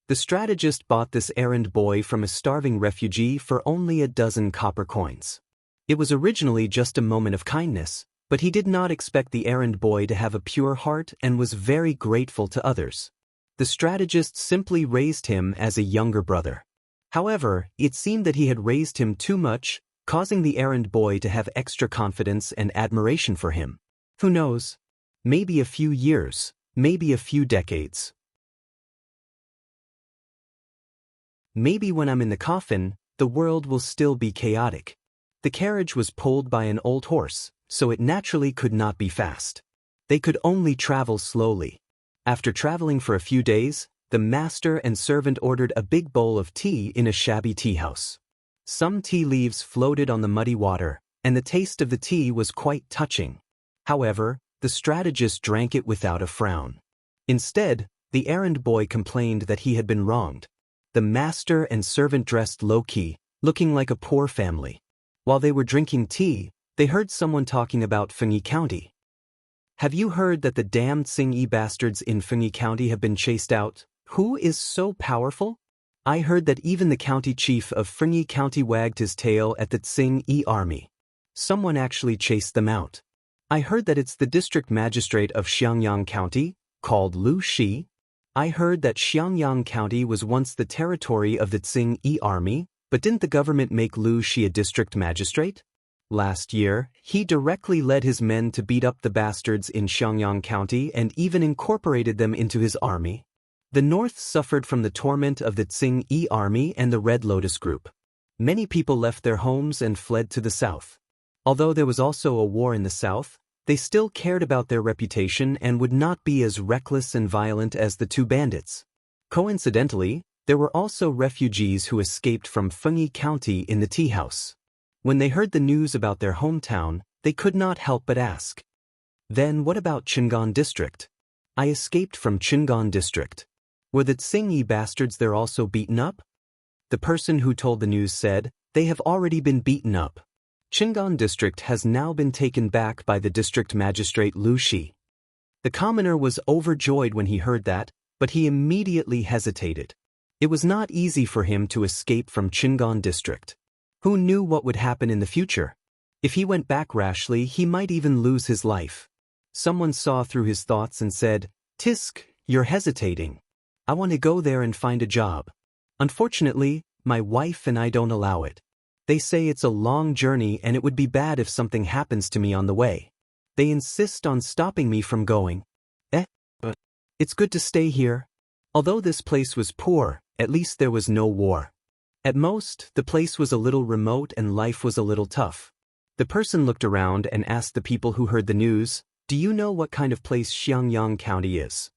The strategist bought this errand boy from a starving refugee for only a dozen copper coins. It was originally just a moment of kindness, but he did not expect the errand boy to have a pure heart and was very grateful to others. The strategist simply raised him as a younger brother. However, it seemed that he had raised him too much, causing the errand boy to have extra confidence and admiration for him. Who knows? Maybe a few years, maybe a few decades. Maybe when I'm in the coffin, the world will still be chaotic. The carriage was pulled by an old horse, so it naturally could not be fast. They could only travel slowly. After traveling for a few days, the master and servant ordered a big bowl of tea in a shabby tea house. Some tea leaves floated on the muddy water, and the taste of the tea was quite touching. However, the strategist drank it without a frown. Instead, the errand boy complained that he had been wronged. The master and servant dressed low-key, looking like a poor family. While they were drinking tea, they heard someone talking about Fengyi County. "Have you heard that the damned Xingyi bastards in Fengyi County have been chased out? Who is so powerful? I heard that even the county chief of Fengyi County wagged his tail at the Xingyi army. Someone actually chased them out. I heard that it's the district magistrate of Xiangyang County, called Lu Shi. I heard that Xiangyang County was once the territory of the Xingyi army, but didn't the government make Lu Shi a district magistrate? Last year, he directly led his men to beat up the bastards in Xiangyang County and even incorporated them into his army. The North suffered from the torment of the Xingyi army and the Red Lotus Group. Many people left their homes and fled to the South. Although there was also a war in the South, they still cared about their reputation and would not be as reckless and violent as the two bandits. Coincidentally, there were also refugees who escaped from Fengyi County in the tea house. When they heard the news about their hometown, they could not help but ask, "Then what about Qingan District?" "I escaped from Qingan District." "Were the Xingyi bastards there also beaten up?" The person who told the news said, "They have already been beaten up. Qingan District has now been taken back by the district magistrate Lu Shi." The commoner was overjoyed when he heard that, but he immediately hesitated. It was not easy for him to escape from Qingan District. Who knew what would happen in the future? If he went back rashly, he might even lose his life. Someone saw through his thoughts and said, "Tisk, you're hesitating. I want to go there and find a job. Unfortunately, my wife and I don't allow it. They say it's a long journey and it would be bad if something happens to me on the way. They insist on stopping me from going. But it's good to stay here. Although this place was poor, at least there was no war. At most, the place was a little remote and life was a little tough." The person looked around and asked the people who heard the news, "Do you know what kind of place Xiangyang County is?"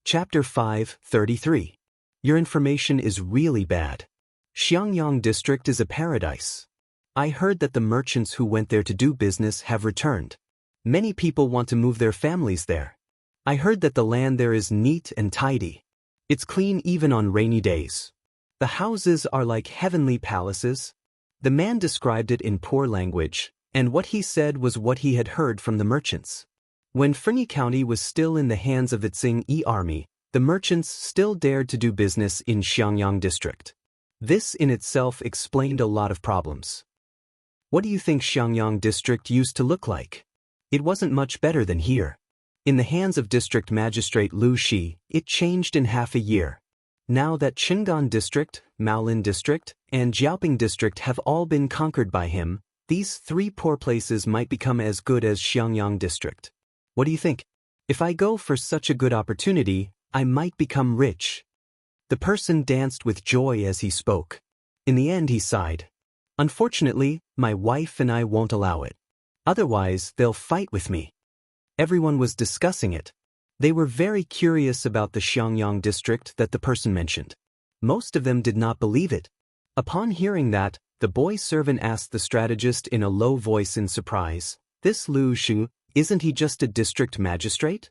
Chapter 5:33. Your information is really bad. Xiangyang district is a paradise. I heard that the merchants who went there to do business have returned. Many people want to move their families there. I heard that the land there is neat and tidy. It's clean even on rainy days. The houses are like heavenly palaces. The man described it in poor language, and what he said was what he had heard from the merchants. When Ferney County was still in the hands of the Tsing army, the merchants still dared to do business in Xiangyang district. This in itself explained a lot of problems. What do you think Xiangyang district used to look like? It wasn't much better than here. In the hands of District Magistrate Lu Shi, it changed in half a year. Now that Qingan district, Maolin district, and Jiaoping district have all been conquered by him, these three poor places might become as good as Xiangyang district. What do you think? If I go for such a good opportunity, I might become rich. The person danced with joy as he spoke. In the end he sighed. Unfortunately, my wife and I won't allow it. Otherwise, they'll fight with me. Everyone was discussing it. They were very curious about the Xiangyang district that the person mentioned. Most of them did not believe it. Upon hearing that, the boy servant asked the strategist in a low voice in surprise, "This Lu Shu, isn't he just a district magistrate?"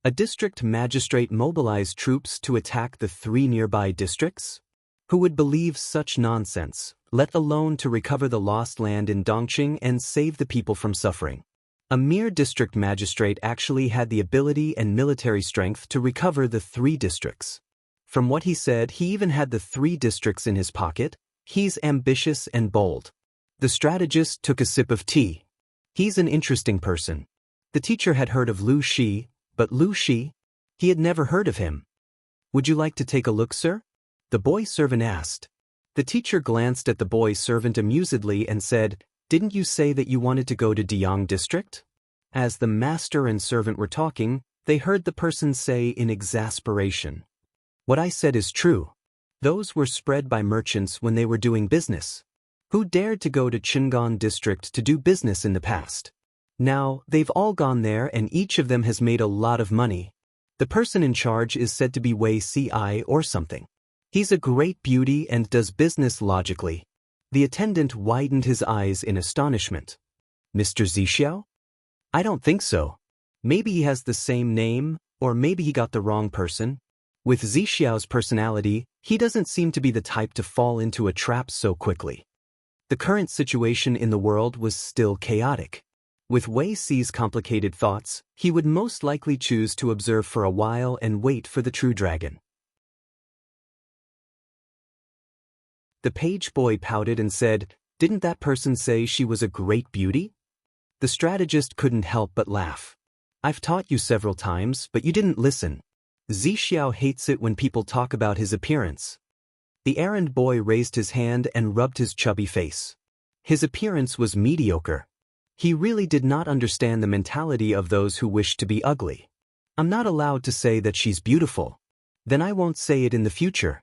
A district magistrate mobilized troops to attack the three nearby districts? Who would believe such nonsense, let alone to recover the lost land in Dongqing and save the people from suffering? A mere district magistrate actually had the ability and military strength to recover the three districts. From what he said, he even had the three districts in his pocket. He's ambitious and bold. The strategist took a sip of tea. He's an interesting person. The teacher had heard of Lu Shi, but Lu Shi? He had never heard of him. Would you like to take a look, sir? The boy servant asked. The teacher glanced at the boy servant amusedly and said, "Didn't you say that you wanted to go to Diang district?" As the master and servant were talking, they heard the person say in exasperation, "What I said is true. Those were spread by merchants when they were doing business. Who dared to go to Qingan district to do business in the past? Now, they've all gone there and each of them has made a lot of money. The person in charge is said to be Wei Ci or something. He's a great beauty and does business logically." The attendant widened his eyes in astonishment. "Mr. Zixiao? I don't think so. Maybe he has the same name, or maybe he got the wrong person. With Zixiao's personality, he doesn't seem to be the type to fall into a trap so quickly." The current situation in the world was still chaotic. With Wei Ci's complicated thoughts, he would most likely choose to observe for a while and wait for the true dragon. The page boy pouted and said, "Didn't that person say she was a great beauty?" The strategist couldn't help but laugh. "I've taught you several times, but you didn't listen. Zixiao hates it when people talk about his appearance." The errand boy raised his hand and rubbed his chubby face. His appearance was mediocre. He really did not understand the mentality of those who wish to be ugly. "I'm not allowed to say that she's beautiful. Then I won't say it in the future."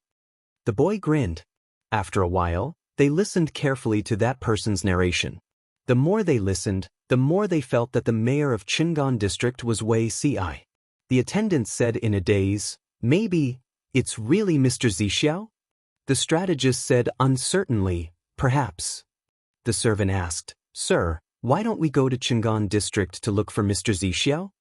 The boy grinned. After a while, they listened carefully to that person's narration. The more they listened, the more they felt that the mayor of Qingan district was Wei Ci. The attendant said in a daze, "Maybe, it's really Mr. Zixiao?" The strategist said uncertainly, "Perhaps." The servant asked, "Sir, why don't we go to Qingan district to look for Mr. Zixiao?"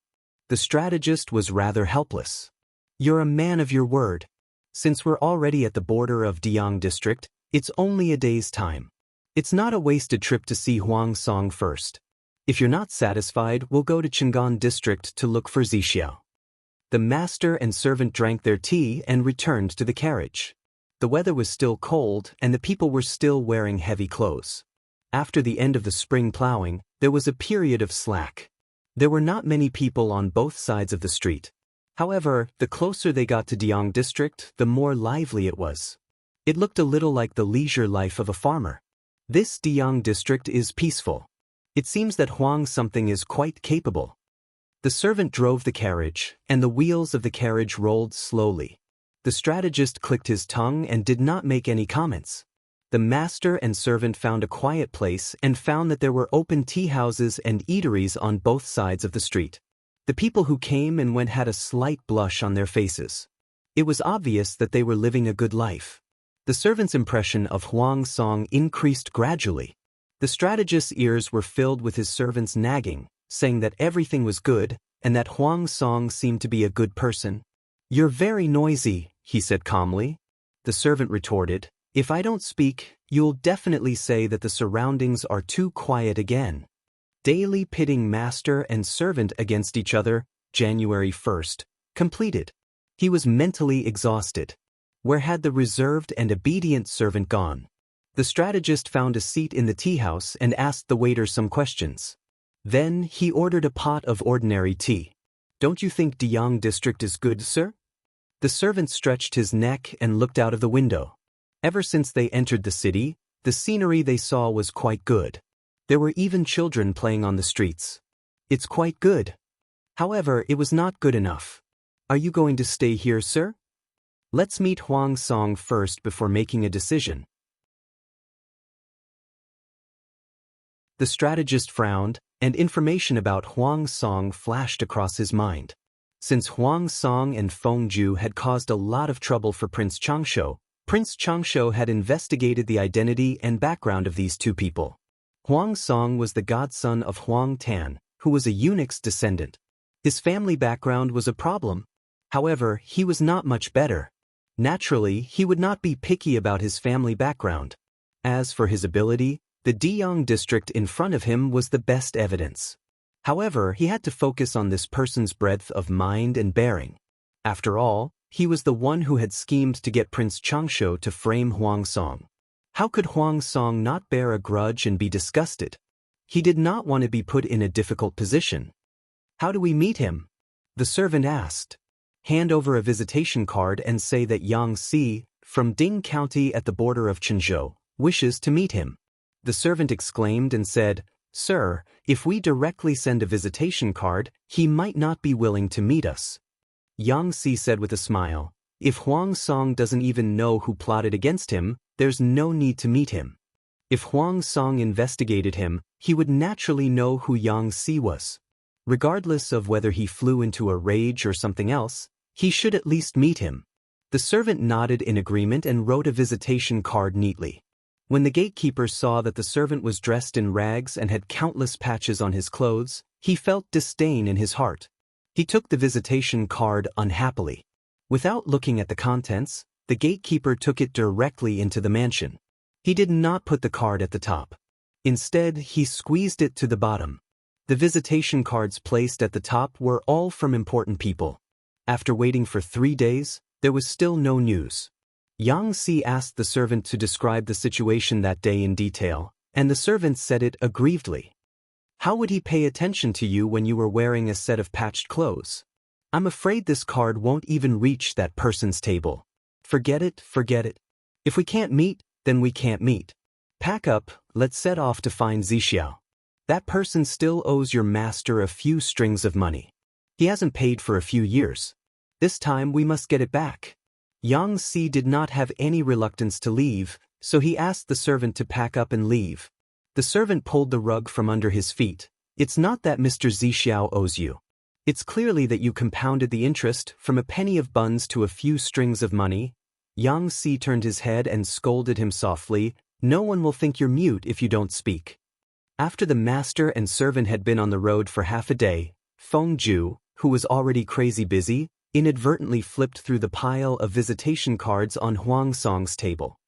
The strategist was rather helpless. "You're a man of your word. Since we're already at the border of Diang district, it's only a day's time. It's not a wasted trip to see Huang Song first. If you're not satisfied, we'll go to Qingan district to look for Zixiao." The master and servant drank their tea and returned to the carriage. The weather was still cold and the people were still wearing heavy clothes. After the end of the spring plowing, there was a period of slack. There were not many people on both sides of the street. However, the closer they got to Diang district, the more lively it was. It looked a little like the leisure life of a farmer. This Diang district is peaceful. It seems that Huang something is quite capable. The servant drove the carriage, and the wheels of the carriage rolled slowly. The strategist clicked his tongue and did not make any comments. The master and servant found a quiet place and found that there were open tea houses and eateries on both sides of the street. The people who came and went had a slight blush on their faces. It was obvious that they were living a good life. The servant's impression of Huang Song increased gradually. The strategist's ears were filled with his servant's nagging, saying that everything was good, and that Huang Song seemed to be a good person. "You're very noisy," he said calmly. The servant retorted, "If I don't speak, you'll definitely say that the surroundings are too quiet again." Daily pitting master and servant against each other, January 1st, completed. He was mentally exhausted. Where had the reserved and obedient servant gone? The strategist found a seat in the tea house and asked the waiter some questions. Then he ordered a pot of ordinary tea. "Don't you think Daoist district is good, sir?" The servant stretched his neck and looked out of the window. Ever since they entered the city, the scenery they saw was quite good. There were even children playing on the streets. "It's quite good. However, it was not good enough. Are you going to stay here, sir? Let's meet Huang Song first before making a decision." The strategist frowned, and information about Huang Song flashed across his mind. Since Huang Song and Feng Ju had caused a lot of trouble for Prince Changsho, Prince Changsho had investigated the identity and background of these two people. Huang Song was the godson of Huang Tan, who was a eunuch's descendant. His family background was a problem. However, he was not much better. Naturally, he would not be picky about his family background. As for his ability, the Daoist district in front of him was the best evidence. However, he had to focus on this person's breadth of mind and bearing. After all, he was the one who had schemed to get Prince Changsho to frame Huang Song. How could Huang Song not bear a grudge and be disgusted? He did not want to be put in a difficult position. "How do we meet him?" the servant asked. "Hand over a visitation card and say that Yang Si, from Ding County at the border of Chenzhou, wishes to meet him." The servant exclaimed and said, "Sir, if we directly send a visitation card, he might not be willing to meet us." Yang Si said with a smile, "If Huang Song doesn't even know who plotted against him, there's no need to meet him. If Huang Song investigated him, he would naturally know who Yang Si was. Regardless of whether he flew into a rage or something else, he should at least meet him." The servant nodded in agreement and wrote a visitation card neatly. When the gatekeeper saw that the servant was dressed in rags and had countless patches on his clothes, he felt disdain in his heart. He took the visitation card unhappily. Without looking at the contents, the gatekeeper took it directly into the mansion. He did not put the card at the top. Instead, he squeezed it to the bottom. The visitation cards placed at the top were all from important people. After waiting for 3 days, there was still no news. Yang Si asked the servant to describe the situation that day in detail, and the servant said it aggrievedly. "How would he pay attention to you when you were wearing a set of patched clothes? I'm afraid this card won't even reach that person's table. Forget it, forget it. If we can't meet, then we can't meet. Pack up, let's set off to find Zixiao. That person still owes your master a few strings of money. He hasn't paid for a few years. This time we must get it back." Yang Si did not have any reluctance to leave, so he asked the servant to pack up and leave. The servant pulled the rug from under his feet. "It's not that Mr. Zixiao owes you. It's clearly that you compounded the interest from a penny of buns to a few strings of money." Yang Si turned his head and scolded him softly, "No one will think you're mute if you don't speak." After the master and servant had been on the road for half a day, Feng Ju, who was already crazy busy, inadvertently flipped through the pile of visitation cards on Huang Song's table.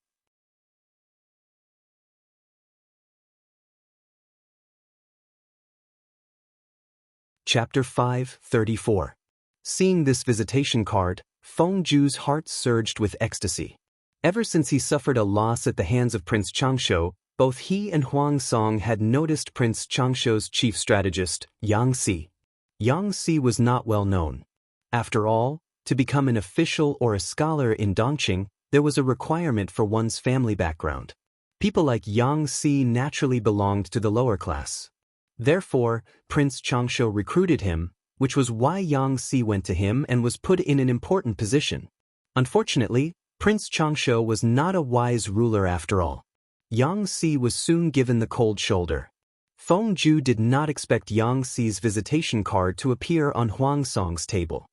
Chapter 5:34. Seeing this visitation card, Feng Ju's heart surged with ecstasy. Ever since he suffered a loss at the hands of Prince Changsho, both he and Huang Song had noticed Prince Changsho's chief strategist, Yang Si. Yang Si was not well known. After all, to become an official or a scholar in Dongqing, there was a requirement for one's family background. People like Yang Si naturally belonged to the lower class. Therefore, Prince Changsho recruited him, which was why Yang Si went to him and was put in an important position. Unfortunately, Prince Changsho was not a wise ruler after all. Yang Si was soon given the cold shoulder. Feng Zhu did not expect Yang Xi's visitation card to appear on Huang Song's table.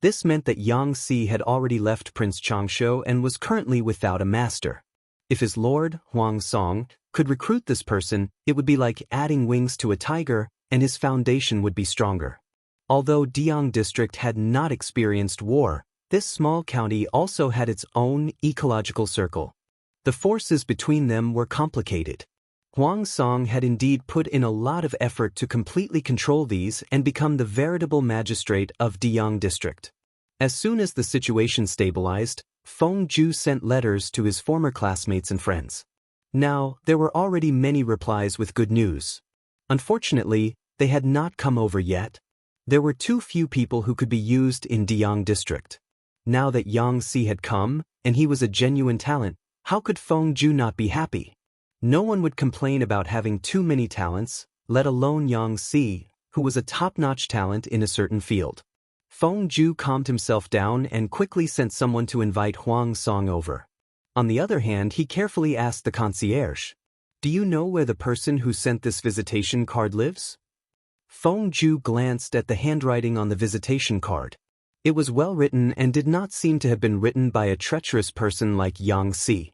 This meant that Yang Xi had already left Prince Changshu and was currently without a master. If his lord, Huang Song, could recruit this person, it would be like adding wings to a tiger, and his foundation would be stronger. Although Diang district had not experienced war, this small county also had its own ecological circle. The forces between them were complicated. Huang Song had indeed put in a lot of effort to completely control these and become the veritable magistrate of Diang district. As soon as the situation stabilized, Feng Zhu sent letters to his former classmates and friends. Now, there were already many replies with good news. Unfortunately, they had not come over yet. There were too few people who could be used in Diang district. Now that Yang Xi had come, and he was a genuine talent, how could Feng Zhu not be happy? No one would complain about having too many talents, let alone Yang Xi, who was a top-notch talent in a certain field. Feng Zhu calmed himself down and quickly sent someone to invite Huang Song over. On the other hand, he carefully asked the concierge, "Do you know where the person who sent this visitation card lives?" Feng Zhu glanced at the handwriting on the visitation card. It was well written and did not seem to have been written by a treacherous person like Yang Xi.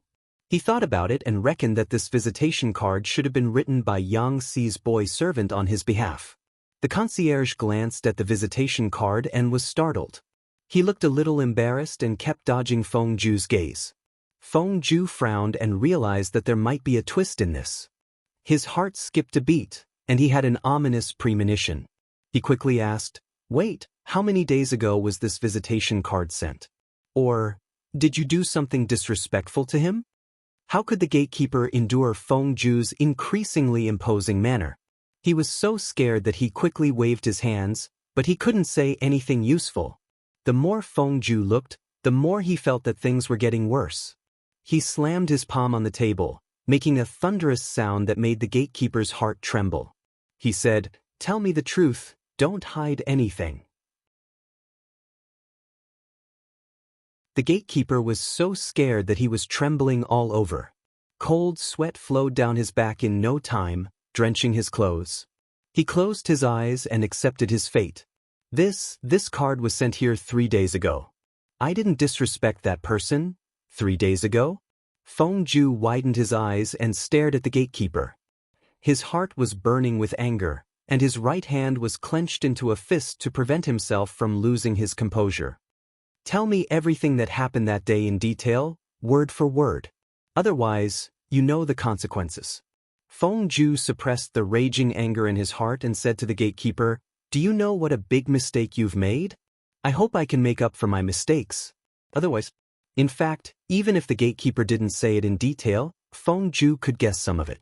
He thought about it and reckoned that this visitation card should have been written by Yang Xi's boy servant on his behalf. The concierge glanced at the visitation card and was startled. He looked a little embarrassed and kept dodging Feng Zhu's gaze. Feng Zhu frowned and realized that there might be a twist in this. His heart skipped a beat, and he had an ominous premonition. He quickly asked, "Wait, how many days ago was this visitation card sent? Or, did you do something disrespectful to him?" How could the gatekeeper endure Feng Zhu's increasingly imposing manner? He was so scared that he quickly waved his hands, but he couldn't say anything useful. The more Feng Zhu looked, the more he felt that things were getting worse. He slammed his palm on the table, making a thunderous sound that made the gatekeeper's heart tremble. He said, "Tell me the truth, don't hide anything." The gatekeeper was so scared that he was trembling all over. Cold sweat flowed down his back in no time, drenching his clothes. He closed his eyes and accepted his fate. This card was sent here 3 days ago. I didn't disrespect that person. 3 days ago? Feng Zhu widened his eyes and stared at the gatekeeper. His heart was burning with anger, and his right hand was clenched into a fist to prevent himself from losing his composure. "Tell me everything that happened that day in detail, word for word. Otherwise, you know the consequences." Feng Zhu suppressed the raging anger in his heart and said to the gatekeeper, "Do you know what a big mistake you've made? I hope I can make up for my mistakes. Otherwise..." In fact, even if the gatekeeper didn't say it in detail, Feng Zhu could guess some of it.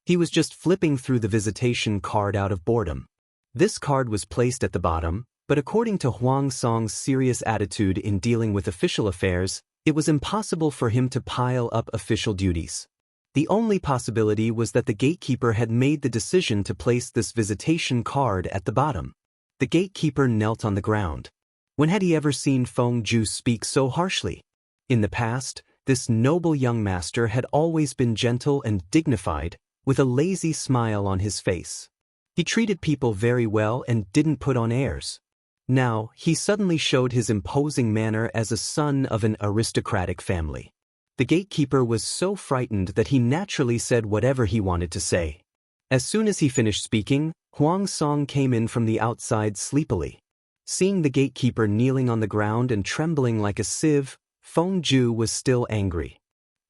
He was just flipping through the visitation card out of boredom. This card was placed at the bottom, but according to Huang Song's serious attitude in dealing with official affairs, it was impossible for him to pile up official duties. The only possibility was that the gatekeeper had made the decision to place this visitation card at the bottom. The gatekeeper knelt on the ground. When had he ever seen Feng Zhu speak so harshly? In the past, this noble young master had always been gentle and dignified, with a lazy smile on his face. He treated people very well and didn't put on airs. Now, he suddenly showed his imposing manner as a son of an aristocratic family. The gatekeeper was so frightened that he naturally said whatever he wanted to say. As soon as he finished speaking, Huang Song came in from the outside sleepily. Seeing the gatekeeper kneeling on the ground and trembling like a sieve, Feng Zhu was still angry.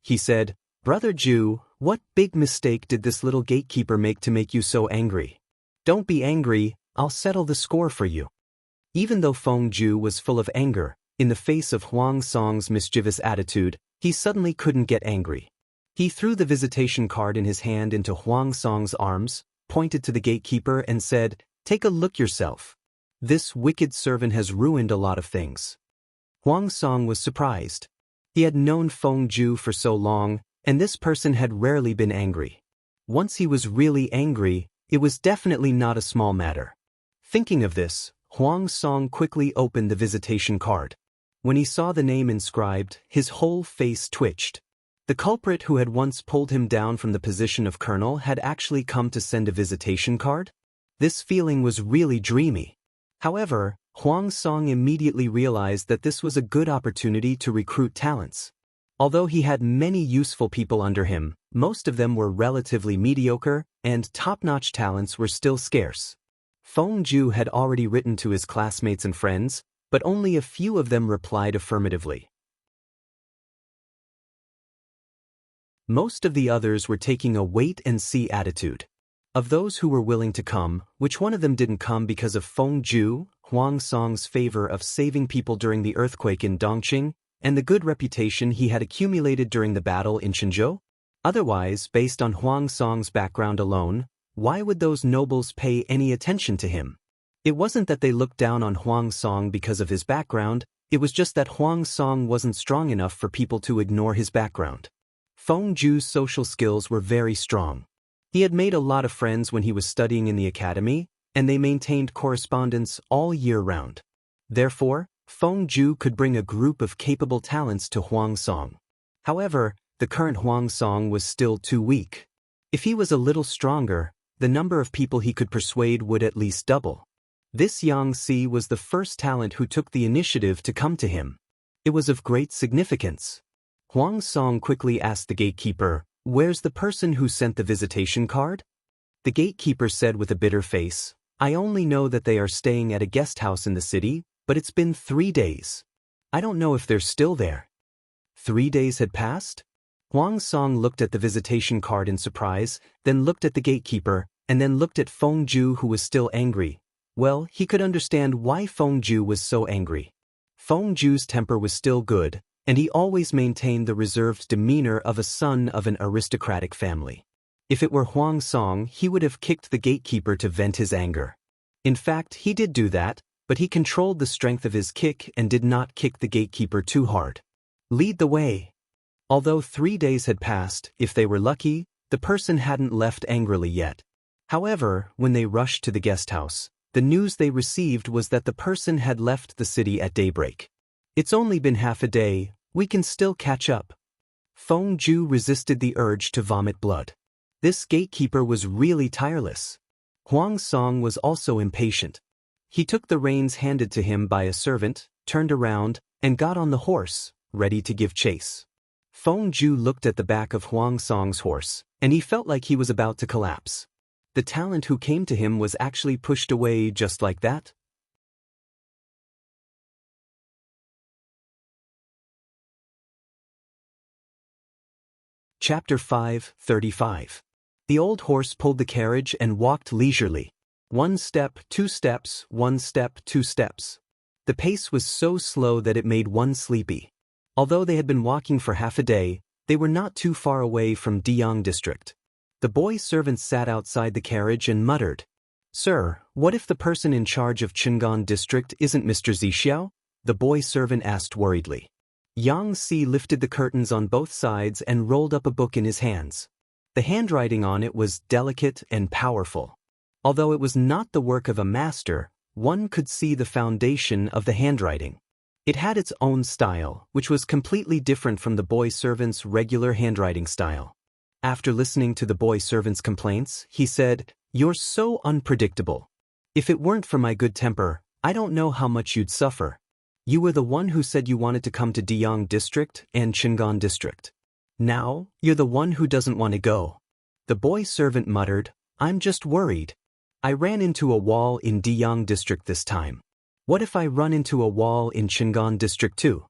He said, "Brother Zhu, what big mistake did this little gatekeeper make to make you so angry? Don't be angry, I'll settle the score for you." Even though Feng Zhu was full of anger, in the face of Huang Song's mischievous attitude, he suddenly couldn't get angry. He threw the visitation card in his hand into Huang Song's arms, pointed to the gatekeeper and said, "Take a look yourself. This wicked servant has ruined a lot of things." Huang Song was surprised. He had known Feng Zhu for so long, and this person had rarely been angry. Once he was really angry, it was definitely not a small matter. Thinking of this, Huang Song quickly opened the visitation card. When he saw the name inscribed, his whole face twitched. The culprit who had once pulled him down from the position of colonel had actually come to send a visitation card? This feeling was really dreamy. However, Huang Song immediately realized that this was a good opportunity to recruit talents. Although he had many useful people under him, most of them were relatively mediocre, and top-notch talents were still scarce. Feng Ju had already written to his classmates and friends, but only a few of them replied affirmatively. Most of the others were taking a wait-and-see attitude. Of those who were willing to come, which one of them didn't come because of Feng Ju, Huang Song's favor of saving people during the earthquake in Dongqing, and the good reputation he had accumulated during the battle in Chenzhou? Otherwise, based on Huang Song's background alone, why would those nobles pay any attention to him? It wasn't that they looked down on Huang Song because of his background, it was just that Huang Song wasn't strong enough for people to ignore his background. Feng Ju's social skills were very strong. He had made a lot of friends when he was studying in the academy, and they maintained correspondence all year round. Therefore, Feng Ju could bring a group of capable talents to Huang Song. However, the current Huang Song was still too weak. If he was a little stronger, the number of people he could persuade would at least double. This Yang Si was the first talent who took the initiative to come to him. It was of great significance. Huang Song quickly asked the gatekeeper, "Where's the person who sent the visitation card?" The gatekeeper said with a bitter face, "I only know that they are staying at a guest house in the city, but it's been 3 days. I don't know if they're still there." 3 days had passed? Huang Song looked at the visitation card in surprise, then looked at the gatekeeper, and then looked at Feng Ju, who was still angry. Well, he could understand why Feng Ju was so angry. Feng Ju's temper was still good, and he always maintained the reserved demeanor of a son of an aristocratic family. If it were Huang Song, he would have kicked the gatekeeper to vent his anger. In fact, he did do that, but he controlled the strength of his kick and did not kick the gatekeeper too hard. "Lead the way." Although 3 days had passed, if they were lucky, the person hadn't left angrily yet. However, when they rushed to the guest house, the news they received was that the person had left the city at daybreak. "It's only been half a day, we can still catch up." Feng Ju resisted the urge to vomit blood. This gatekeeper was really tireless. Huang Song was also impatient. He took the reins handed to him by a servant, turned around, and got on the horse, ready to give chase. Feng Ju looked at the back of Huang Song's horse, and he felt like he was about to collapse. The talent who came to him was actually pushed away just like that. Chapter 5:35. The old horse pulled the carriage and walked leisurely. 1 step, 2 steps, 1 step, 2 steps. The pace was so slow that it made one sleepy. Although they had been walking for half a day, they were not too far away from Diyang district. The boy servant sat outside the carriage and muttered, "Sir, what if the person in charge of Qingan district isn't Mr. Zixiao?" the boy servant asked worriedly. Yang Si lifted the curtains on both sides and rolled up a book in his hands. The handwriting on it was delicate and powerful. Although it was not the work of a master, one could see the foundation of the handwriting. It had its own style, which was completely different from the boy servant's regular handwriting style. After listening to the boy servant's complaints, he said, "You're so unpredictable. If it weren't for my good temper, I don't know how much you'd suffer. You were the one who said you wanted to come to Diyang district and Qingan district. Now, you're the one who doesn't want to go." The boy servant muttered, "I'm just worried. I ran into a wall in Diyang district this time. What if I run into a wall in Qingan district too?"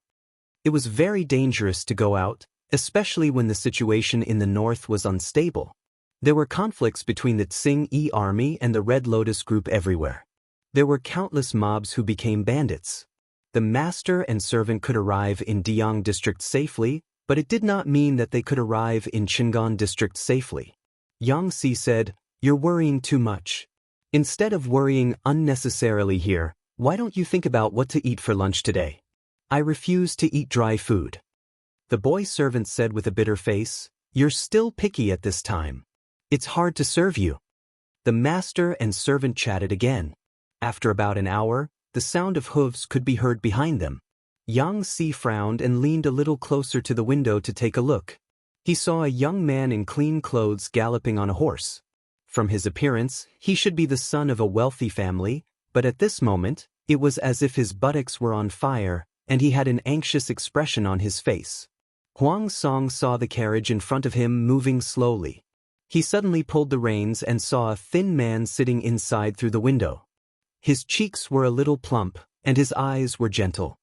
It was very dangerous to go out, especially when the situation in the north was unstable. There were conflicts between the Tsing-Yi army and the Red Lotus group everywhere. There were countless mobs who became bandits. The master and servant could arrive in Diyang district safely, but it did not mean that they could arrive in Qingan district safely. Yang Si said, "You're worrying too much. Instead of worrying unnecessarily here, why don't you think about what to eat for lunch today?" "I refuse to eat dry food." The boy servant said with a bitter face, "You're still picky at this time. It's hard to serve you." The master and servant chatted again. After about an hour, the sound of hooves could be heard behind them. Yang Si frowned and leaned a little closer to the window to take a look. He saw a young man in clean clothes galloping on a horse. From his appearance, he should be the son of a wealthy family, but at this moment, it was as if his buttocks were on fire, and he had an anxious expression on his face. Huang Song saw the carriage in front of him moving slowly. He suddenly pulled the reins and saw a thin man sitting inside through the window. His cheeks were a little plump, and his eyes were gentle.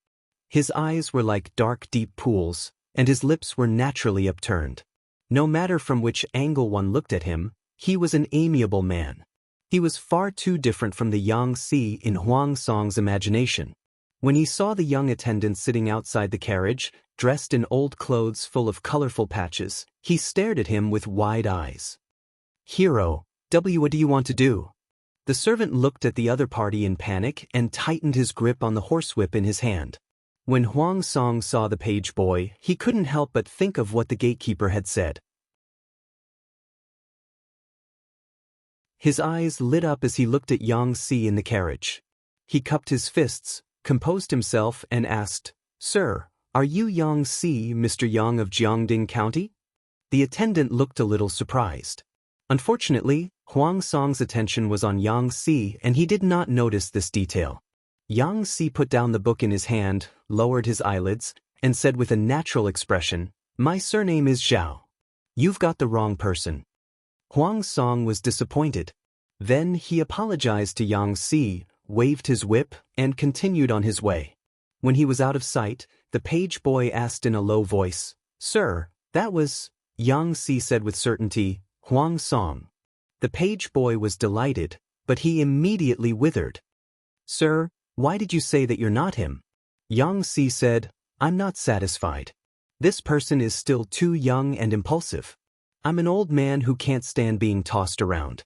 His eyes were like dark, deep pools, and his lips were naturally upturned. No matter from which angle one looked at him, he was an amiable man. He was far too different from the Yang Si in Huang Song's imagination. When he saw the young attendant sitting outside the carriage, dressed in old clothes full of colorful patches, he stared at him with wide eyes. "Hero, what do you want to do?" The servant looked at the other party in panic and tightened his grip on the horsewhip in his hand. When Huang Song saw the page boy, he couldn't help but think of what the gatekeeper had said. His eyes lit up as he looked at Yang Si in the carriage. He cupped his fists, composed himself, and asked, "Sir, are you Yang Si, Mr. Yang of Jiangding County?" The attendant looked a little surprised. Unfortunately, Huang Song's attention was on Yang Si and he did not notice this detail. Yang Si put down the book in his hand, lowered his eyelids, and said with a natural expression, "My surname is Zhao. You've got the wrong person." Huang Song was disappointed. Then he apologized to Yang Si, waved his whip, and continued on his way. When he was out of sight, the page boy asked in a low voice, "Sir, that was—" Yang Si said with certainty, "Huang Song." The page boy was delighted, but he immediately withered. "Sir, why did you say that you're not him?" Yang Si said, "I'm not satisfied. This person is still too young and impulsive. I'm an old man who can't stand being tossed around."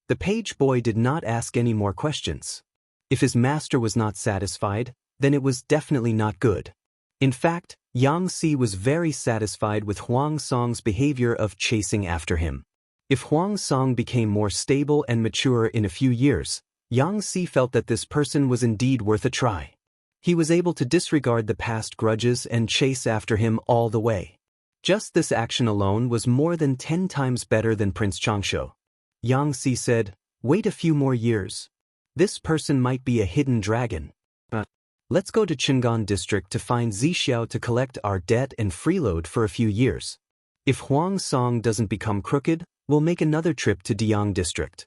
The page boy did not ask any more questions. If his master was not satisfied, then it was definitely not good. In fact, Yang Si was very satisfied with Huang Song's behavior of chasing after him. If Huang Song became more stable and mature in a few years, Yang Si felt that this person was indeed worth a try. He was able to disregard the past grudges and chase after him all the way. Just this action alone was more than 10 times better than Prince Changshu. Yang Si said, "Wait a few more years. This person might be a hidden dragon. Let's go to Qingan district to find Zixiao to collect our debt and freeload for a few years. If Huang Song doesn't become crooked, we'll make another trip to Diang district."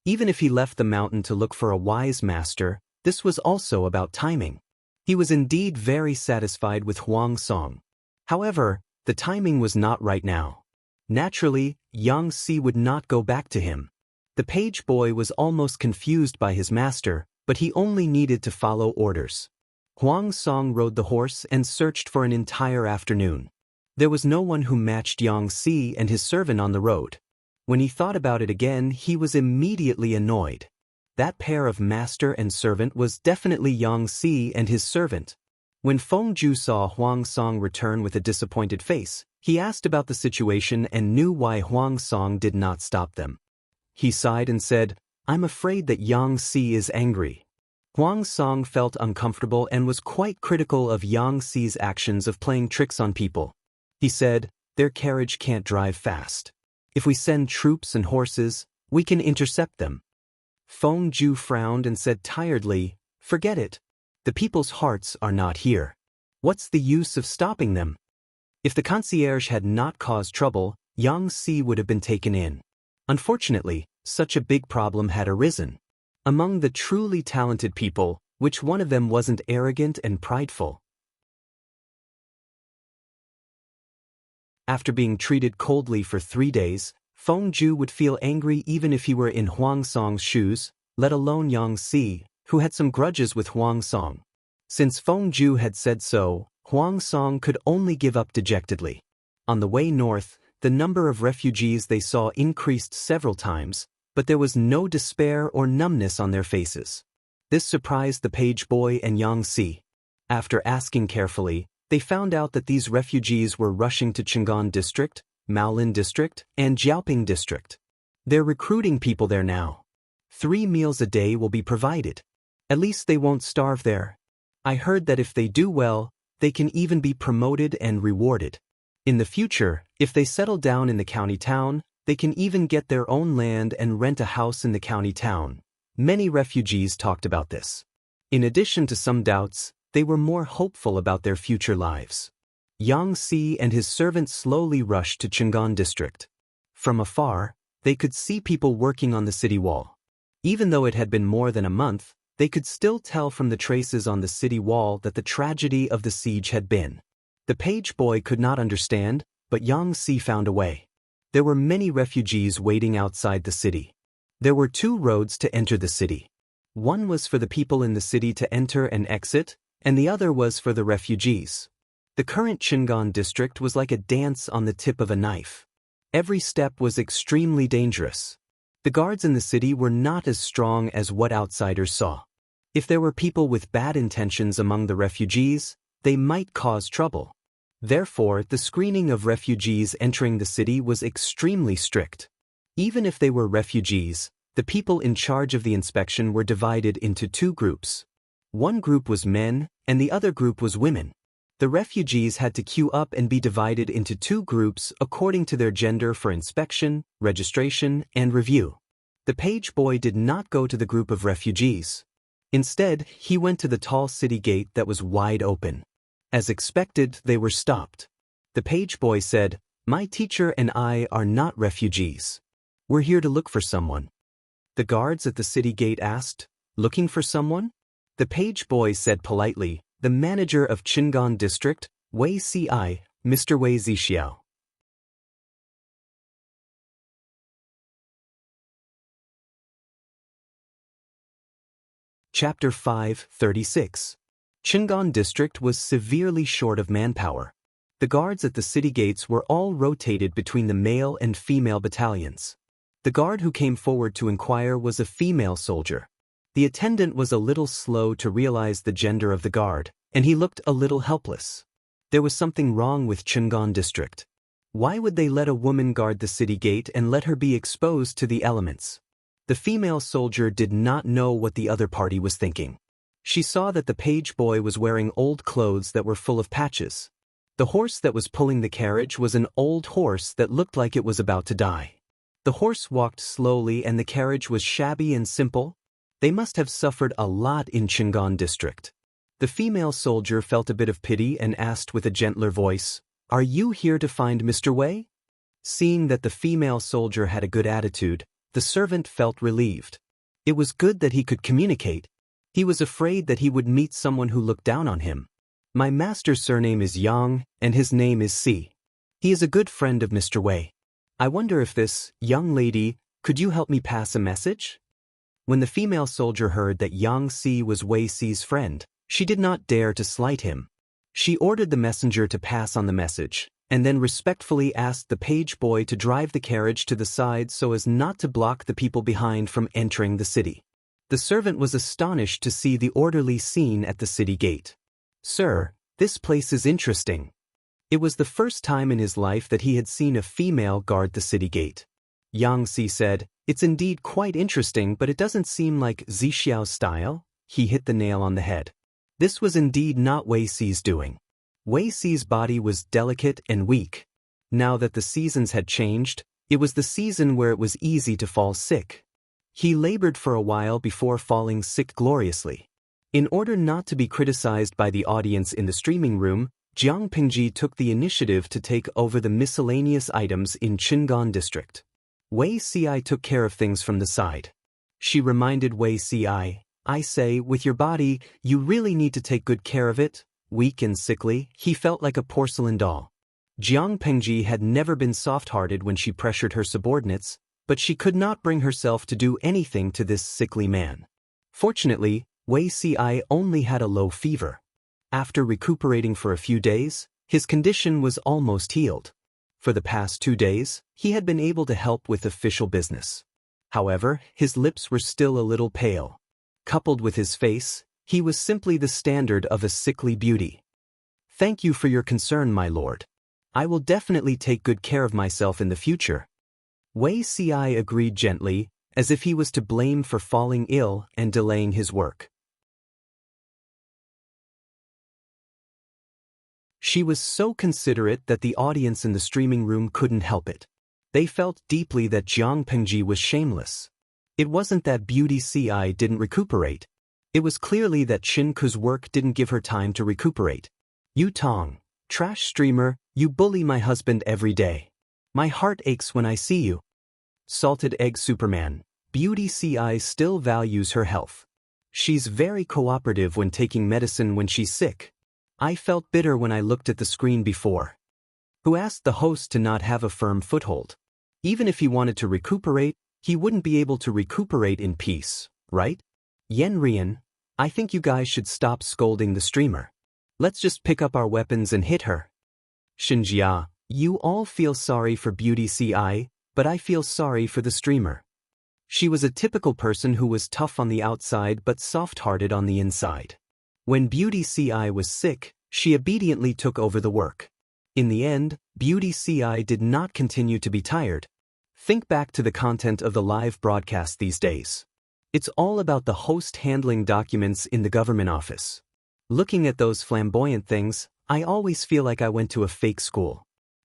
Even if he left the mountain to look for a wise master, this was also about timing. He was indeed very satisfied with Huang Song. However, the timing was not right now. Naturally, Yang Si would not go back to him. The page boy was almost confused by his master, but he only needed to follow orders. Huang Song rode the horse and searched for an entire afternoon. There was no one who matched Yang Si and his servant on the road. When he thought about it again, he was immediately annoyed. That pair of master and servant was definitely Yang Si and his servant. When Feng Ju saw Huang Song return with a disappointed face, he asked about the situation and knew why Huang Song did not stop them. He sighed and said, "I'm afraid that Yang Si is angry." Huang Song felt uncomfortable and was quite critical of Yang Si's actions of playing tricks on people. He said, "Their carriage can't drive fast. If we send troops and horses, we can intercept them." Feng Ju frowned and said tiredly, "Forget it. The people's hearts are not here. What's the use of stopping them?" If the concierge had not caused trouble, Yang Si would have been taken in. Unfortunately, such a big problem had arisen. Among the truly talented people, which one of them wasn't arrogant and prideful? After being treated coldly for 3 days, Feng Ju would feel angry even if he were in Huang Song's shoes, let alone Yang Si, who had some grudges with Huang Song. Since Feng Ju had said so, Huang Song could only give up dejectedly. On the way north, the number of refugees they saw increased several times, but there was no despair or numbness on their faces. This surprised the page boy and Yang Si. After asking carefully, they found out that these refugees were rushing to Qingan district, Maolin district, and Jiaoping district. They're recruiting people there now. 3 meals a day will be provided. At least they won't starve there. I heard that if they do well, they can even be promoted and rewarded. In the future, if they settle down in the county town, they can even get their own land and rent a house in the county town. Many refugees talked about this. In addition to some doubts, they were more hopeful about their future lives. Yang Si and his servants slowly rushed to Chang'an district. From afar, they could see people working on the city wall. Even though it had been more than a month, they could still tell from the traces on the city wall that the tragedy of the siege had been. The page boy could not understand, but Yang Si found a way. There were many refugees waiting outside the city. There were 2 roads to enter the city. One was for the people in the city to enter and exit, and the other was for the refugees. The current Chang'an district was like a dance on the tip of a knife. Every step was extremely dangerous. The guards in the city were not as strong as what outsiders saw. If there were people with bad intentions among the refugees, they might cause trouble. Therefore, the screening of refugees entering the city was extremely strict. Even if they were refugees, the people in charge of the inspection were divided into 2 groups. One group was men, and the other group was women. The refugees had to queue up and be divided into 2 groups according to their gender for inspection, registration, and review. The page boy did not go to the group of refugees. Instead, he went to the tall city gate that was wide open. As expected, they were stopped. The page boy said, "My teacher and I are not refugees. We're here to look for someone." The guards at the city gate asked, "Looking for someone?" The page boy said politely, "The manager of Chang'an district, Wei Ci, Mr. Wei Zixiao." Chapter 5:36. Chang'an district was severely short of manpower. The guards at the city gates were all rotated between the male and female battalions. The guard who came forward to inquire was a female soldier. The attendant was a little slow to realize the gender of the guard, and he looked a little helpless. There was something wrong with Chang'an district. Why would they let a woman guard the city gate and let her be exposed to the elements? The female soldier did not know what the other party was thinking. She saw that the page boy was wearing old clothes that were full of patches. The horse that was pulling the carriage was an old horse that looked like it was about to die. The horse walked slowly and the carriage was shabby and simple. They must have suffered a lot in Chang'an district. The female soldier felt a bit of pity and asked with a gentler voice, "Are you here to find Mr. Wei?" Seeing that the female soldier had a good attitude, the servant felt relieved. It was good that he could communicate. He was afraid that he would meet someone who looked down on him. "My master's surname is Yang, and his name is Si. He is a good friend of Mr. Wei. I wonder if this, young lady, could you help me pass a message?" When the female soldier heard that Yang Si was Wei Si's friend, she did not dare to slight him. She ordered the messenger to pass on the message, and then respectfully asked the page boy to drive the carriage to the side so as not to block the people behind from entering the city. The servant was astonished to see the orderly scene at the city gate. "Sir, this place is interesting." It was the first time in his life that he had seen a female guard the city gate. Yang Si said, "It's indeed quite interesting, but it doesn't seem like Zixiao's style." He hit the nail on the head. This was indeed not Wei Si's doing. Wei Si's body was delicate and weak. Now that the seasons had changed, it was the season where it was easy to fall sick. He labored for a while before falling sick gloriously. In order not to be criticized by the audience in the streaming room, Jiang Pingji took the initiative to take over the miscellaneous items in Chang'an district. Wei Ci took care of things from the side. She reminded Wei Ci, "I say, with your body, you really need to take good care of it." Weak and sickly, he felt like a porcelain doll. Jiang Pengji had never been soft-hearted when she pressured her subordinates, but she could not bring herself to do anything to this sickly man. Fortunately, Wei Ci only had a low fever. After recuperating for a few days, his condition was almost healed. For the past 2 days, he had been able to help with official business. However, his lips were still a little pale. Coupled with his face, he was simply the standard of a sickly beauty. "Thank you for your concern, my lord. I will definitely take good care of myself in the future." Wei Ci agreed gently, as if he was to blame for falling ill and delaying his work. She was so considerate that the audience in the streaming room couldn't help it. They felt deeply that Jiang Pengji was shameless. It wasn't that Beauty Ci didn't recuperate. It was clearly that Chin Ku's work didn't give her time to recuperate. You Tong, trash streamer, you bully my husband every day. My heart aches when I see you. Salted Egg Superman, Beauty Ci still values her health. She's very cooperative when taking medicine when she's sick. I felt bitter when I looked at the screen before. Who asked the host to not have a firm foothold? Even if he wanted to recuperate, he wouldn't be able to recuperate in peace, right? Yen Rian, I think you guys should stop scolding the streamer. Let's just pick up our weapons and hit her. Xianxia, you all feel sorry for Beauty Ci, but I feel sorry for the streamer. She was a typical person who was tough on the outside but soft-hearted on the inside. When Beauty Ci was sick, she obediently took over the work. In the end, Beauty Ci did not continue to be tired. Think back to the content of the live broadcast these days. It's all about the host handling documents in the government office. Looking at those flamboyant things, I always feel like I went to a fake school.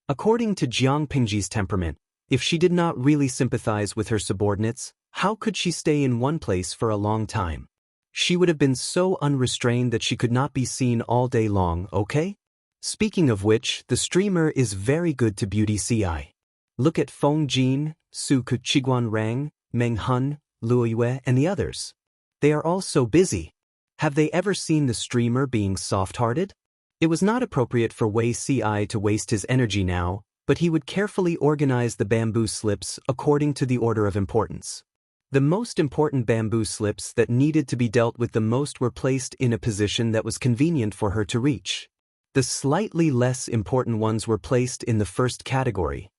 According to Jiang Pengji's temperament, if she did not really sympathize with her subordinates, how could she stay in one place for a long time? She would have been so unrestrained that she could not be seen all day long, okay? Speaking of which, the streamer is very good to Beauty Ci. Look at Feng Jin, Su Kuchiguan Rang, Meng Hun, Luo Yue, and the others. They are all so busy. Have they ever seen the streamer being soft-hearted? It was not appropriate for Wei Ci to waste his energy now, but he would carefully organize the bamboo slips according to the order of importance. The most important bamboo slips that needed to be dealt with the most were placed in a position that was convenient for her to reach. The slightly less important ones were placed in the first category.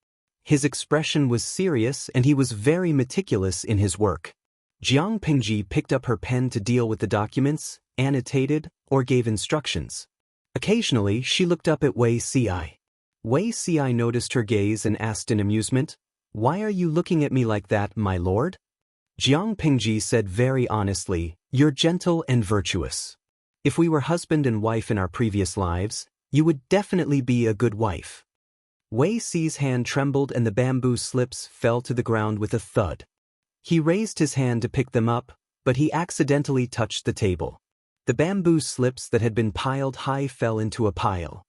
His expression was serious and he was very meticulous in his work. Jiang Pengji picked up her pen to deal with the documents, annotated, or gave instructions. Occasionally, she looked up at Wei Ci. Wei Ci noticed her gaze and asked in amusement, "Why are you looking at me like that, my lord?" Jiang Pengji said very honestly, "You're gentle and virtuous. If we were husband and wife in our previous lives, you would definitely be a good wife." Wei Ci's hand trembled and the bamboo slips fell to the ground with a thud. He raised his hand to pick them up, but he accidentally touched the table. The bamboo slips that had been piled high fell into a pile.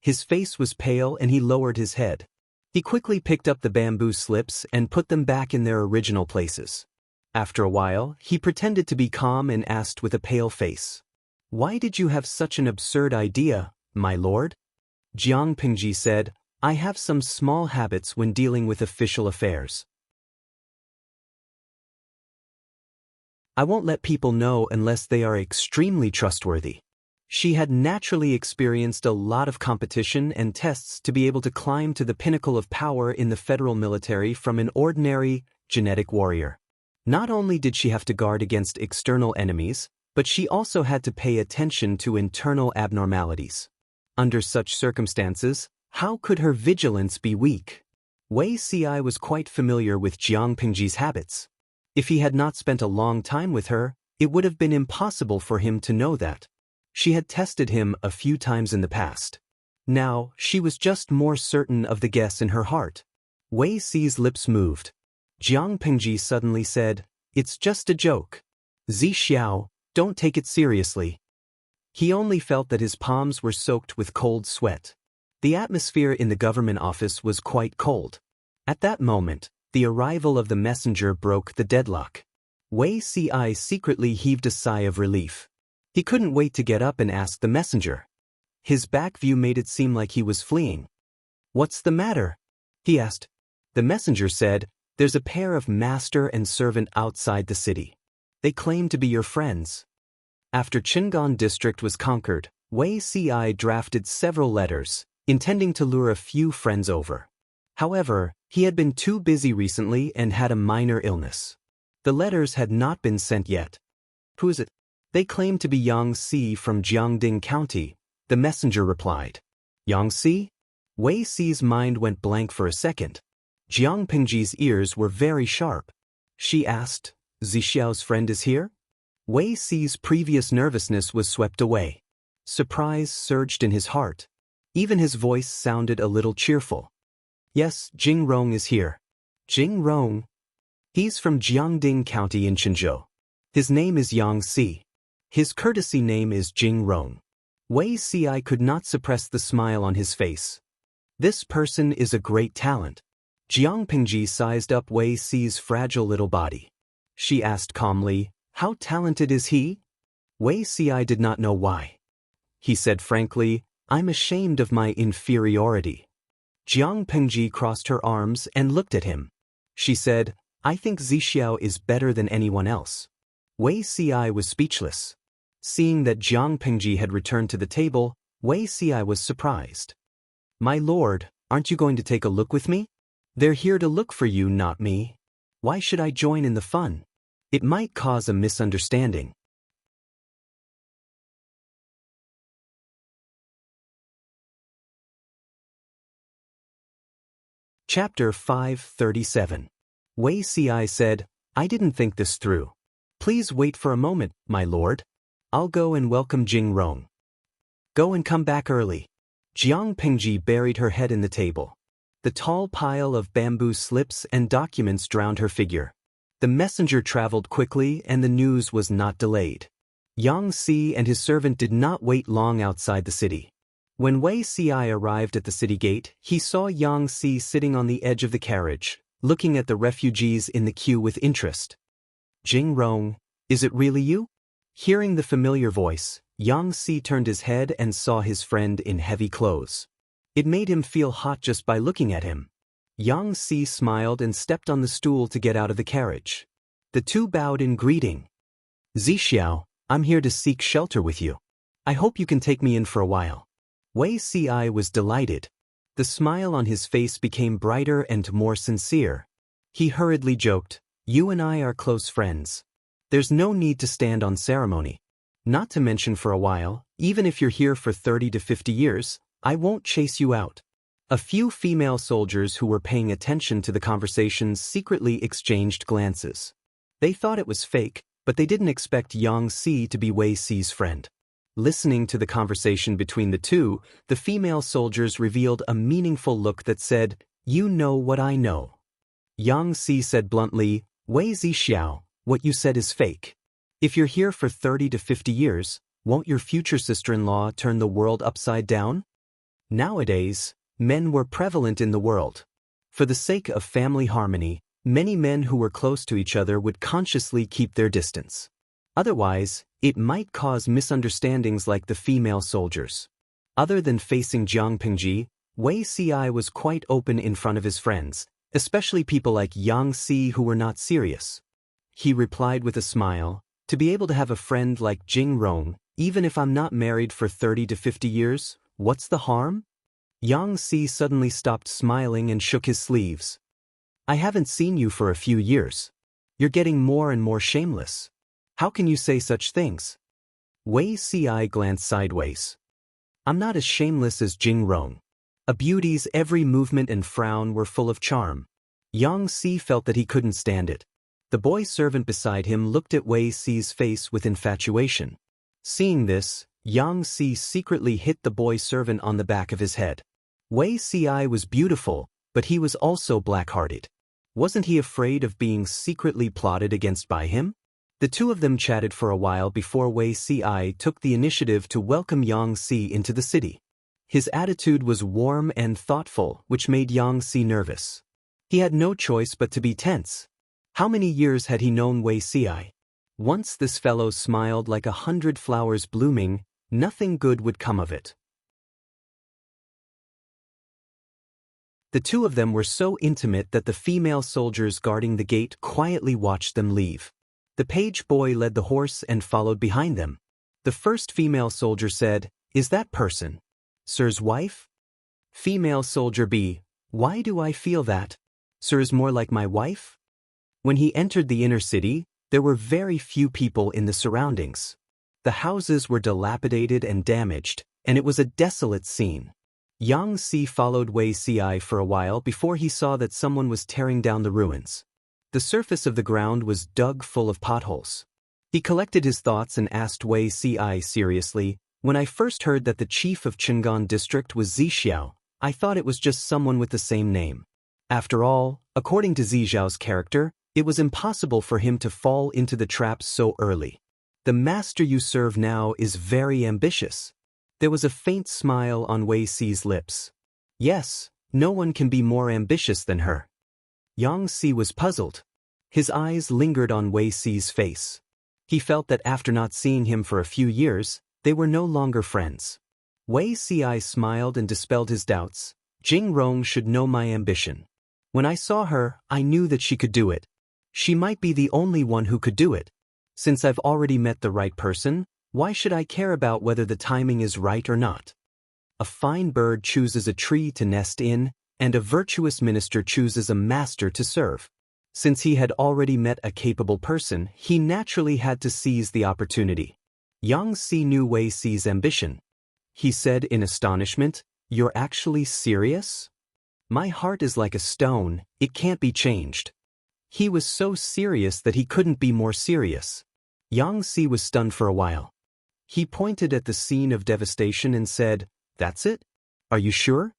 His face was pale and he lowered his head. He quickly picked up the bamboo slips and put them back in their original places. After a while, he pretended to be calm and asked with a pale face, "Why did you have such an absurd idea, my lord?" Jiang Pengji said, "I have some small habits when dealing with official affairs. I won't let people know unless they are extremely trustworthy." She had naturally experienced a lot of competition and tests to be able to climb to the pinnacle of power in the federal military from an ordinary, genetic warrior. Not only did she have to guard against external enemies, but she also had to pay attention to internal abnormalities. Under such circumstances, how could her vigilance be weak? Wei Ci was quite familiar with Jiang Pengji's habits. If he had not spent a long time with her, it would have been impossible for him to know that. She had tested him a few times in the past. Now, she was just more certain of the guess in her heart. Wei Ci's lips moved. Jiang Pengji suddenly said, "It's just a joke. Zi Xiao, don't take it seriously." He only felt that his palms were soaked with cold sweat. The atmosphere in the government office was quite cold. At that moment, the arrival of the messenger broke the deadlock. Wei Ci secretly heaved a sigh of relief. He couldn't wait to get up and ask the messenger. His back view made it seem like he was fleeing. "What's the matter?" he asked. The messenger said, "There's a pair of master and servant outside the city. They claim to be your friends." After Qingan district was conquered, Wei Ci drafted several letters, intending to lure a few friends over. However, he had been too busy recently and had a minor illness. The letters had not been sent yet. "Who is it?" "They claim to be Yang Si from Jiangding County," the messenger replied. "Yang Si?" Wei Ci's mind went blank for a second. Jiang Pengji's ears were very sharp. She asked, "Zi Xiao's friend is here?" Wei Ci's previous nervousness was swept away. Surprise surged in his heart. Even his voice sounded a little cheerful. Yes, Jing Rong is here. Jing Rong? He's from Jiangding County in Qinzhou. His name is Yang Si. His courtesy name is Jing Rong. Wei Si could not suppress the smile on his face. This person is a great talent. Jiang Pingji sized up Wei Si's fragile little body. She asked calmly, how talented is he? Wei Si did not know why. He said frankly, I'm ashamed of my inferiority. Jiang Pingji crossed her arms and looked at him. She said, I think Zixiao is better than anyone else. Wei Si was speechless. Seeing that Jiang Pingji had returned to the table, Wei Si was surprised. My lord, aren't you going to take a look with me? They're here to look for you, not me. Why should I join in the fun? It might cause a misunderstanding. Chapter 537. Wei Si said, I didn't think this through. Please wait for a moment, my lord. I'll go and welcome Jing Rong. Go and come back early. Jiang Pingji buried her head in the table. The tall pile of bamboo slips and documents drowned her figure. The messenger traveled quickly and the news was not delayed. Yang Si and his servant did not wait long outside the city. When Wei Si arrived at the city gate, he saw Yang Si sitting on the edge of the carriage, looking at the refugees in the queue with interest. Jing Rong, is it really you? Hearing the familiar voice, Yang Si turned his head and saw his friend in heavy clothes. It made him feel hot just by looking at him. Yang Si smiled and stepped on the stool to get out of the carriage. The two bowed in greeting. Zixiao, I'm here to seek shelter with you. I hope you can take me in for a while. Wei Si was delighted. The smile on his face became brighter and more sincere. He hurriedly joked, you and I are close friends. There's no need to stand on ceremony. Not to mention for a while, even if you're here for 30 to 50 years, I won't chase you out. A few female soldiers who were paying attention to the conversation secretly exchanged glances. They thought it was fake, but they didn't expect Yang Si to be Wei Si's friend. Listening to the conversation between the two, the female soldiers revealed a meaningful look that said, you know what I know. Yang Si said bluntly, Wei Zixiao, what you said is fake. If you're here for 30 to 50 years, won't your future sister-in-law turn the world upside down? Nowadays, men were prevalent in the world. For the sake of family harmony, many men who were close to each other would consciously keep their distance. Otherwise, it might cause misunderstandings like the female soldiers. Other than facing Jiang Pingji, Wei Si was quite open in front of his friends, especially people like Yang Si who were not serious. He replied with a smile, to be able to have a friend like Jing Rong, even if I'm not married for 30 to 50 years, what's the harm? Yang Si suddenly stopped smiling and shook his sleeves. I haven't seen you for a few years. You're getting more and more shameless. How can you say such things? Wei Si glanced sideways. I'm not as shameless as Jing Rong. A beauty's every movement and frown were full of charm. Yang Si felt that he couldn't stand it. The boy servant beside him looked at Wei Si's face with infatuation. Seeing this, Yang Si secretly hit the boy servant on the back of his head. Wei Si was beautiful, but he was also black-hearted. Wasn't he afraid of being secretly plotted against by him? The two of them chatted for a while before Wei Si took the initiative to welcome Yang Si into the city. His attitude was warm and thoughtful, which made Yang Si nervous. He had no choice but to be tense. How many years had he known Wei Si? Once this fellow smiled like 100 flowers blooming, nothing good would come of it. The two of them were so intimate that the female soldiers guarding the gate quietly watched them leave. The page boy led the horse and followed behind them. The first female soldier said, Is that person Sir's wife? Female soldier B, Why do I feel that? Sir is more like my wife? When he entered the inner city, there were very few people in the surroundings. The houses were dilapidated and damaged, and it was a desolate scene. Yang Si followed Wei Si for a while before he saw that someone was tearing down the ruins. The surface of the ground was dug full of potholes. He collected his thoughts and asked Wei Si seriously, When I first heard that the chief of Qingan district was Zixiao, I thought it was just someone with the same name. After all, according to Zixiao's character, it was impossible for him to fall into the trap so early. The master you serve now is very ambitious. There was a faint smile on Wei Si's lips. Yes, no one can be more ambitious than her. Yang Si was puzzled. His eyes lingered on Wei Si's face. He felt that after not seeing him for a few years, they were no longer friends. Wei Si smiled and dispelled his doubts. Jing Rong should know my ambition. When I saw her, I knew that she could do it. She might be the only one who could do it. Since I've already met the right person, why should I care about whether the timing is right or not? A fine bird chooses a tree to nest in, and a virtuous minister chooses a master to serve. Since he had already met a capable person, he naturally had to seize the opportunity. Yang Si knew Wei Si's ambition. He said in astonishment, "You're actually serious? My heart is like a stone, it can't be changed." He was so serious that he couldn't be more serious. Yang Si was stunned for a while. He pointed at the scene of devastation and said, "That's it? Are you sure?"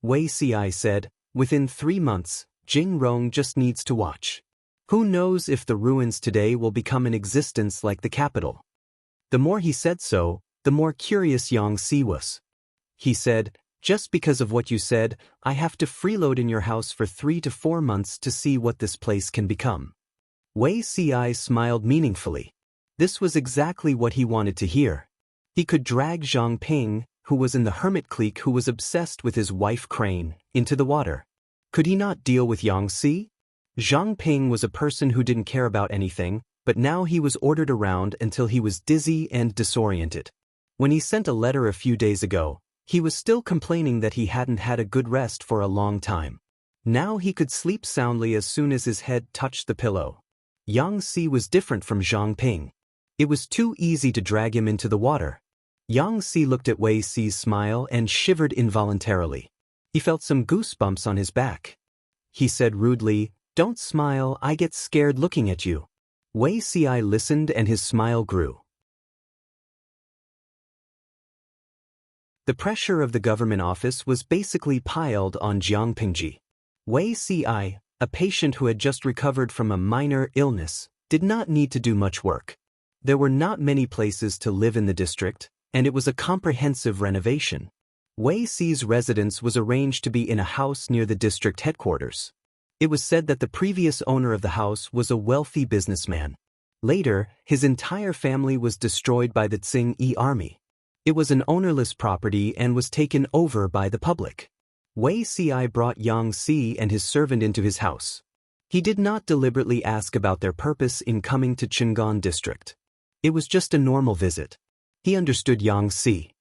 Wei Si said, "Within 3 months, Jing Rong just needs to watch. Who knows if the ruins today will become an existence like the capital." The more he said so, the more curious Yang Si was. He said, "Just because of what you said, I have to freeload in your house for 3 to 4 months to see what this place can become." Wei Si smiled meaningfully. This was exactly what he wanted to hear. He could drag Zhang Ping, who was in the hermit clique who was obsessed with his wife Crane, into the water. Could he not deal with Yang Si? Zhang Ping was a person who didn't care about anything, but now he was ordered around until he was dizzy and disoriented. When he sent a letter a few days ago, he was still complaining that he hadn't had a good rest for a long time. Now he could sleep soundly as soon as his head touched the pillow. Yang Si was different from Zhang Ping. It was too easy to drag him into the water. Yang Si looked at Wei Si's smile and shivered involuntarily. He felt some goosebumps on his back. He said rudely, "Don't smile, I get scared looking at you." Wei Si listened and his smile grew. The pressure of the government office was basically piled on Jiang Pingji. Wei Si, a patient who had just recovered from a minor illness, did not need to do much work. There were not many places to live in the district, and it was a comprehensive renovation. Wei Si's residence was arranged to be in a house near the district headquarters. It was said that the previous owner of the house was a wealthy businessman. Later, his entire family was destroyed by the Qing army. It was an ownerless property and was taken over by the public. Wei Si brought Yang Si and his servant into his house. He did not deliberately ask about their purpose in coming to Qingan district. It was just a normal visit. He understood Yang Si.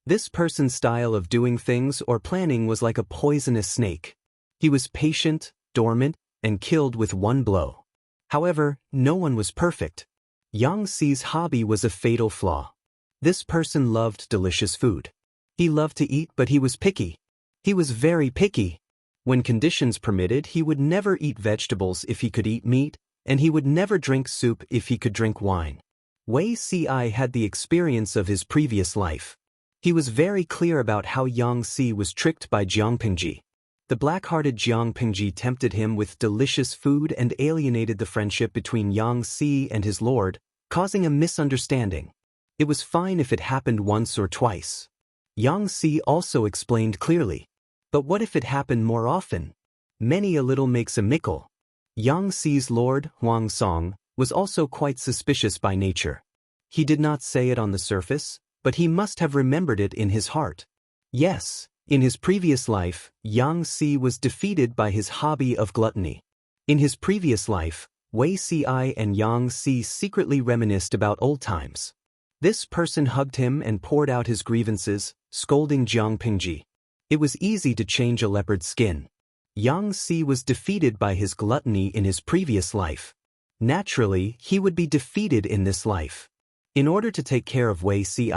This person's style of doing things or planning was like a poisonous snake. He was patient, dormant, and killed with one blow. However, no one was perfect. Yang Si's hobby was a fatal flaw. This person loved delicious food. He loved to eat, but he was picky. He was very picky. When conditions permitted, he would never eat vegetables if he could eat meat, and he would never drink soup if he could drink wine. Wei Si had the experience of his previous life. He was very clear about how Yang Si was tricked by Jiang Pingji. The black-hearted Jiang Pingji tempted him with delicious food and alienated the friendship between Yang Si and his lord, causing a misunderstanding. It was fine if it happened once or twice. Yang Si also explained clearly. But what if it happened more often? Many a little makes a mickle. Yang Si's lord, Huang Song, was also quite suspicious by nature. He did not say it on the surface, but he must have remembered it in his heart. Yes. In his previous life, Yang Si was defeated by his hobby of gluttony. In his previous life, Wei Si and Yang Si secretly reminisced about old times. This person hugged him and poured out his grievances, scolding Jiang Pingji. It was easy to change a leopard's skin. Yang Si was defeated by his gluttony in his previous life. Naturally, he would be defeated in this life. In order to take care of Wei Si,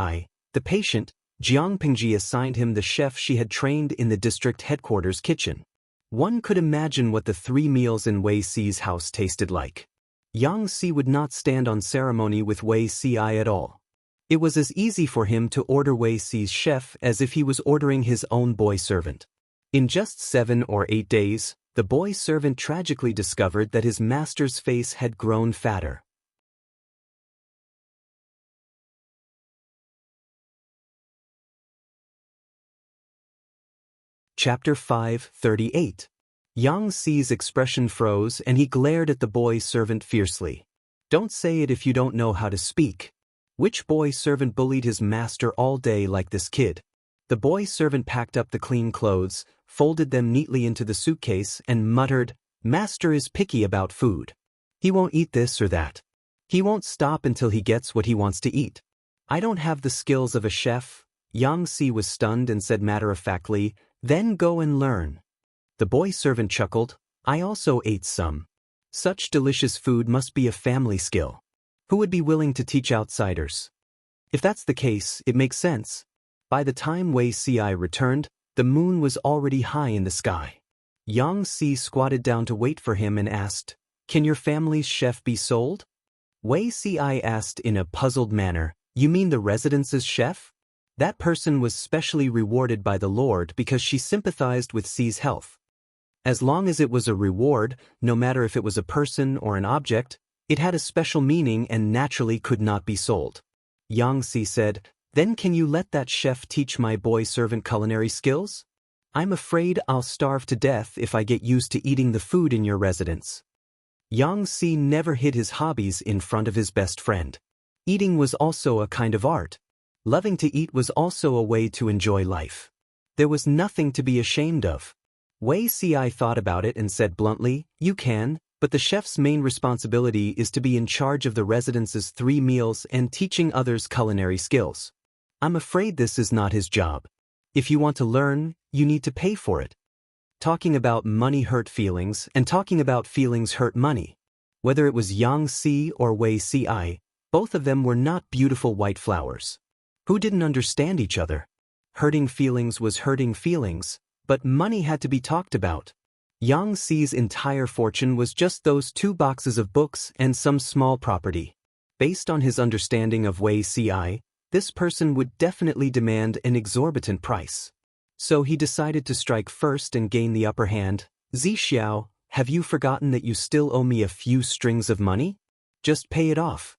the patient, Jiang Pingji assigned him the chef she had trained in the district headquarters kitchen. One could imagine what the 3 meals in Wei Si's house tasted like. Yang Si would not stand on ceremony with Wei Si at all. It was as easy for him to order Wei Si's chef as if he was ordering his own boy servant. In just 7 or 8 days, the boy servant tragically discovered that his master's face had grown fatter. Chapter 5:38. Yang Xi's expression froze and he glared at the boy servant fiercely. Don't say it if you don't know how to speak. Which boy servant bullied his master all day like this kid? The boy servant packed up the clean clothes, folded them neatly into the suitcase, and muttered, "Master is picky about food. He won't eat this or that. He won't stop until he gets what he wants to eat. I don't have the skills of a chef." Yang Xi was stunned and said matter-of-factly, "Then go and learn." The boy servant chuckled, "I also ate some. Such delicious food must be a family skill. Who would be willing to teach outsiders?" If that's the case, it makes sense. By the time Wei Si returned, the moon was already high in the sky. Yang Xi squatted down to wait for him and asked, "Can your family's chef be sold?" Wei Si asked in a puzzled manner, "You mean the residence's chef?" That person was specially rewarded by the Lord because she sympathized with Xi's health. As long as it was a reward, no matter if it was a person or an object, it had a special meaning and naturally could not be sold. Yang Xi said, "Then can you let that chef teach my boy servant culinary skills? I'm afraid I'll starve to death if I get used to eating the food in your residence." Yang Xi never hid his hobbies in front of his best friend. Eating was also a kind of art. Loving to eat was also a way to enjoy life. There was nothing to be ashamed of. Wei Si thought about it and said bluntly, "You can, but the chef's main responsibility is to be in charge of the residence's 3 meals and teaching others culinary skills. I'm afraid this is not his job. If you want to learn, you need to pay for it." Talking about money hurt feelings, and talking about feelings hurt money. Whether it was Yang Xi or Wei Si, both of them were not beautiful white flowers. Who didn't understand each other? Hurting feelings was hurting feelings, but money had to be talked about. Yang Xi's entire fortune was just those 2 boxes of books and some small property. Based on his understanding of Wei Si, this person would definitely demand an exorbitant price. So he decided to strike first and gain the upper hand. "Zixiao, have you forgotten that you still owe me a few strings of money? Just pay it off."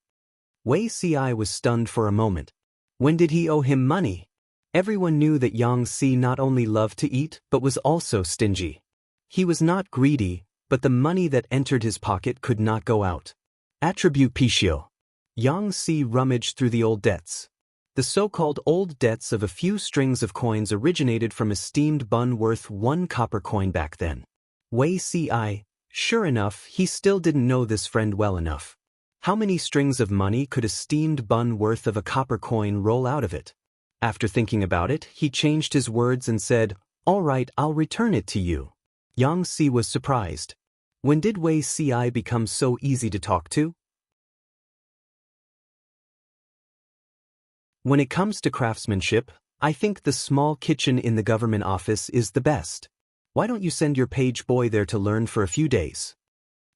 Wei Si was stunned for a moment. When did he owe him money? Everyone knew that Yang Xi not only loved to eat but was also stingy. He was not greedy, but the money that entered his pocket could not go out. Attribute Pishio. Yang Xi rummaged through the old debts. The so-called old debts of a few strings of coins originated from a steamed bun worth 1 copper coin back then. Wei Si, sure enough, he still didn't know this friend well enough. How many strings of money could a steamed bun worth of a copper coin roll out of it? After thinking about it, he changed his words and said, "All right, I'll return it to you." Yang Xi was surprised. When did Wei Si become so easy to talk to? When it comes to craftsmanship, I think the small kitchen in the government office is the best. Why don't you send your page boy there to learn for a few days?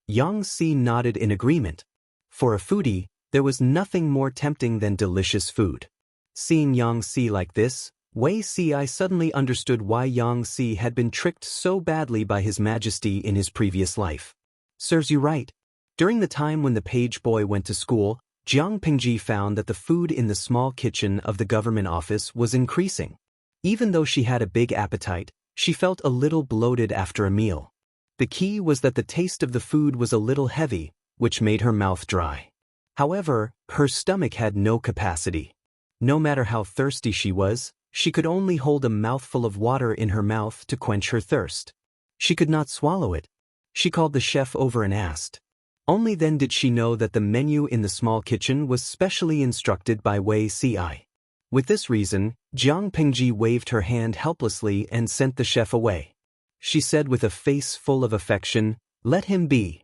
Yang Xi nodded in agreement. For a foodie, there was nothing more tempting than delicious food. Seeing Yang Xi like this, Wei Si suddenly understood why Yang Xi had been tricked so badly by His Majesty in his previous life. Serves you right. During the time when the page boy went to school, Jiang Pingji found that the food in the small kitchen of the government office was increasing. Even though she had a big appetite, she felt a little bloated after a meal. The key was that the taste of the food was a little heavy, which made her mouth dry. However, her stomach had no capacity. No matter how thirsty she was, she could only hold a mouthful of water in her mouth to quench her thirst. She could not swallow it. She called the chef over and asked. Only then did she know that the menu in the small kitchen was specially instructed by Wei Si. With this reason, Jiang Pingji waved her hand helplessly and sent the chef away. She said with a face full of affection, "Let him be."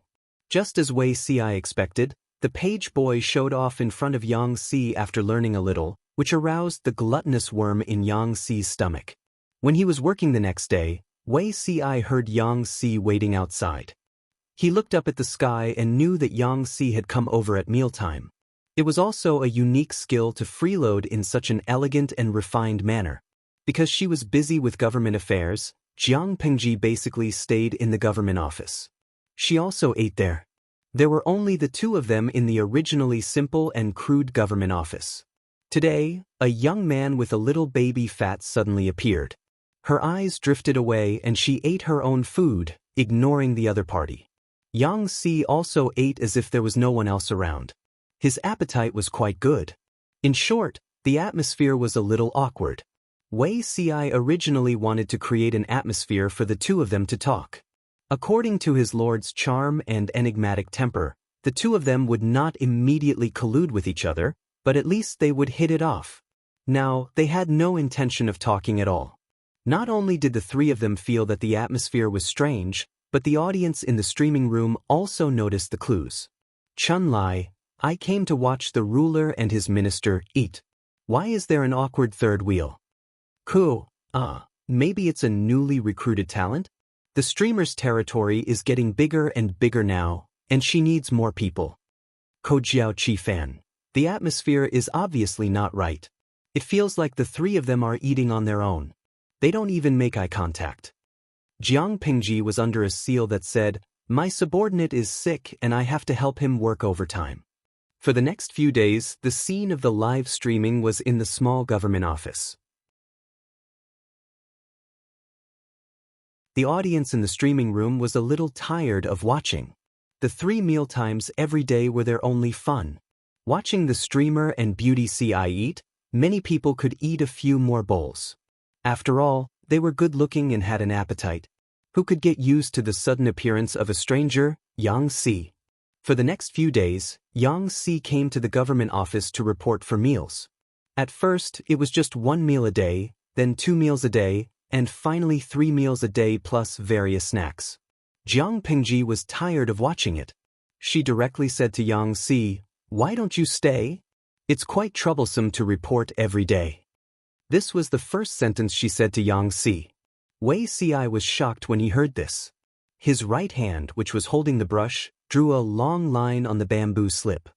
Just as Wei Si expected, the page boy showed off in front of Yang Xi after learning a little, which aroused the gluttonous worm in Yang Xi's stomach. When he was working the next day, Wei Si heard Yang Xi waiting outside. He looked up at the sky and knew that Yang Xi had come over at mealtime. It was also a unique skill to freeload in such an elegant and refined manner. Because she was busy with government affairs, Jiang Pengji basically stayed in the government office. She also ate there. There were only the two of them in the originally simple and crude government office. Today, a young man with a little baby fat suddenly appeared. Her eyes drifted away and she ate her own food, ignoring the other party. Yang Si also ate as if there was no one else around. His appetite was quite good. In short, the atmosphere was a little awkward. Wei Ci originally wanted to create an atmosphere for the two of them to talk. According to his lord's charm and enigmatic temper, the two of them would not immediately collude with each other, but at least they would hit it off. Now, they had no intention of talking at all. Not only did the three of them feel that the atmosphere was strange, but the audience in the streaming room also noticed the clues. Chun Lai, I came to watch the ruler and his minister eat. Why is there an awkward third wheel? Cool. Maybe it's a newly recruited talent? The streamer's territory is getting bigger and bigger now, and she needs more people. Kojiao Chi Fan. The atmosphere is obviously not right. It feels like the three of them are eating on their own. They don't even make eye contact. Jiang Pingji was under a seal that said, my subordinate is sick and I have to help him work overtime. For the next few days, the scene of the live streaming was in the small government office. The audience in the streaming room was a little tired of watching. The 3 mealtimes every day were their only fun. Watching the streamer and beauty Ci eat, many people could eat a few more bowls. After all, they were good-looking and had an appetite. Who could get used to the sudden appearance of a stranger, Yang Si? For the next few days, Yang Si came to the government office to report for meals. At first, it was just 1 meal a day, then 2 meals a day, and finally 3 meals a day plus various snacks. Jiang Pingji was tired of watching it. She directly said to Yang Si, why don't you stay? It's quite troublesome to report every day. This was the first sentence she said to Yang Si. Wei Ci was shocked when he heard this. His right hand, which was holding the brush, drew a long line on the bamboo slip.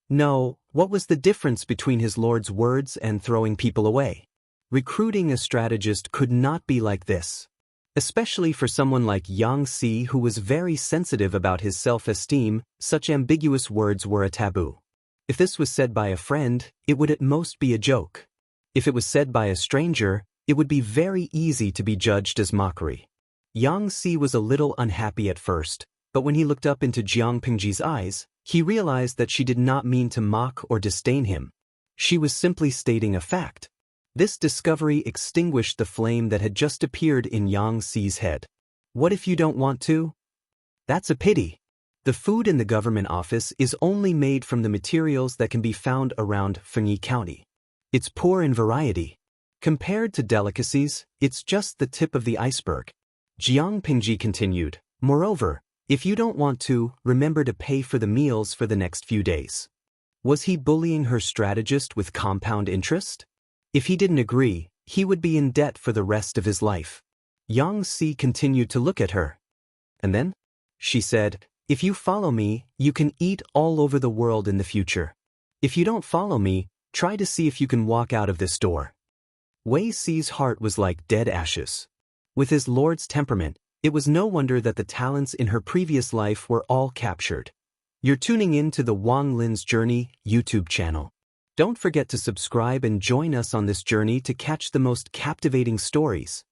No, what was the difference between his lord's words and throwing people away? Recruiting a strategist could not be like this. Especially for someone like Yang Si who was very sensitive about his self-esteem, such ambiguous words were a taboo. If this was said by a friend, it would at most be a joke. If it was said by a stranger, it would be very easy to be judged as mockery. Yang Si was a little unhappy at first, but when he looked up into Jiang Pingji's eyes, he realized that she did not mean to mock or disdain him. She was simply stating a fact. This discovery extinguished the flame that had just appeared in Yang Si's head. What if you don't want to? That's a pity. The food in the government office is only made from the materials that can be found around Fengyi County. It's poor in variety. Compared to delicacies, it's just the tip of the iceberg. Jiang Pingji continued, moreover, if you don't want to, remember to pay for the meals for the next few days. Was he bullying her strategist with compound interest? If he didn't agree, he would be in debt for the rest of his life. Yang Si continued to look at her. And then? She said, if you follow me, you can eat all over the world in the future. If you don't follow me, try to see if you can walk out of this door. Wei Ci's heart was like dead ashes. With his lord's temperament, it was no wonder that the talents in her previous life were all captured. You're tuning in to the Wang Lin's Journey YouTube channel. Don't forget to subscribe and join us on this journey to catch the most captivating stories.